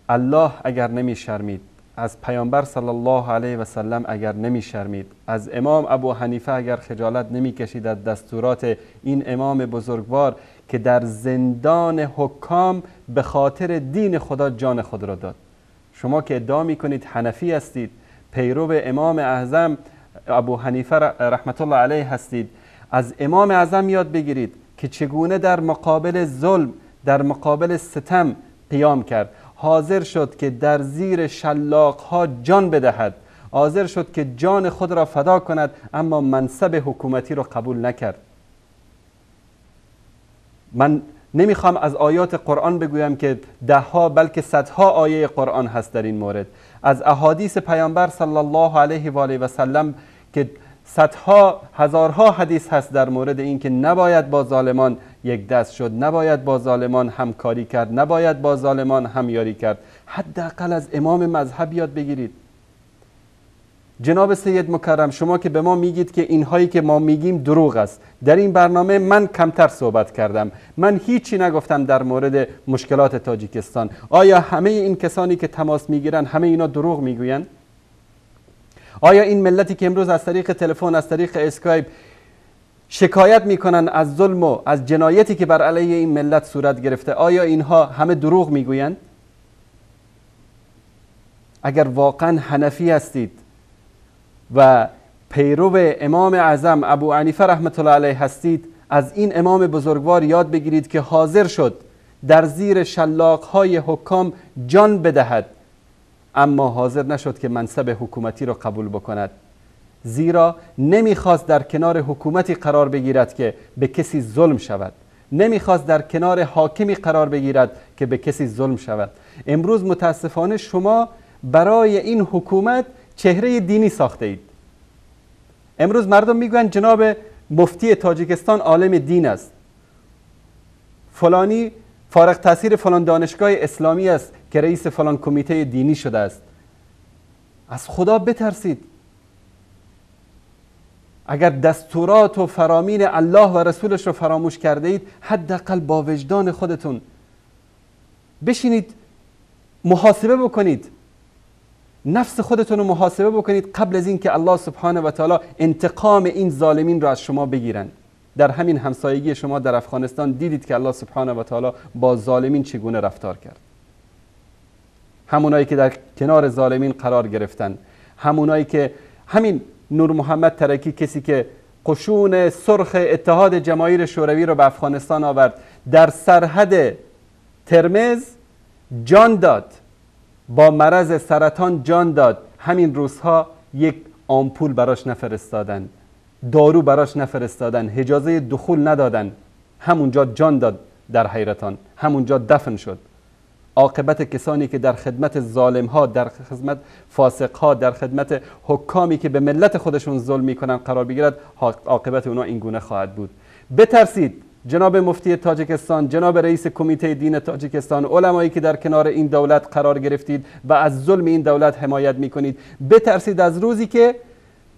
S1: الله اگر نمی شرمید، از پیامبر صلی الله علیه و سلم اگر نمی شرمید، از امام ابو حنیفه اگر خجالت نمی کشید از دستورات این امام بزرگوار که در زندان حکام به خاطر دین خدا جان خود را داد. شما که ادعا می کنید حنفی هستید، پیرو امام اعظم ابو حنیفه رحمت الله علیه هستید، از امام اعظم یاد بگیرید که چگونه در مقابل ظلم، در مقابل ستم قیام کرد. حاضر شد که در زیر شلاق‌ها جان بدهد، حاضر شد که جان خود را فدا کند، اما منصب حکومتی را قبول نکرد. من نمیخوام از آیات قرآن بگویم که دهها بلکه صدها آیه قرآن هست در این مورد، از احادیث پیامبر صلی الله علیه و آله و سلم که صدها هزارها حدیث هست در مورد این که نباید با ظالمان یک دست شد، نباید با ظالمان همکاری کرد، نباید با ظالمان همیاری کرد. حداقل از امام مذهب یاد بگیرید. جناب سید مکرم، شما که به ما میگید که اینهایی که ما میگیم دروغ است، در این برنامه من کمتر صحبت کردم، من هیچی نگفتم در مورد مشکلات تاجیکستان. آیا همه این کسانی که تماس میگیرن همه اینا دروغ میگوین؟ آیا این ملتی که امروز از طریق تلفن، از طریق اسکایپ شکایت میکنن از ظلم و از جنایتی که بر علیه این ملت صورت گرفته، آیا اینها همه دروغ میگویند؟ اگر واقعا حنفی هستید و پیرو امام اعظم ابو حنیفه رحمت الله علیه هستید، از این امام بزرگوار یاد بگیرید که حاضر شد در زیر شلاق‌های حکام جان بدهد، اما حاضر نشد که منصب حکومتی را قبول بکند، زیرا نمیخواست در کنار حکومتی قرار بگیرد که به کسی ظلم شود، نمیخواست در کنار حاکمی قرار بگیرد که به کسی ظلم شود. امروز متاسفانه شما برای این حکومت چهره دینی ساخته اید. امروز مردم میگویند جناب مفتی تاجیکستان عالم دین است، فلانی فارغ التحصیل فلان دانشگاه اسلامی است که رئیس فلان کمیته دینی شده است. از خدا بترسید. اگر دستورات و فرامین الله و رسولش رو فراموش کرده اید، حداقل با وجدان خودتون بشینید محاسبه بکنید، نفس خودتون رو محاسبه بکنید قبل از این که الله سبحانه و تعالی انتقام این ظالمین رو از شما بگیرن. در همین همسایگی شما در افغانستان دیدید که الله سبحانه و تعالی با ظالمین چگونه رفتار کرد. همونایی که در کنار ظالمین قرار گرفتن، همونایی که همین نور محمد ترکی، کسی که قشون سرخ اتحاد جماهیر شوروی رو به افغانستان آورد، در سرحد ترمز جان داد، با مرض سرطان جان داد، همین روزها یک آمپول براش نفرستادن، دارو براش نفرستادن، اجازه دخول ندادن، همونجا جان داد در حیرتان، همونجا دفن شد. عاقبت کسانی که در خدمت ظالم ها، در خدمت فاسق ها، در خدمت حکامی که به ملت خودشون ظلم میکنن قرار بگیرد، عاقبت اونا این گونه خواهد بود. بترسید جناب مفتی تاجیکستان، جناب رئیس کمیته دین تاجیکستان، علمایی که در کنار این دولت قرار گرفتید و از ظلم این دولت حمایت میکنید، بترسید از روزی که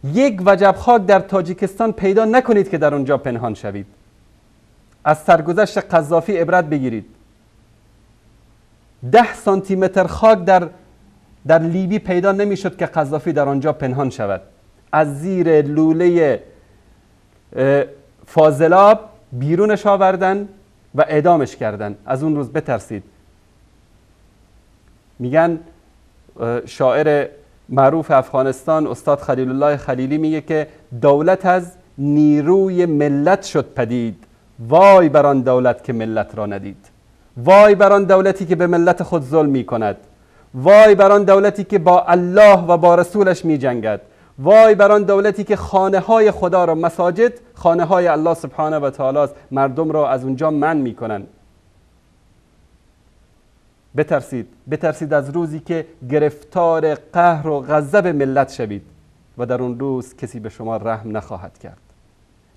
S1: یک وجب خاک در تاجیکستان پیدا نکنید که در اونجا پنهان شوید. از سرگذشت قذافی عبرت بگیرید. 10 سانتی متر خاک در لیبی پیدا نمیشد که قذافی در آنجا پنهان شود. از زیر لوله فاضلاب بیرونش آوردن و اعدامش کردن. از اون روز بترسید. میگن شاعر معروف افغانستان استاد خلیل الله خلیلی میگه که دولت از نیروی ملت شد پدید، وای بر آن دولت که ملت را ندید. وای بر آن دولتی که به ملت خود ظلم می کند. وای بر آن دولتی که با الله و با رسولش می جنگد. وای بر آن دولتی که خانه های خدا را، مساجد خانه های الله سبحانه و تعالی است، مردم را از اونجا منع میکنن. بترسید از روزی که گرفتار قهر و غضب ملت شوید و در اون روز کسی به شما رحم نخواهد کرد.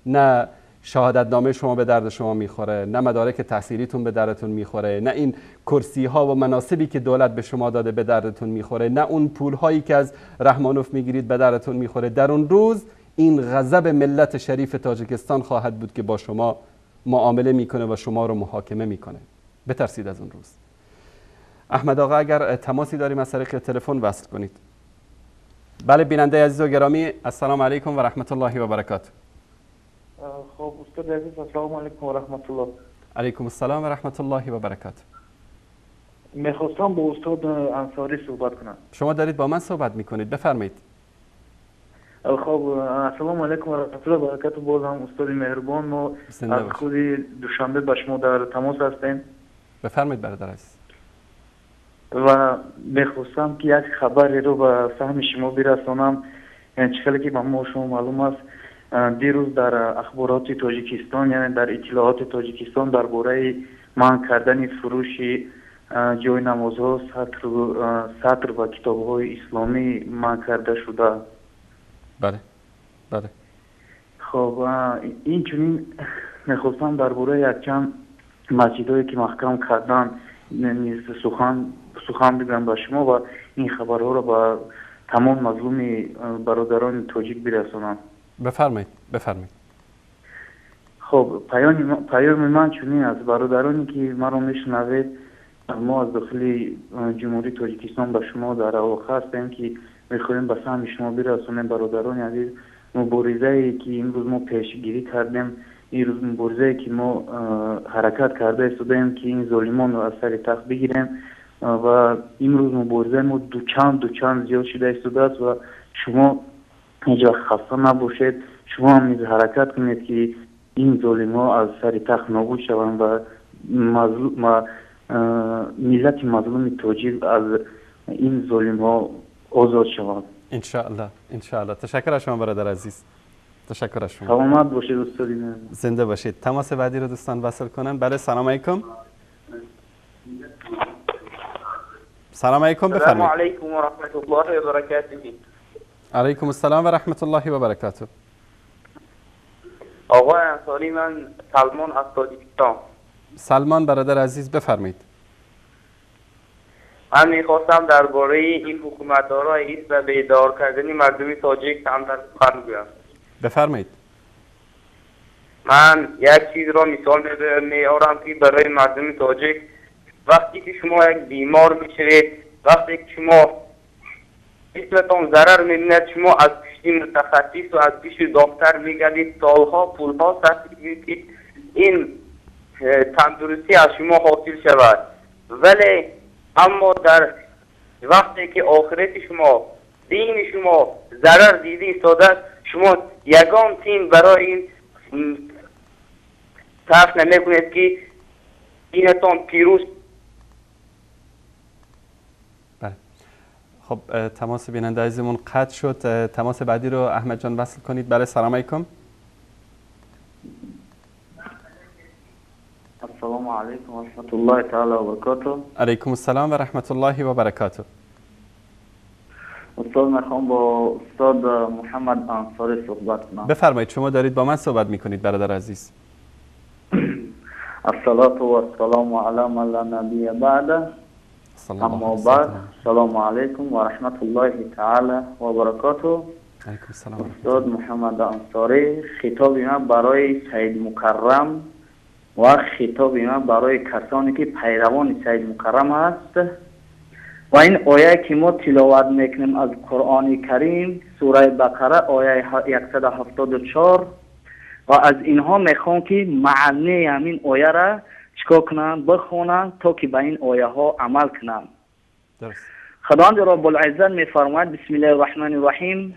S1: نه شهادت نامه شما به درد شما میخوره، نه مدارک تحصیلیتون به دردتون میخوره، نه این کرسی ها و مناصبی که دولت به شما داده به دردتون میخوره، نه اون پول هایی که از رحمانوف میگیرید به دردتون میخوره. در اون روز این غضب ملت شریف تاجیکستان خواهد بود که با شما معامله میکنه و شما رو محاکمه میکنه. بترسید از اون روز. احمد آقا اگر تماسی داریم از طریق تلفن وصل کنید. بله بیننده عزیز و گرامی، السلام علیکم و رحمت الله و برکاته.
S4: خب استاد عزیز، السلام علیکم و رحمت الله.
S1: علیکم السلام و رحمت الله و برکاته.
S4: میخواستم با استاد انصاری صحبت کنم.
S1: شما دارید با من صحبت میکنید، بفرمایید.
S4: خب السلام علیکم و رحمت الله و برکاته. باز هم استاد مهربان، ما از خود دوشنبه با شما در تماس هستیم.
S1: بفرمایید برادر عزیز.
S4: و میخواستم که یک خبری رو به فهم شما برسانم. یعنی چیزی که به ما شما معلوم است، دیروز در اخبارات تاجیکستان، یعنی در اطلاعات تاجیکستان، درباره منع کردن فروش جای نمازها، سطر و کتاب‌های اسلامی منع کرده شده.
S1: بله بله.
S4: خب این چنین میخواستم درباره یک چند مسجدهایی که محکم کردن نیز سخن بگم با شما و این خبرها را با تمام مظلوم برادران تاجیک برسانم.
S1: بفرمایید.
S4: خب پیام من چنین از برادرانی که مرا میشنوید، ما از داخل جمهوری تاجیکستان به شما در علاقه هستیم که میخواهیم به سهم شما برسانیم. برادران عزیز، مبارزه‌ای که امروز ما پیشگیری کردیم، این روز مبارزه‌ای که ما حرکت کرده ایستادیم که این ظالمان رو از سر تخت بگیریم و امروز مبارزه ما دوچند زیاد شده ایستاده است و شما اینجا خسته نباشید. شما هم نیز حرکت کنید که این ظالم‌ها از سر تخت نابود شوند و ملت مظلوم تاجیک از این ظالم‌ها آزاد شوند.
S1: ان شاء الله. تشکر از شما برادر عزیز. تشکر از شما.
S4: سلامت باشید استاد.
S1: زنده باشید. تماس بعدی رو دوستان وصل کنن. بله سلام علیکم. سلام علیکم، بفرمایید.
S22: السلام علیکم و رحمت الله و برکاته.
S1: علیکم السلام و رحمت الله و برکاته.
S22: آقای انصاری، من سلمان از تاجیکستان.
S1: سلمان برادر عزیز، بفرمایید.
S22: من میخواستم درباره این حکومتدارای ایست و بیدار کردن مردم تاجیک چند در سخن بگویم.
S1: بفرمایید.
S22: من یک چیز را مثال میارم که برای مردم تاجیک، وقتی که شما یک بیمار میشوید، وقتی که شما جسمتان ضرر میبیند، شما از پیش متخصص و از پیش دکتر میگردید، سالها پولها صرف میکنید که این تندرستی از شما حاصل شود، ولی اما در وقتی که آخرت شما، دین شما ضرر دیده ایستاده، شما یگان تیم برای این صرف نمیکنید که دینتان پیروز.
S1: خب تماس بیننده عزیزمون قطع شد. تماس بعدی رو احمد جان وصل کنید. بله سلام علیکم.
S4: السلام علیکم و رحمت الله تعالی و برکاته.
S1: علیکم السلام و رحمت الله و برکاته.
S4: استاد، میخوام با استاد محمد انصاری صحبت کنم.
S1: بفرمایید. شما دارید با من صحبت میکنید برادر عزیز.
S4: الصلاة و السلام علی من لا نبی بعد. اما بعد، السلام علیکم و رحمت الله تعالی و برکاته.
S1: علیکم السلام.
S4: استاد محمد انصاری، خطاب من برای سید مکرم و خطاب من برای کسانی که پیروان سید مکرم است و این آیه که ما تلاوت میکنیم از قرآن کریم، سوره بقره آیه 174، و از اینها میخوام که معنی همین آیه را چکار کنن، بخونن تا که به این آیه ها عمل کنن. خداوند رب العزت میفرماید بسم الله الرحمن الرحیم: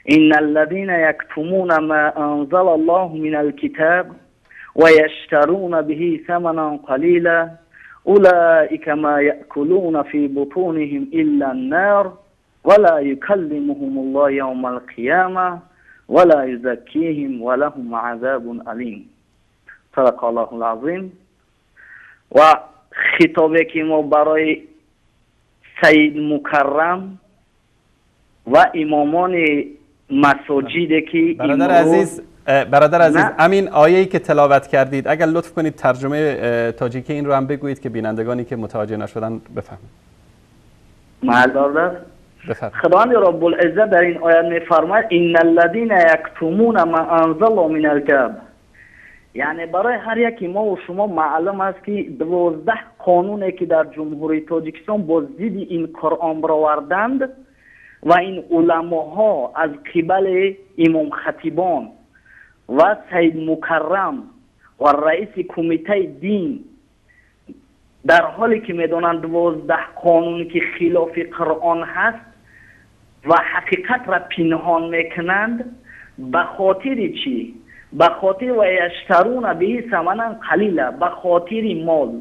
S4: ان الذين يكتمون ما انزل الله من الكتاب ويشترون به ثمنا قليلا اولئك ما يأكلون في بطونهم الا النار
S19: ولا يكلمهم الله يوم القيامة ولا يزكيهم ولهم عذاب علیم. صدق الله العظیم. و خطابی که ما برای سید مکرم و امامان مساجد که
S1: برادر عزیز همین آیه‌ای که تلاوت کردید اگر لطف کنید ترجمه تاجیکی این رو هم بگویید که بینندگانی که متوجه نشدن بفهمند.
S19: معذرت. خداوند رب العزت در این آیه می‌فرماید ان الذين یکتمون ما انزل من الكتاب، یعنی برای هر یکی ما و شما معلوم است که 12 قانونی که در جمهوری تاجیکستان با ضد این قرآن برآوردند و این علماها از قبل امام خطیبان و سید مکرم و رئیس کمیته دین در حالی که میدانند 12 قانونی که خلاف قرآن هست و حقیقت را پنهان میکنند، به خاطر چی؟ به خاطر و یشترون به ثمنا قلیلا، به خاطر مال،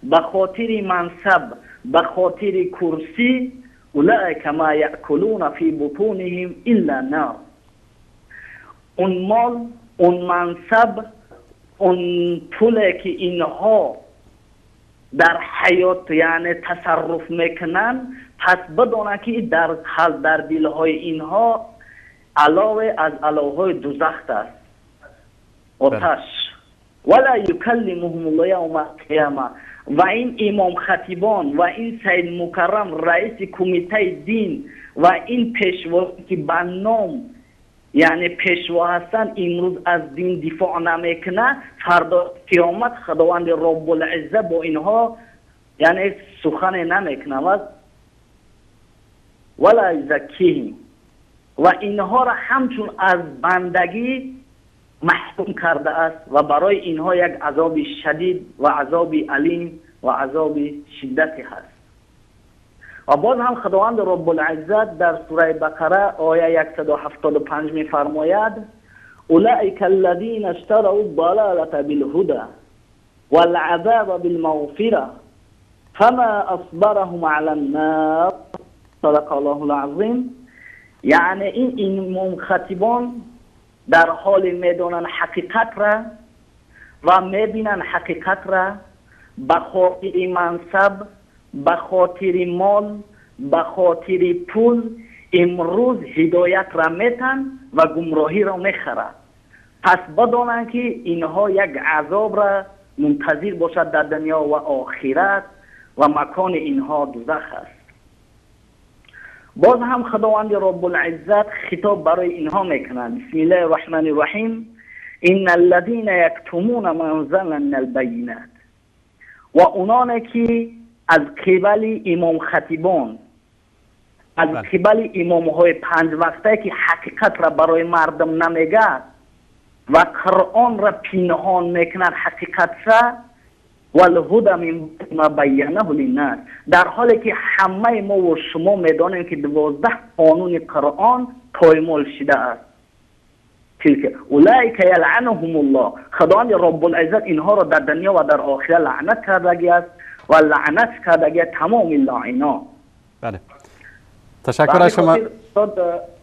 S19: به خاطر منصب، به خاطر کرسی، اولئک ما یأکلون فی بطونهم الا نار. اون مال، اون منصب، اون پولی که اینها در حیات یعنی تصرف میکنن، پس بدانه که در دلهای اینها علاوه از علاوه دوزخ است، آتش. ولا یکلمهم الله یوم القیامه. و این امام خطیبان و این سید مکرم رئیس کمیته دین و این پیشوا که به نام یعنی پیشوا هستن امروز از دین دفاع نمیکنه، فردا قیامت خداوند رب العزت با اینها یعنی سخن نمیکنه ولا یزکیهم، و اینها را همچون از بندگی محکوم کرده است و برای اینها یک عذاب شدید و عذاب علیم و عذاب شدتی هست. و باز هم خداوند رب العزت در سوره بقره آیه 175 می‌فرماید اولئک الذین اشتروا الضلاله بالهدى والعذاب بالمغفره فما اصبرهم على النار. صدق الله العظیم. یعنی این امام خطیبان در حال میدونن حقیقت را و میبینن حقیقت را، به خاطر منصب، به خاطر مال، به خاطر پول امروز هدایت را میتن و گمراهی را میخرن. پس بدانن که اینها یک عذاب را منتظر باشد در دنیا و آخرت و مکان اینها دوزخ است. باز هم خداوند رب العزت خطاب برای اینها میکنند. بسم الله الرحمن الرحیم. ان الذين یکتمون ما انزلنا من البینات. و اونانی که از قبل امام خطیبان، از قبل امام های 5 وقته که حقیقت را برای مردم نمیگه و قرآن را پنهان میکنند حقیقت را، والهدى من ما بینه للناس، در حالی که همه ما و شما میدانیم که 12 قانون قرآن پایمال شده است. تلک اولئک یلعنهم الله. خداوند رب العزت اینها را در دنیا و در آخرت لعنت کرده است و لعنت کرده تمام لاعنان.
S1: بله. تشکر از شما.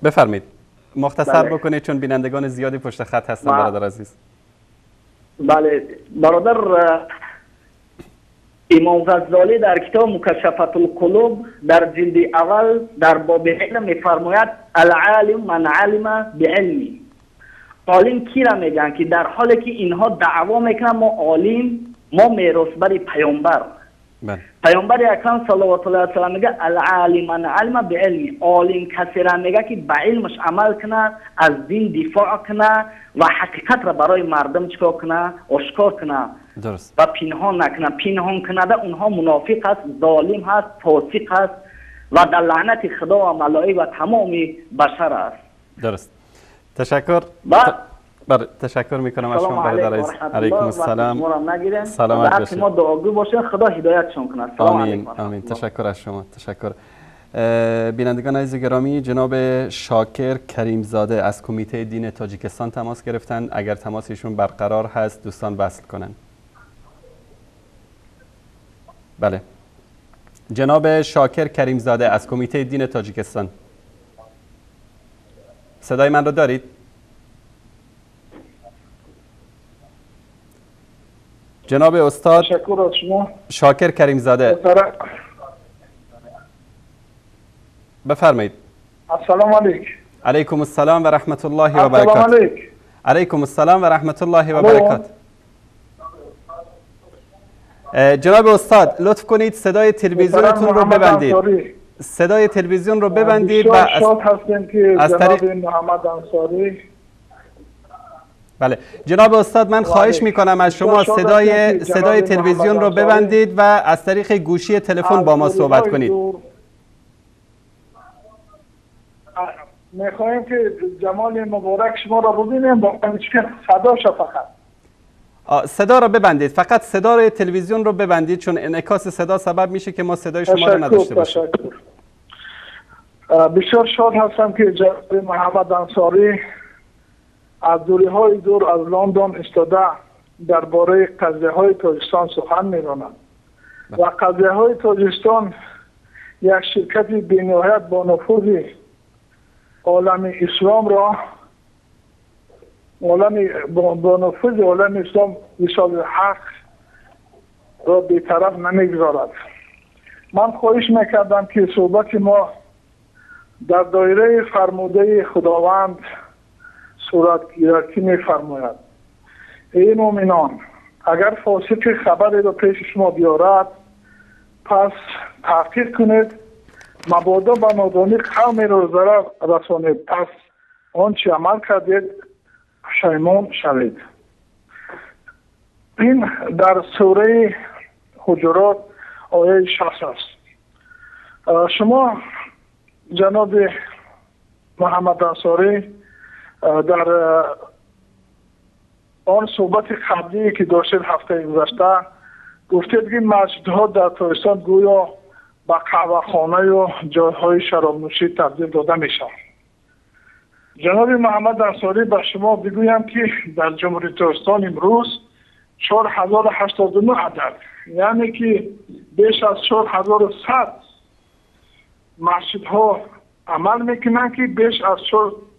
S1: بفرمایید. مختصر بکنید چون بینندگان زیادی پشت خط هستن برادر عزیز.
S19: بله برادر امام غزالی در کتاب مکشفات القلوب در جلد اول در باب علم میفرماید العالم من علم بعلمی. عالم کی را میگن که در حالی که اینها دعوا میکنن ما عالم، ما میراثبر پیامبر. پیامبر اکرم صلوات الله علیه و میگه العالم من علم بعلمی. عالم کسی را میگه که به علمش عمل کنه، از دین دفاع کنه و حقیقت را برای مردم چیکار کنه؟ آشکار کنه.
S1: درست.
S19: و پنهان نکنه. پنهان کننده اونها منافق است، ظالم هست، فاسق است و در لعنت خدا و ملائکه و تمام بشر است.
S1: درست. تشکر. تشکر میکنم از شما برادر عزیز. علیکم السلام. سلامت باشید.
S19: ما دعاگو باشین خدا هدایتشون کنه. سلام علیکم.
S1: آمین. تشکر از شما. تشکر. بینندگان عزیز گرامی، جناب شاکر کریمزاده از کمیته دین تاجیکستان تماس گرفتن. اگر تماسشون برقرار هست دوستان وصل کنن. بله. جناب شاکر کریمزاده از کمیته دین تاجیکستان. صدای من رو دارید؟ جناب استاد
S5: تشکر از شما.
S1: شاکر کریم زاده بفرمایید.
S5: السلام علیکم.
S1: علیکم السلام و رحمت الله و برکاته.
S5: السلام علیکم.
S1: علیکم السلام و رحمت الله و برکاته. جناب استاد لطف کنید صدای تلویزیونتون رو ببندید. صدای تلویزیون رو ببندید و
S5: شاد هستیم که جناب محمد انصاری.
S1: بله جناب استاد من خواهش میکنم از شما صدای تلویزیون رو ببندید و از طریق گوشی تلفن با ما صحبت کنید.
S5: میخوایم که جمال مبارک شما را ببینیم با صداش فقط.
S1: صدا را ببندید، فقط صدای تلویزیون رو ببندید چون انعکاس صدا سبب میشه که ما صدای شما رو نداشته باشیم.
S5: بسیار شاد هستم که جناب محمد انصاری از دوره های دور از لندن استاده درباره قضیه های تاجیکستان سخن می‌راند و قضیه های تاجیکستان یک شرکت بی‌نهایت با نفوذ عالم اسلام را با نفوذ عالم اسلام وصال حق را بی‌طرف نمیگذارد. من خواهش میکردم که صحبت ما در دایره فرموده خداوند صورت گیرد که میفرماید ای مومنان اگر فاسق خبری را پیش شما بیارد پس تحقیق کنید مبادا به نادانی قومی را ضرر رسانید پس آنچه عمل کردید پشیمان شوید. این در سوره حجرات آیه 60 است. شما جناب محمد انصاری در آن صحبت قبلی که داشتید هفته گذشته گفتید که مسجدها در تاجیکستان گویا به قهوه‌خانه و جایهای شرابنوشی تبدیل داده میشن. جناب محمد انصاری به شما بگویم که در جمهوری تاجیکستان امروز 4089 عدد یعنی که بیش از 4100 مسجدها عمل میکنن که بیش از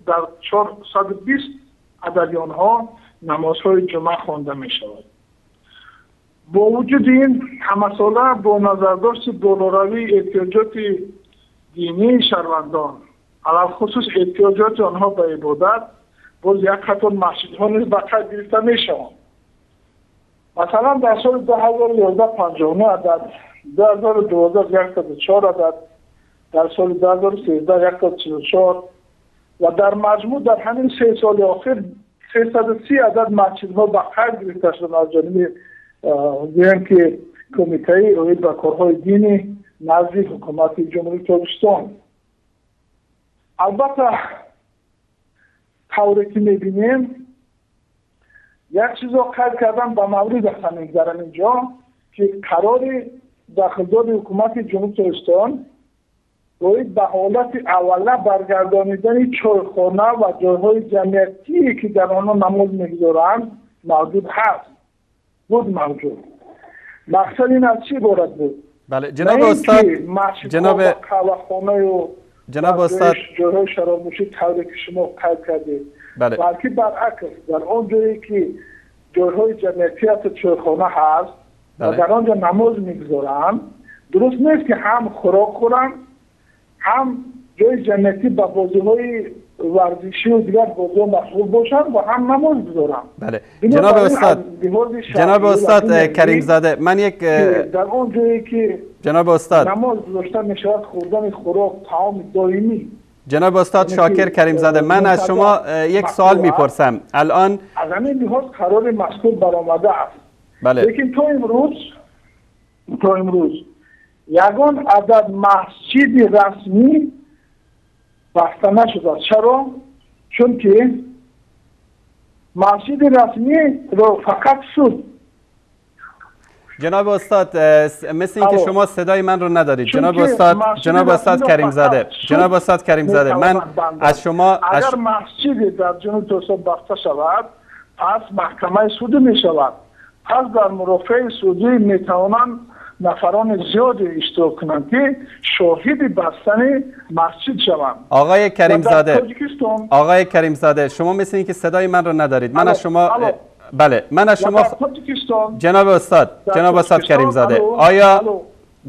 S5: در 420 عددیان ها نمازهای جمعه خوانده می شود. با وجود این همساله با نظرداشت بالاروی احتیاجات دینی شهروندان علاوه خصوص احتیاجات آنها به عبادت باز یک خطور مسجدها نیز به قید گرفته می شوند. مثلا در سال 2011 59 عدد 2012 104 عدد در سال 2013 144 و در مجموع در همین 3 سال آخر 330 عدد مسجدها به قید گرفته شدند از جانب گویم که کمیته اوید و کارهای دینی نزد حکومت جمهوری تاجیکستان. البته طوری که میبینیم یک چیز را قید کردن به مورد هستم میگذارم اینجا که قرار داخلدار حکومت جمهوری تاجیکستان باید به حالت اوله برگردانیدن چایخانه و جایهای جمعیتی که در آنها نماز میگذارند موجود هست موجود. مقصد این از چی عبارت بود؟
S1: بله جناب استاد جناب استاد
S5: جایهای شرابنوشی طوری که شما قید کردید
S1: بله
S5: بلکه برعکس در آن جایی که جایهای جمعیتی از چایخانه هست و در آنجا نماز میگذارند درست نیست که هم خوراک خورند هم جای جمعیتی با بازی‌های ورزشی و دیگر بازی‌ها مشغول باشن و هم نماز بذارن.
S1: بله جناب استاد کریم زاده من یک
S5: در اون جایی که
S1: جناب استاد
S5: نماز گذاشته میشود خوردن خوراک طعام دائمی.
S1: جناب استاد شاکر کریم زاده من از شما یک سوال میپرسم الان
S5: از همین لحاظ قرار مذکور برآمده است.
S1: بله
S5: لیکن تو امروز یگان عدد مسجد رسمی بسته نشده. چرا؟ چون که مسجد رسمی رو فقط سود.
S1: جناب استاد مثل اینکه شما صدای من رو ندارید. جناب استاد کریم زاده من از شما
S5: اگر مسجد در جنوب تاجیکستان بسته شود پس محکمه سودی می شود. پس در مرافع سودی می توانند نفران زیادی اشتراک کنند که شاهد بستن مسجد شوند.
S1: آقای کریم زاده
S5: تاجیکستان.
S1: آقای کریم زاده شما مثل اینکه صدای من رو ندارید. من از شما بله من از شما جناب استاد کریم زاده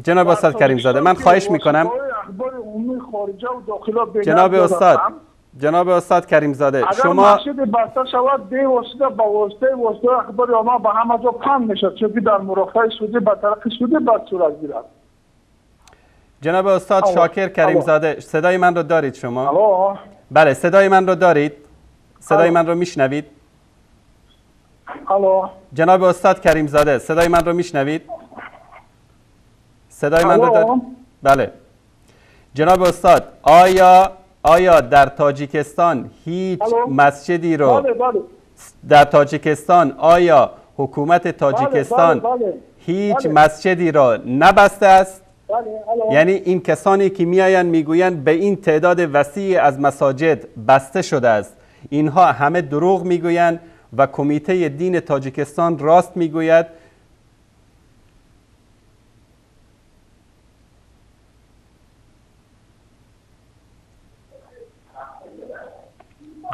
S1: جناب استاد کریم زاده من خواهش میکنم جناب استاد کریم زاده شما
S5: اگر مسجد بسته شود به واسطه با واسطه اخبار ما به همه جا پخش میشد چون در مرافعه سودی به طرف سودی بد صورت گیرد.
S1: جناب استاد شاکر کریم زاده صدای من رو دارید شما؟ بله صدای من رو دارید؟ صدای من رو میشنوید؟ جناب استاد کریم زاده صدای من رو میشنوید؟ صدای من رو دارید؟ بله جناب استاد آیا در تاجیکستان هیچ مسجدی رو در تاجیکستان آیا حکومت تاجیکستان هیچ مسجدی را نبسته است؟ یعنی این کسانی که میآیند میگویند به این تعداد وسیع از مساجد بسته شده است اینها همه دروغ میگویند و کمیته دین تاجیکستان راست میگوید.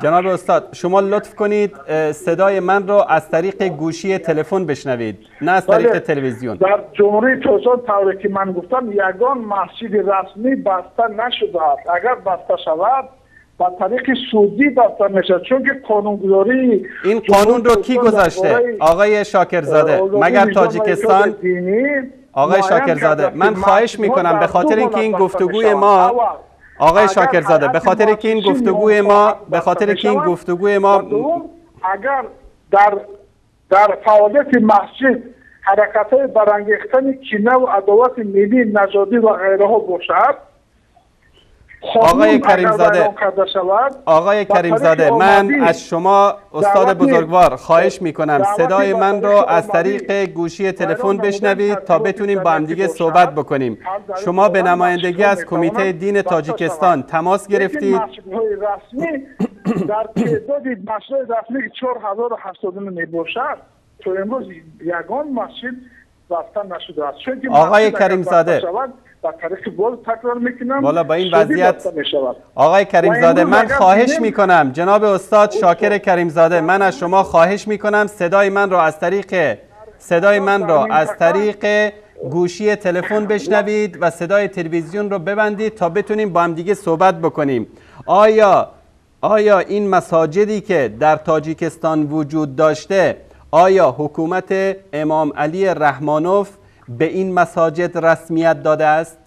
S1: جناب استاد شما لطف کنید صدای من را از طریق گوشی تلفن بشنوید نه از طریق تلویزیون.
S5: در جمهوری تاجیکستان طوری که من گفتم یگان مسجد رسمی بسته نشده است. اگر بسته شود با طریق سودی بسته میشد چون که قانونگذاری
S1: این قانون رو کی گذاشته؟ آقای شاکرزاده مگر تاجیکستان؟ آقای شاکرزاده من خواهش میکنم به خاطر اینکه این گفتگوی ما آقای شاکرزاده به خاطر که این گفتگوی ما
S5: اگر در فعالیت مسجد حرکت‌های برانگیختن کینه و عداوت ملی نژادی و غیره باشد
S1: آقای کریم زاده من از شما استاد بزرگوار خواهش میکنم صدای من را از طریق گوشی تلفن بشنوید تا بتونیم با هم دیگه صحبت بکنیم. شما به نمایندگی از کمیته دین تاجیکستان تماس گرفتید؟
S5: در تعداد مسجد رسمی 4079 میباشد تو امروز یگان مسجد بسته نشده است.
S1: آقای کریم زاده والا با این وضعیت آقای کریم زاده من خواهش میکنم جناب استاد شاکر کریم زاده من از شما خواهش میکنم صدای من را از طریق گوشی تلفن بشنوید و صدای تلویزیون رو ببندید تا بتونیم با هم دیگه صحبت بکنیم. آیا این مساجدی که در تاجیکستان وجود داشته آیا حکومت امام علی رحمانوف به این مساجد رسمیت داده است؟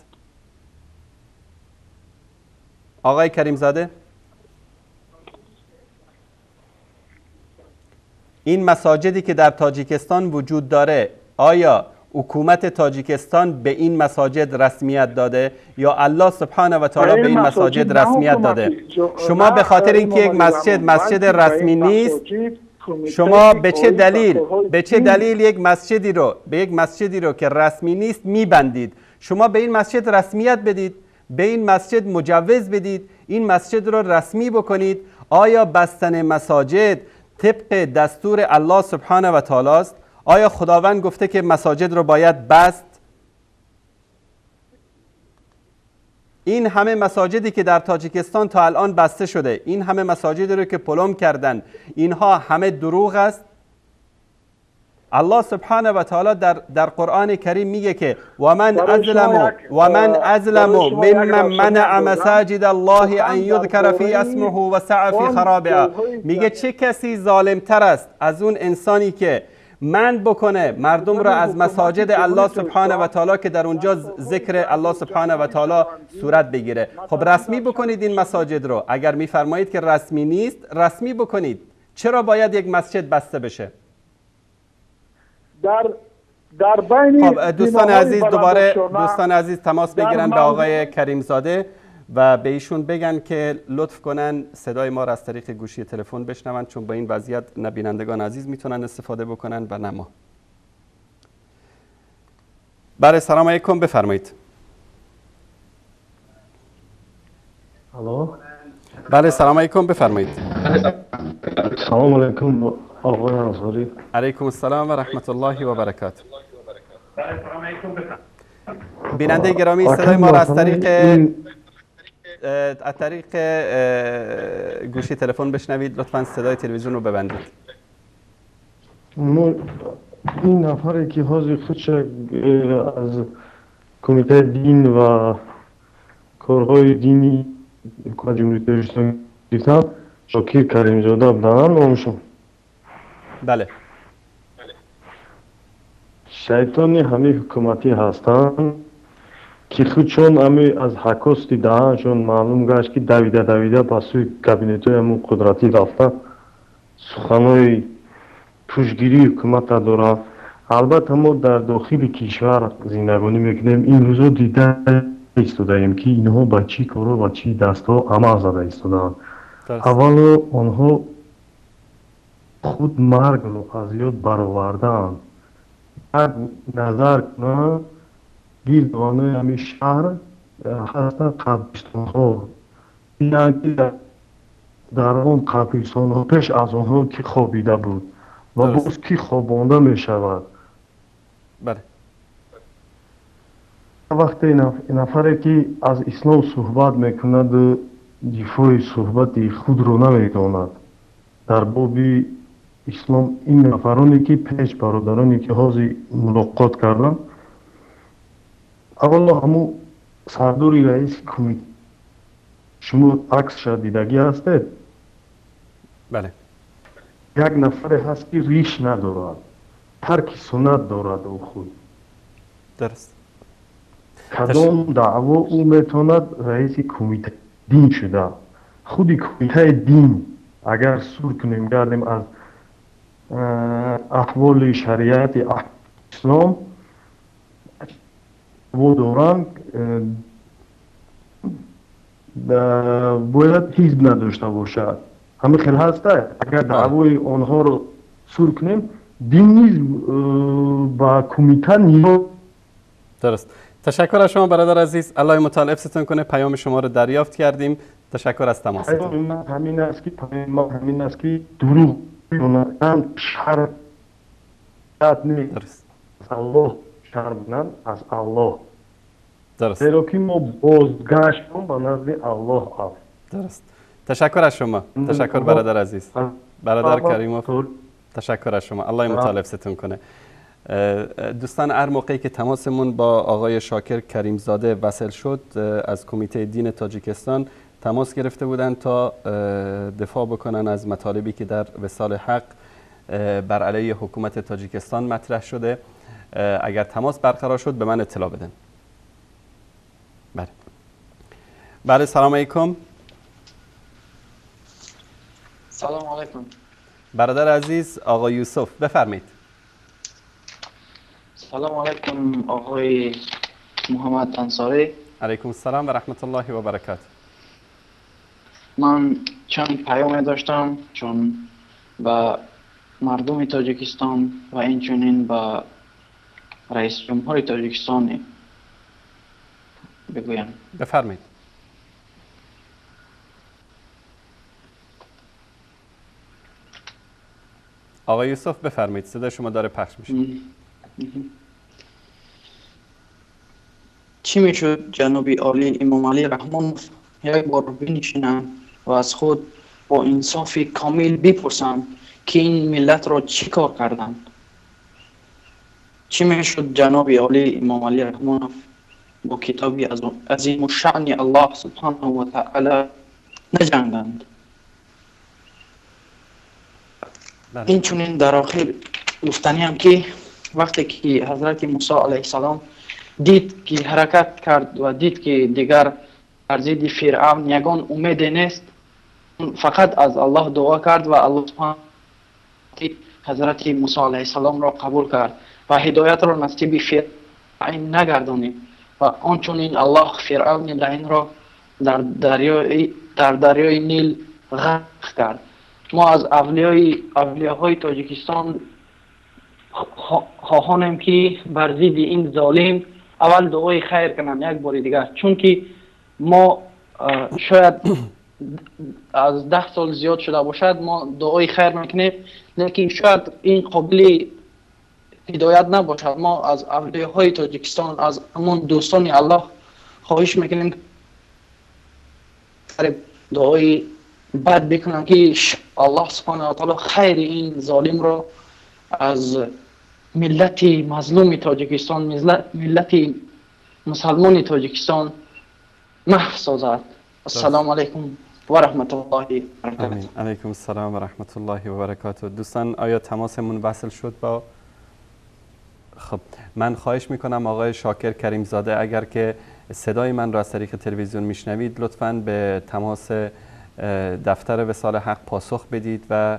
S1: آقای کریم زاده این مساجدی که در تاجیکستان وجود داره آیا حکومت تاجیکستان به این مساجد رسمیت داده یا الله سبحانه و تعالی به این مساجد رسمیت داده؟ شما به خاطر اینکه یک مسجد رسمی نیست شما به چه دلیل یک مسجدی رو که رسمی نیست میبندید؟ شما به این مسجد رسمیت بدید، به این مسجد مجوز بدید، این مسجد رو رسمی بکنید. آیا بستن مساجد طبق دستور الله سبحانه و تعالی است؟ آیا خداوند گفته که مساجد رو باید بست؟ این همه مساجدی که در تاجیکستان تا الان بسته شده، این همه مساجدی رو که پلم کردن، اینها همه دروغ است؟ الله سبحانه و تعالی در قرآن کریم میگه که و من ازلم ممن منع مساجد الله ان یذکر فی اسمه و سعی فی خرابها. میگه چه کسی ظالم تر است از اون انسانی که منع بکنه مردم را از مساجد الله سبحانه و تعالی که در اونجا ذکر الله سبحانه و تعالی صورت بگیره. خب رسمی بکنید این مساجد رو. اگر میفرمایید که رسمی نیست رسمی بکنید. چرا باید یک مسجد بسته بشه؟
S5: در بین
S1: دوستان عزیز دوستان عزیز تماس بگیرن به آقای کریم زاده و به ایشون بگن که لطف کنن صدای ما را از طریق گوشی تلفن بشنون، چون با این وضعیت نه بینندگان عزیز میتونن استفاده بکنن و نه ما. بله سلام علیکم بفرمایید.
S2: الو.
S1: بله سلام علیکم بفرمایید.
S2: سلام علیکم آقای انصاری.
S1: علیکم السلام و رحمت الله و برکاته. بیننده گرامی صدای ما را از طریق از طریق گوشی تلفن بشنوید. لطفاً صدای تلویزیون رو ببندید.
S2: این نفری که حاضر خودش از کمیته دین و کارهای دینی جمهوری تاجیکستان گرفتن شاکر کریمزاده بودن نامشون.
S1: بله.
S2: شیطانی همه حکومتی هستن که خودشون همه از حکاست دهنشون معلوم گشت که دویده با سوی کابینت های همون قدرتی رفته سخنهای پوشگیری حکومت دارن. البته ما در داخل کشور زندگانی میکنیم. این روزا دیده ایستادیم که اینها با چی کارو با چی دستا عمل زده ایستادن. اولا آنها خود مرگ رو از یاد برآوردن. نظر کنه گیردوانه همین شهر هستن قبرستان ها. یعنی در آن قبرستان ها پیش از آنها که خوابیده بود و باز که خوابانده می شود.
S1: بله.
S2: وقتی نفری که از اسلام صحبت میکند دفاع صحبت خود رو نمیکند در باب اسلام، این نفرانی که پیش برادرانی که حاضر ملاقات کردن، اولا همون سرداری رئیس کمیته شما عکسش دیدگی هستید؟
S1: بله.
S2: یک نفر هست که ریش ندارد، ترک سنت دارد او خود.
S1: درست.
S2: کدام دعوا او میتواند رئیس کمیته دین شده. خودی کمیته دین اگر سور کنیم گردیم از احوال شریعت اسلام و دوران باید حزب نداشته باشد. همه خیلی هسته. اگر دعوای آنها رو سور کنیم دین نیز با کمیته نیاز.
S1: درست. تشکر از شما برادر عزیز. الله متعال حفظتون کنه. پیام شما رو دریافت کردیم. تشکر از تماستون.
S2: همین است که دروغ هم شرط نیست.
S1: درست.
S2: از الله شرمنن از الله.
S1: درست.
S2: زیرا که ما بازگشتیم به نزد الله است.
S1: درست. تشکر از شما. تشکر برادر عزیز. برادر کریموف. تشکر از شما. الله متعال حفظتون کنه. دوستان، هر موقعی که تماسمون با آقای شاکر کریمزاده وصل شد از کمیته دین تاجیکستان تماس گرفته بودن تا دفاع بکنن از مطالبی که در وصال حق بر علیه حکومت تاجیکستان مطرح شده. اگر تماس برقرار شد به من اطلاع بدن. بله. سلام علیکم.
S3: سلام علیکم.
S1: برادر عزیز آقای یوسف بفرمایید.
S3: سلام علیکم آقای محمد انصاری.
S1: علیکم السلام و رحمت الله و برکاته.
S3: من چند پیام داشتم چون با مردم تاجیکستان و اینچنین با رئیس جمهور تاجیکستان بگویم.
S1: بفرمایید. آقای یوسف بفرمایید. صدای شما داره پخش میشه.
S3: چی میشد جناب عالی امام علی رحمانوف یک بار بنشینم و از خود با انصاف کامل بپرسم که این ملت را چی کار کردند؟ چی میشد جناب عالی امام علی رحمانوف با کتابی عظیم الشأن الله سبحانه و تعالی نجنگند؟ این چونین در آخر گفتنی هم که وقتی که حضرت موسی علیه السلام دید که حرکت کرد و دید که دیگر بر ضد فرعون یگان امید نیست، فقط از الله دعا کرد و الله سبحانه حضرت موسی علیه السلام را قبول کرد و هدایت را نصیب فرعون نگردانید و آنچنین الله فرعون لعین را در دریای نیل غرق کرد. ما از اولیاهای تاجیکستان خواهانیم که بر ضد این ظالم اول دعای خیر کنن یک بار دیگر، چون که ما شاید از 10 سال زیاد شده باشد ما دعای خیر میکنیم، لیکن شاید این قابل هدایت نباشد. ما از اولیاهای تاجیکستان، از همون دوستان الله خواهش میکنیم سر دعای بد بکنم که الله سبحانه و تعالی خیر این ظالم را از ملت مظلوم تاجیکستان، ملت مسلمان تاجیکستان محو سازد. السلام علیکم و رحمت الله و برکاته.
S1: علیکم السلام و رحمت الله و برکاته. دوستان آیا تماسمون وصل شد با؟ خب من خواهش میکنم آقای شاکر کریم زاده اگر که صدای من را از طریق تلویزیون میشنوید لطفاً به تماس دفتر وصال حق پاسخ بدید و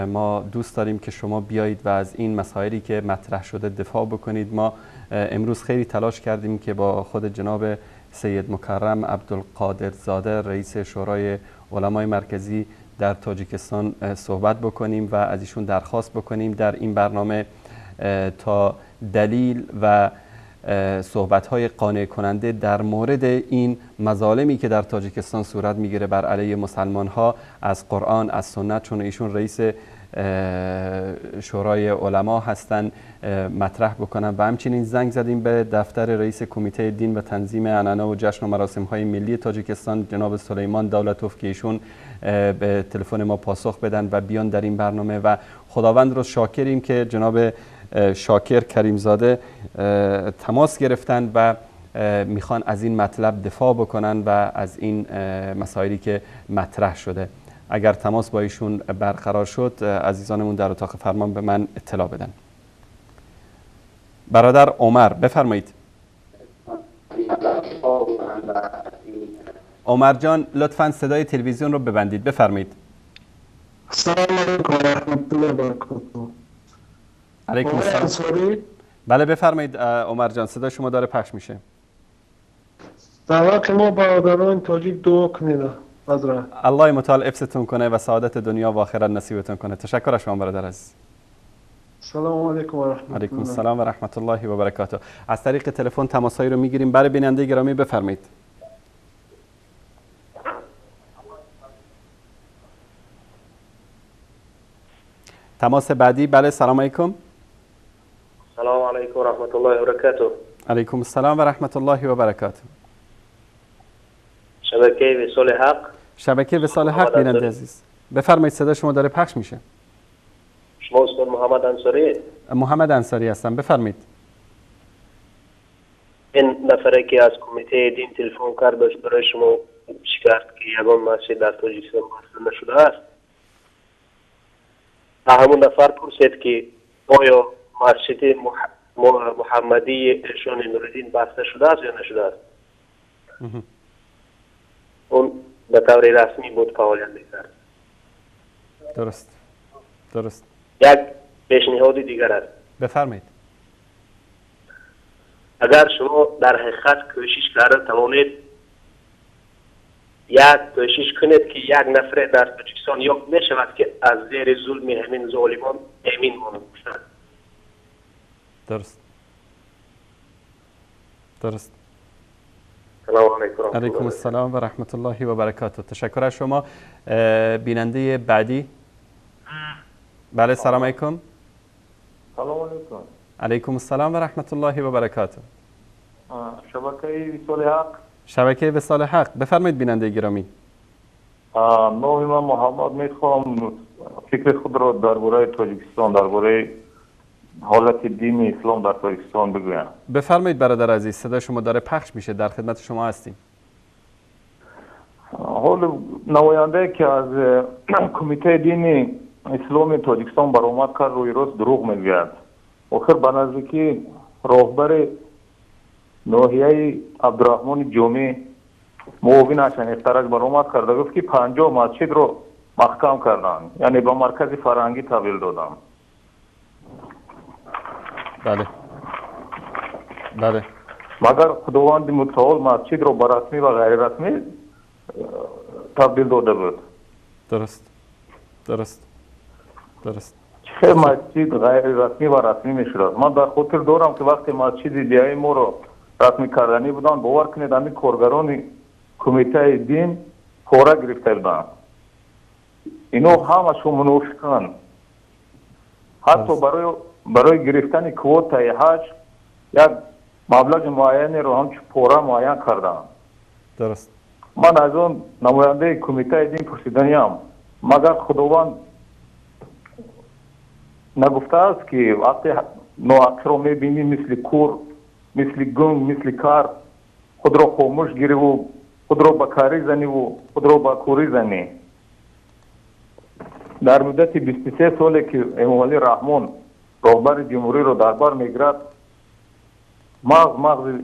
S1: ما دوست داریم که شما بیایید و از این مسائلی که مطرح شده دفاع بکنید. ما امروز خیلی تلاش کردیم که با خود جناب سید مکرم عبدالقادر زاده رئیس شورای علمای مرکزی در تاجیکستان صحبت بکنیم و از ایشون درخواست بکنیم در این برنامه تا دلیل و صحبت‌های قانع کننده در مورد این مظالمی که در تاجیکستان صورت میگیره بر علیه مسلمان‌ها از قرآن از سنت، چون ایشون رئیس شورای علما هستند، مطرح بکنن. و همچنین زنگ زدیم به دفتر رئیس کمیته دین و تنظیم عنعنه و جشن و مراسم‌های ملی تاجیکستان جناب سلیمان دولتوف که ایشون به تلفن ما پاسخ بدن و بیان در این برنامه و خداوند رو شاکریم که جناب شاکر کریم زاده تماس گرفتن و میخوان از این مطلب دفاع بکنن و از این مسائلی که مطرح شده. اگر تماس با ایشون برقرار شد عزیزانمون در اتاق فرمان به من اطلاع بدن. برادر عمر بفرمایید. عمر جان لطفاً صدای تلویزیون رو ببندید. بفرمایید.
S5: السلام علیکم و رحمت الله و برکاته.
S1: علیکم السلام. بله بفرمایید عمر جان، صدای شما داره پخش میشه.
S5: در واقع ما برادران تاجیک دعا کنید حضرت.
S1: الله متعال حفظتون کنه و سعادت دنیا و آخرت نصیبتون کنه. تشکر از شما برادر عزیز.
S5: سلام علیکم و رحمت الله.
S1: علیکم السلام و رحمت الله و برکاته. از طریق تلفن تماسایی رو میگیریم. برای بیننده گرامی بفرمایید. تماس بعدی. بله سلام علیکم.
S6: سلام علیکم و رحمت الله و برکاته.
S1: علیکم السلام و رحمت الله و برکاته.
S6: شبکه وصال حق.
S1: شبکه وصال حق بیننده عزیز بفرمایید، صدا شما داره پخش میشه.
S6: شما استاد محمد انصاری؟
S1: محمد انصاری هستم، بفرمایید.
S6: این نفره که از کمیته دین تلفن کرد داشت برای شما شکایت که یگان مسجد در تاجیکستان بسته نشده است. همون نفر پرسید که آیا مسجد محمدی ارشان نوردین بسته شده است یا نشده است. اون به طور رسمی بود فعالیت میکرد.
S1: درست.
S6: یک پیشنهاد دیگر است.
S1: بفرمایید.
S6: اگر شما در حقیقت کوشش کردن توانید یک کوشش کنید که یک نفر در تاجیکستان یا نشود که از زیر ظلم همین ظالمان امین مانده باشند.
S1: درست.
S6: سلام علیکم.
S1: علیکم السلام و رحمت الله و برکاته. تشکر از شما. بیننده بعدی. بله سلام علیکم.
S13: سلام علیکم.
S1: علیکم السلام و رحمت الله و برکاته.
S13: شبکه وصال حق.
S1: شبکه وصال حق بفرمایید بیننده گرامی.
S13: نام من محمد، میخوام فکر خود را درباره تاجیکستان، درباره حالت دین اسلام در تاجیکستان بگویم.
S1: بفرمایید برادر عزیز، صدا شما داره پخش میشه، در خدمت شما هستیم.
S13: حال نماینده که از کمیته دین اسلام تاجیکستان برآمد کرد روی راست دروغ میگوید. آخر به نزدیکی راهبر ناحیه عبدالرحمن جمعی معاون شنیخترک برآمد کرده گفت که 50 مسجد رو محکم کردن، یعنی به مرکز فرهنگی تحویل دادن.
S1: بله.
S13: مگر خداوند متعال مسجد رو به رسمی و غیر رسمی تبدیل داده بود.
S1: درست.
S13: چه مسجد غیر رسمی و رسمی میشد؟ من در خاطر دارم که وقتی مسجد دیای ما رو رسمی کردنی بودن، باور کنید همین کارگران کمیته دین پاره گرفته بودن. اینو همشون منافقان. حتی برای گرفتن کوتای حج یک مبلغ معینی رو هم پاره معین کردن.
S1: درست.
S13: من از اون نماینده کمیته دین پرسیدنیم مگر خداوند نگفته است که وقتی ناحق رو میبینی مثل کور مثل گنگ مثل کار خود را خاموش گیری و خود را به کاری زنی و خود را به کوری زنی. در مدت 23 سالی که امام علی رحمان رهبر جمهوری رو دربار میگیرد مغز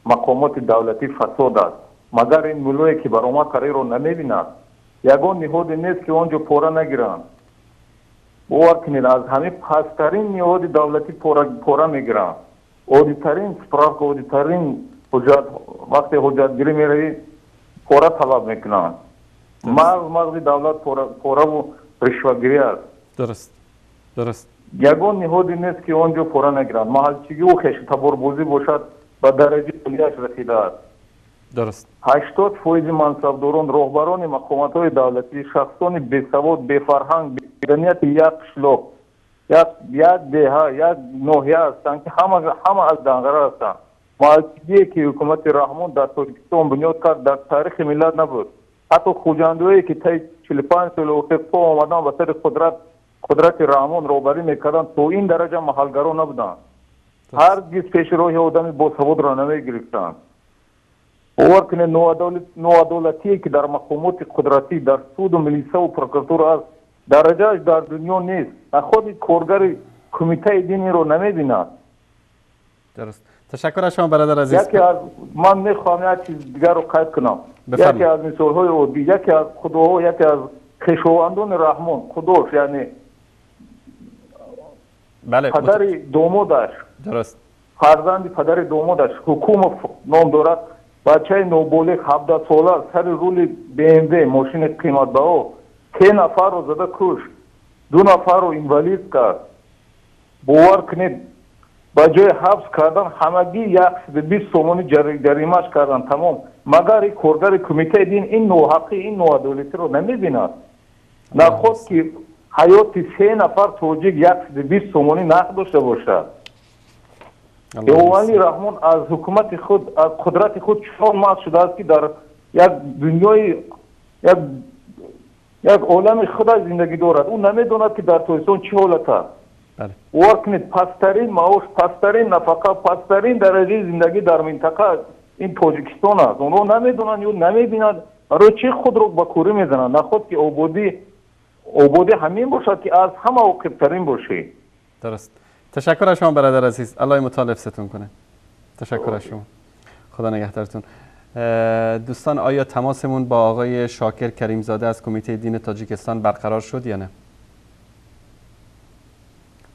S13: مقامات دولتی فساد است. مگر این ملوی که برآمد کاری رو نمیبیند یگان نهاد نیست که آنجا پوره نگیرند. باور کنید از همه پسترین نهاد دولتی پوره میگیرند. عادیترین سپراک عادیترین حجت وقتی حجت گیری میروی پوره طلب میکنند. مغز دولت پوره و رشوه‌گیری است.
S1: درست
S13: یگان نهادی نیست که آنجا پوره نگیرند. محلچگی و خشتباربازی باشد به درجه عالیش رسیده است.
S1: درست
S13: 80% منصبداران رهبران مقامات دولتی شخصان بی‌سواد بی‌فرهنگ بی‌مدنیت یک قشلاق یک دهه یک ناحیه هستند که همه از دنگره هستند. محلچگی که حکومت رحمان در تاجیکستان بنیاد کرد در تاریخ ملت نبود. حتی خوجندویی که طی 45 سال اخیر آمدن به سر قدرت رحمان روبری میکردن تو این درجه محلگرا نبودن. هرگز پیش روی آدمی باسواد را نمیگرفتند. باور کنید نوعدالتی که در مقامات قدرتی در سود و ملیسه و پروکراتور است درجهش در دنیا نیست. خود کارگر کمیته دینی رو نمیبیند.
S1: درست. تشکر از شما برادر عزیز.
S13: من میخوام یک چیز دیگر رو قید کنم. یکی از مثالهای عادی، یکی از خداها، یکی از خویشاوندان رحمان خداش یعنی پدر دومادش
S1: درست
S13: فرزند پدر دومادش حکومت نام دارد. بچه نوبالغ 17 ساله سر رول BMW ماشین قیمت بها 3 نفر رو زده کش 2 نفر رو اینوالید کرد. باور کنید با جای حبس کردن همگی 120 سومانی جریمه‌اش کردن تمام. مگر کارگر کمیته دین این نوحقی این نوعدالتی رو نمیبیند. نه خود که حیات 3 نفر توجیه 120 سومانی نقد داشته باشد. امام علی رحمان از حکومت خود از قدرت خود چون مات شده است که در یک دنیای یک عالم خدا زندگی دارد. او نمیداند که در تاجیکستان چه حالت است. وکنید پسترین معاش پسترین نفقه پسترین درجه زندگی در منطقه این تاجیکستان است. اونها نمیدونن یا نمیبینند برای چه خود رو با کوری میزنند. نه خود که آبادی همین باشد که از همه عاقب‌ترین باشه.
S1: درست. تشکر از شما برادر عزیز. الله مطالب ستون کنه. تشکر از شما. خدا نگهدارتون. دوستان آیا تماسمون با آقای شاکر کریمزاده از کمیته دین تاجیکستان برقرار شد یا نه؟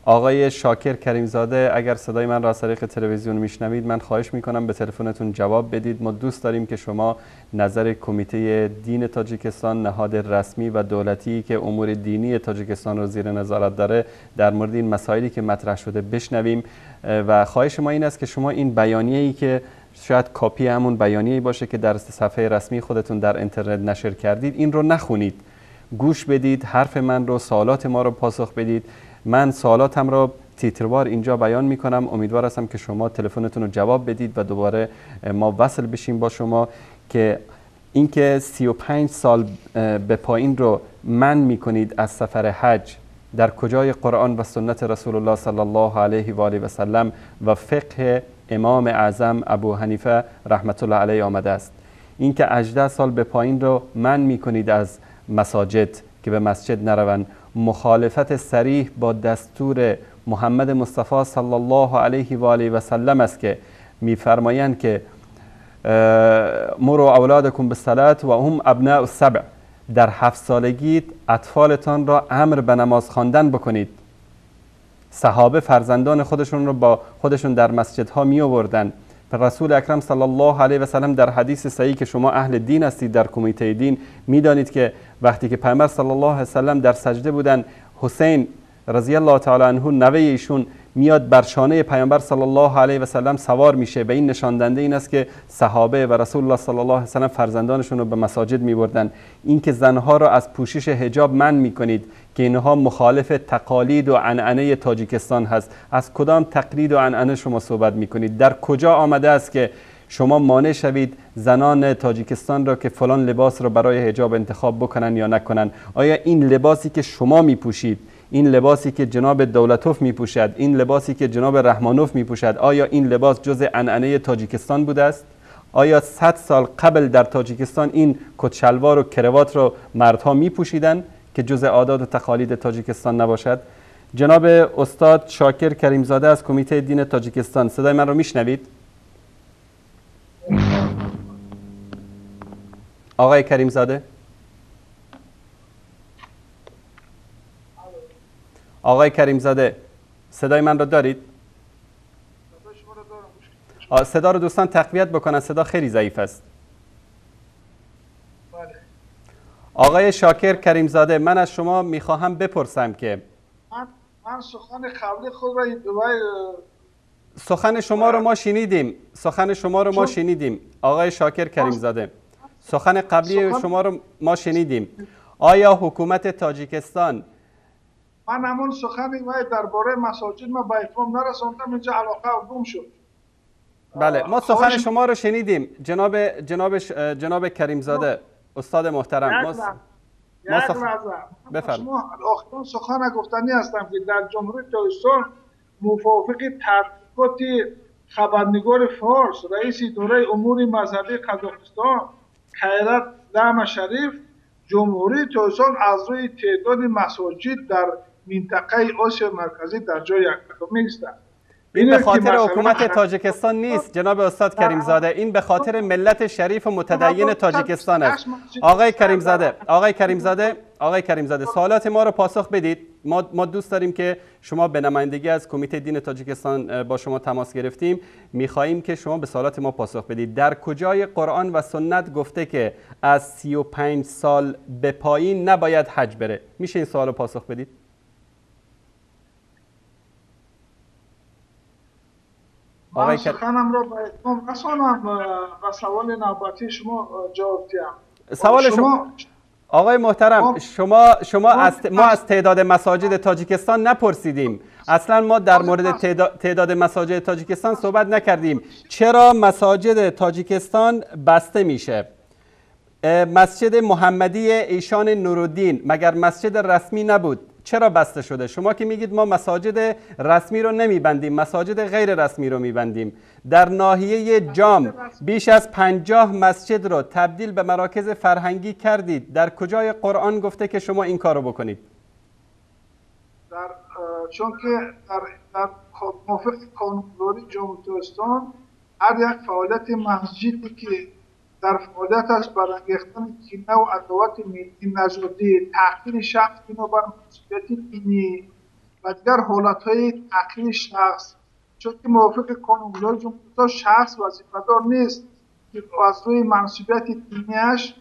S1: آقای شاکر کریمزاده اگر صدای من را از طریق تلویزیون میشنوید من خواهش میکنم به تلفنتون جواب بدید. ما دوست داریم که شما نظر کمیته دین تاجیکستان نهاد رسمی و دولتی که امور دینی تاجیکستان را زیر نظارت داره در مورد این مسائلی که مطرح شده بشنویم و خواهش ما این است که شما این بیانیه‌ای که شاید کاپی همون بیانیه‌ای باشه که در صفحه رسمی خودتون در اینترنت نشر کردید این رو نخونید. گوش بدید، حرف من رو، سوالات ما رو پاسخ بدید. من سوالاتم رو تیتروار اینجا بیان میکنم. امیدوار هستم که شما تلفنتون رو جواب بدید و دوباره ما وصل بشیم با شما که اینکه 35 سال به پایین رو منع میکنید از سفر حج در کجای قرآن و سنت رسول الله صلی الله علیه و آله و سلم و فقه امام اعظم ابو حنیفه رحمت الله علیه آمده است. اینکه 18 سال به پایین رو منع میکنید از مساجد که به مسجد نروند مخالفت صریح با دستور محمد مصطفی صلی الله علیه و آله و سلم است که میفرمایند که مروا اولادکم بالصلاة و هم ابناء السبع، در 7 سالگی اطفالتان را امر به نماز خواندن بکنید. صحابه فرزندان خودشون رو با خودشون در مسجدها می آوردن. رسول اکرم صلی الله علیه و سلم در حدیث صحیح که شما اهل دین هستید در کمیته دین میدانید که وقتی که پیامبر صلی الله علیه و سلم در سجده بودن حسین رضی الله تعالی عنه نوه ایشون میاد بر شانه پیامبر صلی الله علیه و سلم سوار میشه. به این نشان دهنده این است که صحابه و رسول الله صلی الله علیه و سلم فرزندانشون رو به مساجد میبردن. این که زنها را از پوشش حجاب منع میکنید که اینها مخالف تقالید و عنعنه تاجیکستان هست. از کدام تقلید و عنعنه شما صحبت میکنید؟ در کجا آمده است که شما مانع شوید زنان تاجیکستان را که فلان لباس را برای حجاب انتخاب بکنن یا نکنن؟ آیا این لباسی که شما میپوشید، این لباسی که جناب دولتوف میپوشد، این لباسی که جناب رحمانوف میپوشد، آیا این لباس جزء عنعنه تاجیکستان بوده است؟ آیا 100 سال قبل در تاجیکستان این کت شلوار و کروات را مردها میپوشیدن که جزء عادات و تقالید تاجیکستان نباشد؟ جناب استاد شاکر کریمزاده از کمیته دین تاجیکستان، صدای من رو میشنوید؟ آقای کریمزاده؟ آقای کریمزاده صدای من رو دارید؟ صدا رو دوستان تقویت بکنن، صدا خیلی ضعیف است. آقای شاکر کریمزاده، من از شما میخواهم بپرسم که
S5: من سخن قبلی خود را
S1: سخن شما رو ما شنیدیم، سخن شما رو ما شنیدیم آقای شاکر کریمزاده، سخن قبلی شما رو ما شنیدیم. آیا حکومت تاجیکستان،
S5: من همون سخن درباره مساجد ما به اتمام نرساندم، اینجا علاقه گم شد.
S1: بله ما سخن شما رو شنیدیم جناب کریمزاده استاد محترم.
S5: شما آخرین سخن گفتنی هستم که در جمهوری تاجیکستان موافق تحقیقات خبرنگار فارس رئیس اداره امور مذهبی قزاقستان خیرت دعم شریف جمهوری تاجیکستان از روی تعداد مساجد در منطقه آسیا مرکزی در جای یکم می‌ایستند.
S1: این به خاطر حکومت تاجیکستان نیست جناب استاد کریمزاده، این به خاطر ملت شریف و متدین تاجیکستان است. آقای کریمزاده سوالات ما رو پاسخ بدید. ما دوست داریم که شما به نمایندگی از کمیته دین تاجیکستان با شما تماس گرفتیم، میخواهیم که شما به سوالات ما پاسخ بدید. در کجای قرآن و سنت گفته که از 35 سال به پایین نباید حج بره؟ میشه این سوال رو پاسخ بدید؟
S5: من سخنم را به اتمام رسانم و سوال نوبتی شما جواب دهم.
S1: سوال شما آقای محترم، ما از تعداد مساجد تاجیکستان نپرسیدیم. اصلا ما در مورد تعداد مساجد تاجیکستان صحبت نکردیم. چرا مساجد تاجیکستان بسته میشه؟ مسجد محمدی ایشان نورالدین مگر مسجد رسمی نبود؟ چرا بسته شده؟ شما که میگید ما مساجد رسمی رو نمیبندیم، مساجد غیر رسمی رو میبندیم. در ناحیه جام بیش از 50 مسجد رو تبدیل به مراکز فرهنگی کردید. در کجای قرآن گفته که شما این کار رو بکنید؟
S5: چون که در موافق قانون‌گذاری جمهوری تاجیکستان هر یک فعالیت مسجدی که در فعالیتش برانگیختن کینه و عداوت ملی نژادی، تحقیر شخص بنا بر مسئولیت دینی و دیگر حالت‌های تحقیر شخص، چون که موافق قانون‌گذاری جمهوری شخص وظیفه‌دار نیست که از روی مسئولیت دینیش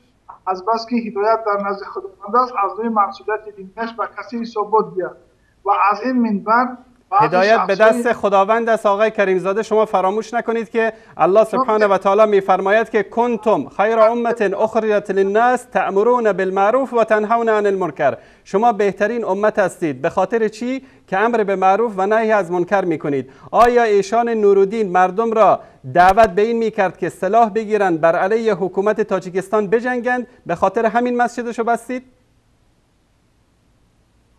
S5: از بس که هدایت در نزد خداوند است از روی مسئولیت دینیش به کسی حسابات بیاد و از این منبر
S1: هدایت به دست خداوند است. آقای کریمزاده شما فراموش نکنید که الله سبحانه و تعالی میفرماید که کنتم خیر امت اخرجت للناس تأمرون بالمعروف و تنهون عن المنکر. شما بهترین امت هستید. به خاطر چی؟ که امر به معروف و نهی از منکر میکنید. آیا ایشان نورالدین مردم را دعوت به این میکرد که سلاح بگیرند بر علیه حکومت تاجیکستان بجنگند؟ به خاطر همین مسجدشو بستید؟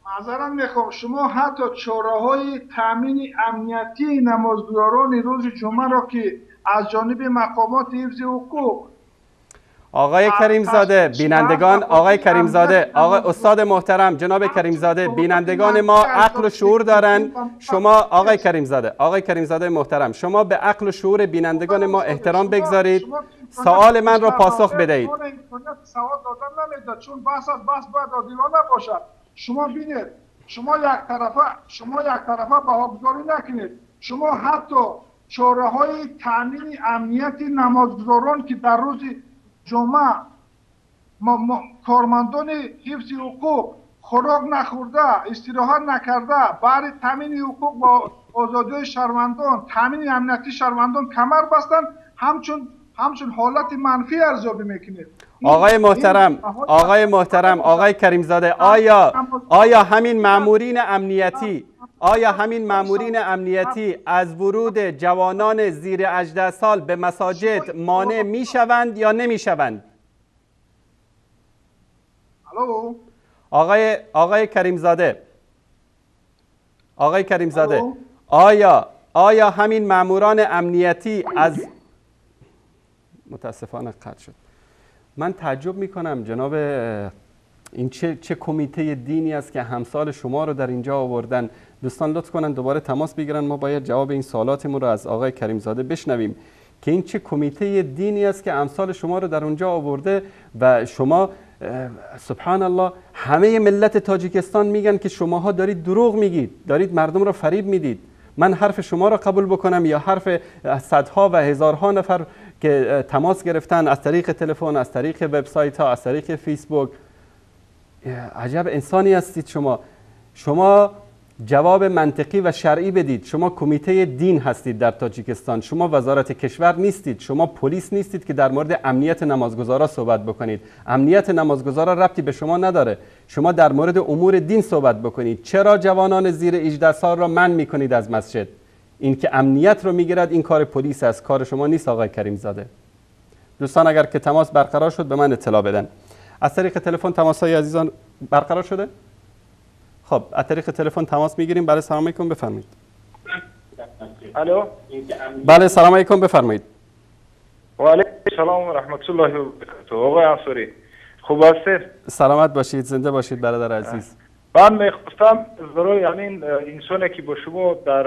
S5: معذرت میخوام، شما حتی چاره‌های تامین امنیتی نمازگزاران روز جمعه را که از جانب مقامات حفظ حقوق
S1: آقای کریمزاده بینندگان، آقای کریمزاده، آقای استاد محترم جناب کریمزاده، بینندگان ما عقل و شعور دارن. شما آقای کریمزاده محترم، شما به عقل و شعور بینندگان ما احترام بگذارید. سوال من رو پاسخ بدهید.
S5: سوال دادن نمیده چون بحث باید عادلانه باشد. شما بینید، شما یک طرفه بهاگذاری نکنید. شما حتی چاره‌های تامین امنیت نمازگزاران که در روز جمعه کارمندان حفظ حقوق خوراک نخورده، استراحت نکرده، برای تامین حقوق با آزادی شهروندان، تامین امنیتی شهروندان کمر بستن، همچون حالت منفی ارزیابی میکنید.
S1: آقای محترم، آقای کریمزاده، آیا همین مامورین آیا همین مامورین امنیتی از ورود جوانان زیر 18 سال به مساجد مانع میشوند یا نمیشوند؟ آقای کریمزاده، آیا همین ماموران امنیتی از متاسفانه قطع شد. من تعجب میکنم جناب، این چه کمیته دینی است که همسال شما رو در اینجا آوردن. دوستان لطف کنن دوباره تماس بگیرن، ما باید جواب این سوالاتمون رو از آقای کریمزاده بشنویم که این چه کمیته دینی است که امثال شما رو در اونجا آورده و شما سبحان الله همه ملت تاجیکستان میگن که شماها دارید دروغ میگید، دارید مردم رو فریب میدید. من حرف شما رو قبول بکنم یا حرف صدها و هزارها نفر که تماس گرفتن از طریق تلفن، از طریق وبسایت ها، از طریق فیسبوک؟ عجب انسانی هستید شما جواب منطقی و شرعی بدید. شما کمیته دین هستید در تاجیکستان، شما وزارت کشور نیستید، شما پلیس نیستید که در مورد امنیت نمازگزارا صحبت بکنید. امنیت نمازگزارا ربطی به شما نداره، شما در مورد امور دین صحبت بکنید. چرا جوانان زیر 18 سال را منع میکنید از مسجد؟ این که امنیت رو میگیرد این کار پلیس است، کار شما نیست آقای کریمزاده. دوستان اگر که تماس برقرار شد به من اطلاع بدن. از طریق تلفن تماس‌های عزیزان برقرار شده؟ خب از طریق تلفن تماس میگیریم. بله سلام علیکم، بفرمایید.
S13: الو.
S1: بله سلام علیکم، بفرمایید.
S13: و علیکم السلام و رحمت الله و برکاته. آقای انصاری خوب هستید؟
S1: سلامت باشید، زنده باشید برادر عزیز.
S13: من میخواستم برای همین انسانی که با شما در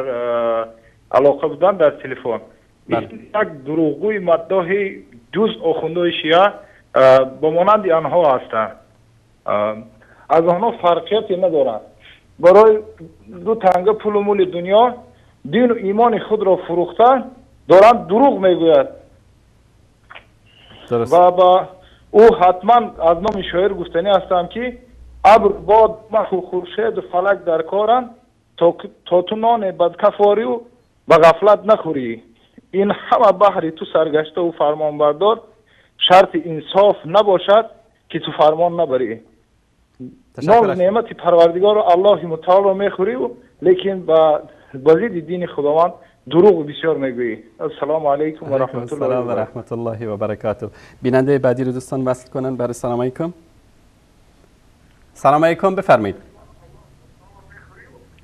S13: علاقه بودن در تلفن، یک دروغگوی مدعی جز آخوندهای شیعه با مانند آنها هستند، از آنها فرقیتی ندارند. برای دو تنگه پول و مول دنیا دین و ایمان خود را فروختن دارند دروغ میگوید و با او حتما از نام شاعر گفتنی هستم که ابر باد مخو خورشید و فلک در کارن تا تو نان بدکفاری و به غفلت نخوری. این همه بحری تو سرگشته و فرمان بردار، شرط انصاف نباشد که تو فرمان نبری. نام نعمت پروردگار رو الله متعال رو میخوری و لیکن با ضد دین خداوند دروغ بسیار میگویی. السلام علیکم و رحمت
S1: الله و برکاته. بیننده بعدی رو دوستان وصل کنن. برای سلام علیکم. سلام علیکم، بفرمایید.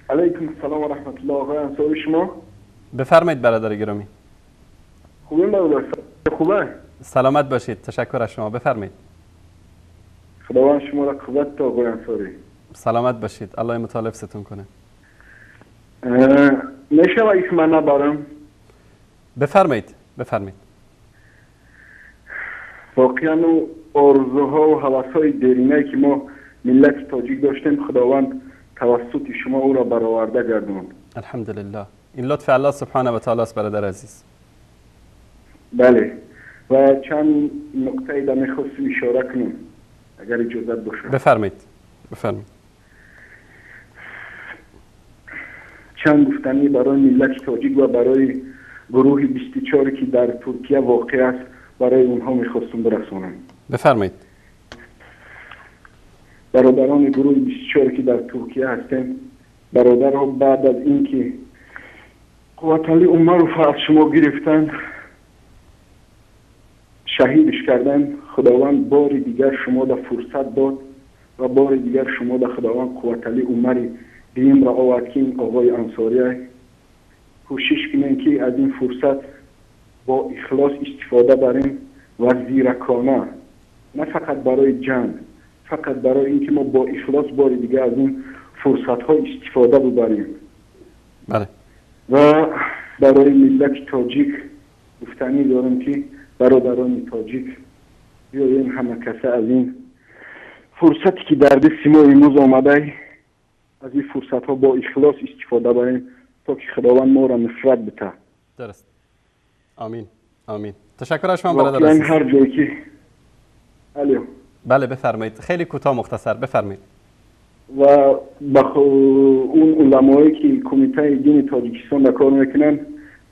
S7: علیکم السلام و رحمت الله. آقای انصاری شما
S1: بفرمایید برادر گرامی.
S7: خوبه برادر؟ خوبه؟
S1: سلامت باشید، تشکر از شما، بفرمایید.
S7: خداوند شما را قوت تا آقای انصاری.
S1: سلامت باشید، الله متعال حفظتون کنه.
S7: میشه و ایش من نبرم؟
S1: بفرمایید.
S7: واقعا آرزوها و هوس‌های دیرینه‌ای که ما ملت تاجیک داشتیم خداوند توسط شما او را برآورده گرداند.
S1: الحمدلله، این لطف الله سبحانه و تعالی است برادر عزیز.
S7: بله و چند نکته در میخواستم اشاره کنم اگر اجازت باشه.
S1: بفرمایید.
S7: چند گفتنی برای ملت تاجیک و برای گروه 24 که در ترکیه واقع است برای اونها میخواستم برسونم.
S1: بفرمایید.
S7: برادران گروه 24 که در ترکیه هستند، برادرها بعد از اینکه قوت علی عمر رو از شما گرفتند شهیدش کردن، خداوند بار دیگر شما در فرصت داد و بار دیگر شما در خداوند قوت علی عمر دیم را آوردین. آقای انصاری کوشش کنین که از این فرصت با اخلاص استفاده بریم و زیرکانه، نه فقط برای جنگ، فقط برای اینکه ما با اخلاص بار دیگر از این فرصت ها استفاده ببریم.
S1: بله.
S7: و برای ملت تاجیک گفتنی دارم که برادران تاجیک بیاین همه کسا از این فرصتی که در دست ما امروز آمده از این فرصت ها با اخلاص استفاده بریم تا که خداوند ما را نصرت بده.
S1: درست. آمین. تشکر از شما برادر عزیز.
S7: هر جایی که
S1: بله بفرمایید، خیلی کوتاه مختصر بفرمایید.
S7: و اون علمایی که کمیته دین تاجیکستان در کار میکنن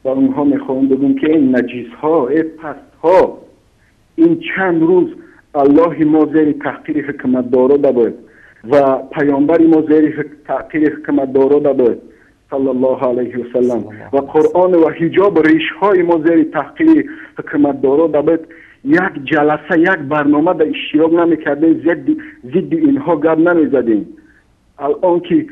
S7: و اونها میخوام بگم که این نجیس ها، این پست ها، این چند روز الله ما زیر تحقیر حکمت دارا باید و پیامبر ما زیر تحقیر حکمت دارا باید. صلی الله علیه و سلم و قرآن و حجاب ریش های ما زیر تحقیر حکومتدارا دبت یک جلسه یک برنامه در اشتراک نمیکردیم، ضد اینها گپ نمیزدیم. الان که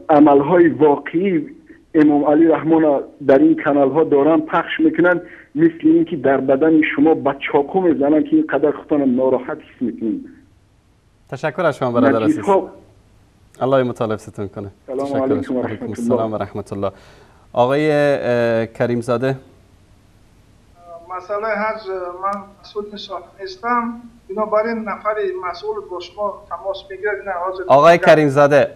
S7: عملهای واقعی امام علی رحمان در این کانال ها دارن پخش میکنن، مثل این که در بدن شما با چاقو میزنن که اینقدر خودتان ناراحت حس میکنین.
S1: تشکر از شما برادر عزیز. الله مطالب ستون کنه.
S7: سلام علیکم و رحمت الله.
S1: و رحمت الله. آقای کریم زاده.
S5: مسئله حج من مسئول نیستم، بنابراین نفر مسئول با شما تماس میگیرد.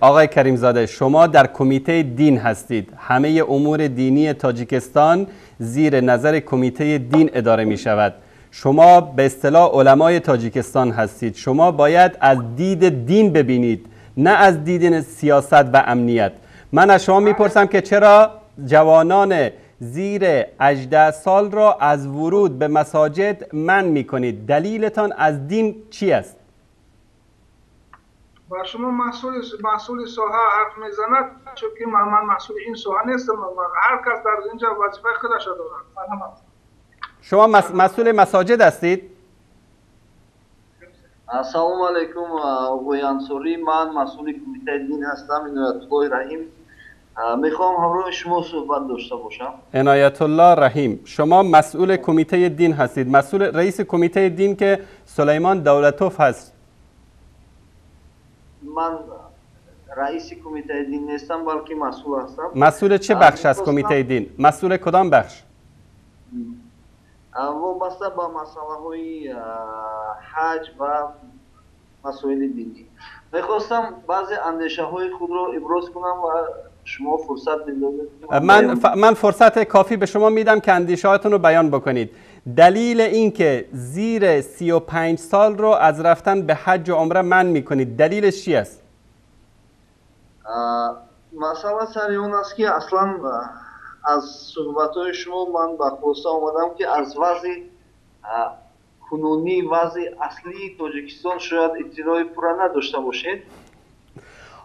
S1: آقای کریم زاده شما در کمیته دین هستید. همه امور دینی تاجیکستان زیر نظر کمیته دین اداره می شود. شما به اصطلاح علمای تاجیکستان هستید. شما باید از دید دین ببینید، نه از دید سیاست و امنیت. من از شما میپرسم که چرا جوانان زیر 18 سال را از ورود به مساجد منع میکنید؟ دلیلتان از دین چی است؟
S5: با شما مسئول ساحه حرف میزند، چون که من مسئول این ساحه نیستم. هر کس در اینجا وظیفه خودش دارد.
S1: شما مسئول مساجد هستید؟
S8: سلام علیکم آقای انصاری، من مسئول کمیته دین هستم، عنایت الله رحیم. میخوام همراه شما صحبت داشته باشم.
S1: عنایت الله رحیم، شما مسئول کمیته دین هستید. مسئول رئیس کمیته دین که سلیمان دولتوف هست.
S8: من رئیس کمیته دین نیستم بلکه مسئول هستم.
S1: مسئول چه بخش از کمیته دین؟ مسئول کدام بخش؟
S8: وابسته با مسئله های حج و مسائل دینی. میخواستم بعضی اندیشه های خود را ابراز کنم و شما فرصت میدادید.
S1: من فرصت کافی به شما میدم که اندیشه هاتون رو بیان بکنید. دلیل این که زیر 35 سال رو از رفتن به حج و عمره منع میکنید، دلیلش چی است؟
S8: مسئله سر اون است که اصلا از صحبت‌های شما من به خلاصه آمدم که از وضع کنونی، وضع اصلی تاجیکستان شاید اطلاع پورا نداشته باشید.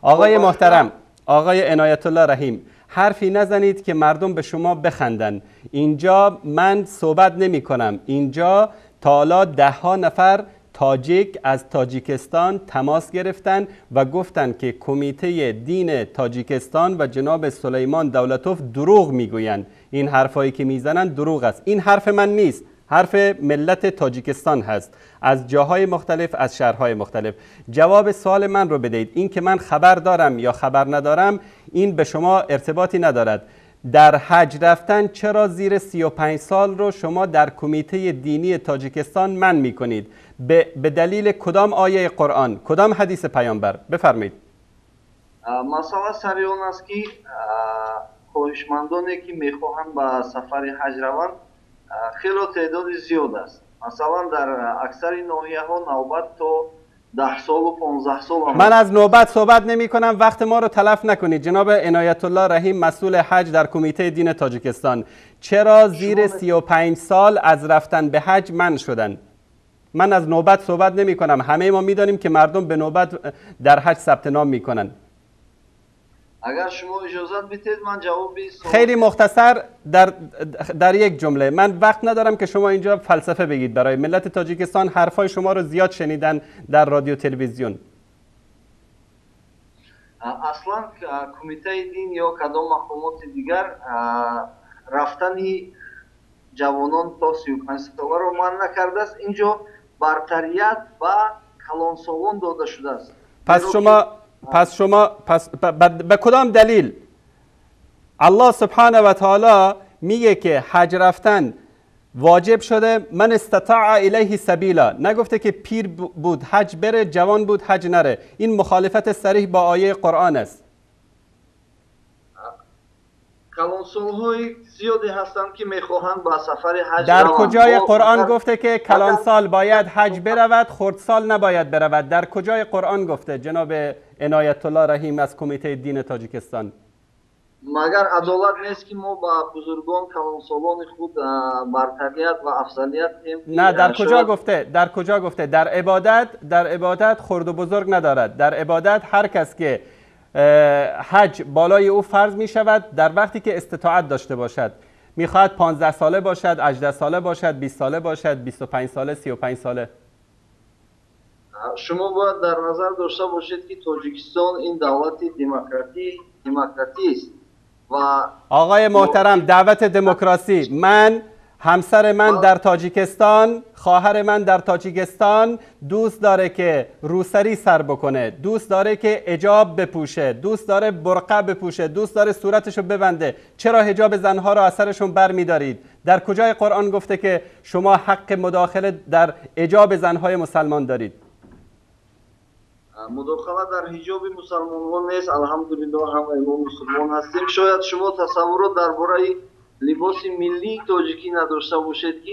S1: آقای محترم، آقای عنایت الله رحیم، حرفی نزنید که مردم به شما بخندن. اینجا من صحبت نمی کنم. اینجا تا حالا 10 نفر تاجیک از تاجیکستان تماس گرفتن و گفتن که کمیته دین تاجیکستان و جناب سلیمان دولتوف دروغ میگویند. این حرفایی که میزنن دروغ است. این حرف من نیست، حرف ملت تاجیکستان هست، از جاهای مختلف، از شهرهای مختلف. جواب سوال من رو بدهید. این که من خبر دارم یا خبر ندارم این به شما ارتباطی ندارد. در حج رفتن چرا زیر 35 سال رو شما در کمیته دینی تاجیکستان منع میکنید؟ به دلیل کدام آیه قرآن، کدام حدیث پیامبر؟ بفرمایید.
S8: مسئله سر اون است که خواهشمندانی که میخواهند به سفر حج روند خیلی تعداد زیاد است. مثلا در اکثر ناحیه ها نوبت تا 10 سال و 15 سال.
S1: من از نوبت صحبت نمی کنم، وقت ما رو تلف نکنید. جناب عنایت الله رحیم، مسئول حج در کمیته دین تاجیکستان، چرا زیر 35 سال از رفتن به حج منع شدن؟ من از نوبت صحبت نمی کنم. همه ما میدانیم که مردم به نوبت در حج ثبت نام میکنن.
S8: اگر شما اجازت بدید من جوابی
S1: خیلی مختصر در یک جمله. من وقت ندارم که شما اینجا فلسفه بگید. برای ملت تاجیکستان حرفای شما رو زیاد شنیدن در رادیو تلویزیون.
S8: اصلا کمیته دین یا کدام مقامات دیگر رفتنی جوانان تا 35 ساله رو منع نکرده است. اینجا برتریت و کلانسالان داده شده است.
S1: پس شما به کدام دلیل الله سبحانه و تعالی میگه که حج رفتن واجب شده؟ من استطاع الیه سبیلا. نگفته که پیر بود حج بره، جوان بود حج نره. این مخالفت صریح با آیه قرآن است.
S8: کلانسال‌های زیادی هستند که میخواهند با سفر حج
S1: در کجای قرآن گفته که کلانسال باید حج برود، خردسال نباید برود؟ در کجای قرآن گفته جناب عنایت الله رحیم از کمیته دین تاجیکستان؟
S8: مگر عدالت نیست که ما با بزرگان کلانسالان خود برتریت و افضلیت دیم؟
S1: نه، در کجا گفته؟ در کجا گفته؟ در عبادت خرد و بزرگ ندارد. در عبادت هر کس که حج بالای او فرض می شود در وقتی که استطاعت داشته باشد. میخواهد 15 ساله باشد، 18 ساله باشد، 20 ساله باشد، 25 ساله، 35 ساله.
S8: شما باید در نظر داشته باشید که تاجیکستان این دولت دموکراتی است و
S1: آقای محترم دعوت دموکراسی، من همسر من در تاجیکستان، خواهر من در تاجیکستان دوست داره که روسری سر بکنه، دوست داره که حجاب بپوشه، دوست داره برقع بپوشه، دوست داره صورتشو ببنده. چرا حجاب زنها رو از سرشون بر می‌دارید؟ در کجای قرآن گفته که شما حق مداخله در حجاب زنهای مسلمان دارید؟
S8: مداخله در حجاب مسلمانان نیست. الحمدلله همه ما مسلمان هستیم. شاید شما تصورات درباره لباس ملی تاجیکی نداشته باشید که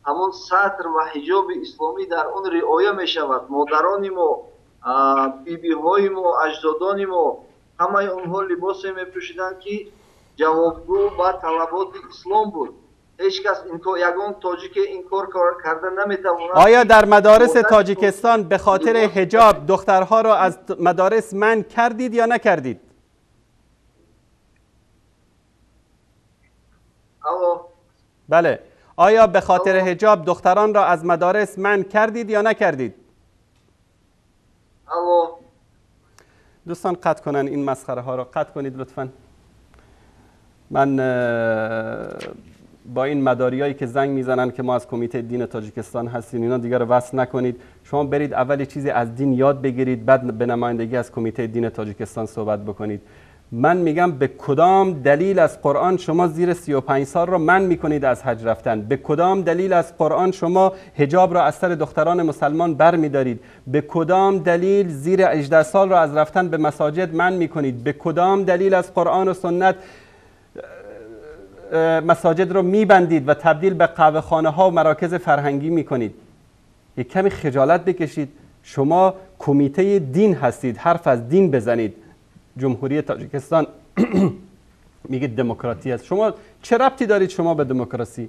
S8: همون سطر و حجاب اسلامی در اون رعایت می شود. مادران ما، بیبی های ما، اجدادان ما، همه اونها لباس می پوشیدند که جوابگو به طلبات اسلام بود. هیچ کس یگان تاجیک این کار کرده نمیتواند.
S1: آیا در مدارس تاجیکستان به خاطر حجاب دخترها را از مدارس منع کردید یا نکردید؟ بله. آیا به خاطر حجاب دختران را از مدارس منع کردید یا نکردید؟ دوستان قطع کنن این مسخره ها را، قطع کنید لطفاً. من با این مداریایی که زنگ میزنن که ما از کمیته دین تاجیکستان هستیم اینا دیگر وصل نکنید. شما برید اول چیزی از دین یاد بگیرید، بعد به نمایندگی از کمیته دین تاجیکستان صحبت بکنید. من میگم به کدام دلیل از قرآن شما زیر 35 سال را منع میکنید از حج رفتن؟ به کدام دلیل از قرآن شما حجاب را از سر دختران مسلمان بر میدارید؟ به کدام دلیل زیر 18 سال را از رفتن به مساجد منع میکنید؟ به کدام دلیل از قرآن و سنت مساجد رو میبندید و تبدیل به قهوه خانه ها و مراکز فرهنگی میکنید؟ یک کمی خجالت بکشید. شما کمیته دین هستید، حرف از دین بزنید. جمهوری تاجیکستان میگید دموکراتی است. شما چه ربطی دارید شما به دموکراسی؟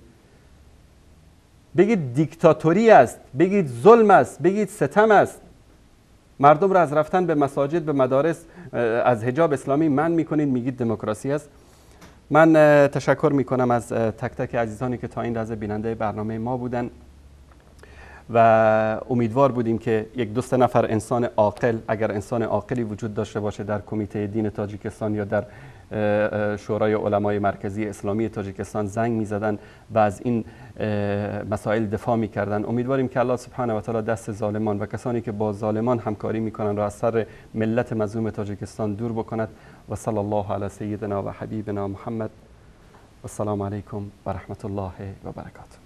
S1: بگید دیکتاتوری است، بگید ظلم است، بگید ستم است. مردم را از رفتن به مساجد، به مدارس از حجاب اسلامی منع میکنید، میگید دموکراسی است. من تشکر میکنم از تک تک عزیزانی که تا این لحظه بیننده برنامه ما بودن و امیدوار بودیم که یک دو نفر انسان عاقل، اگر انسان عاقلی وجود داشته باشه در کمیته دین تاجیکستان یا در شورای علمای مرکزی اسلامی تاجیکستان زنگ میزدن و از این مسائل دفاع میکردن. امیدواریم که الله سبحانه و تعالی دست ظالمان و کسانی که با ظالمان همکاری میکنن را از سر ملت مظلوم تاجیکستان دور بکند. و صلی الله علی سیدنا و حبیبنا محمد و السلام علیکم و رحمت الله و برکاته.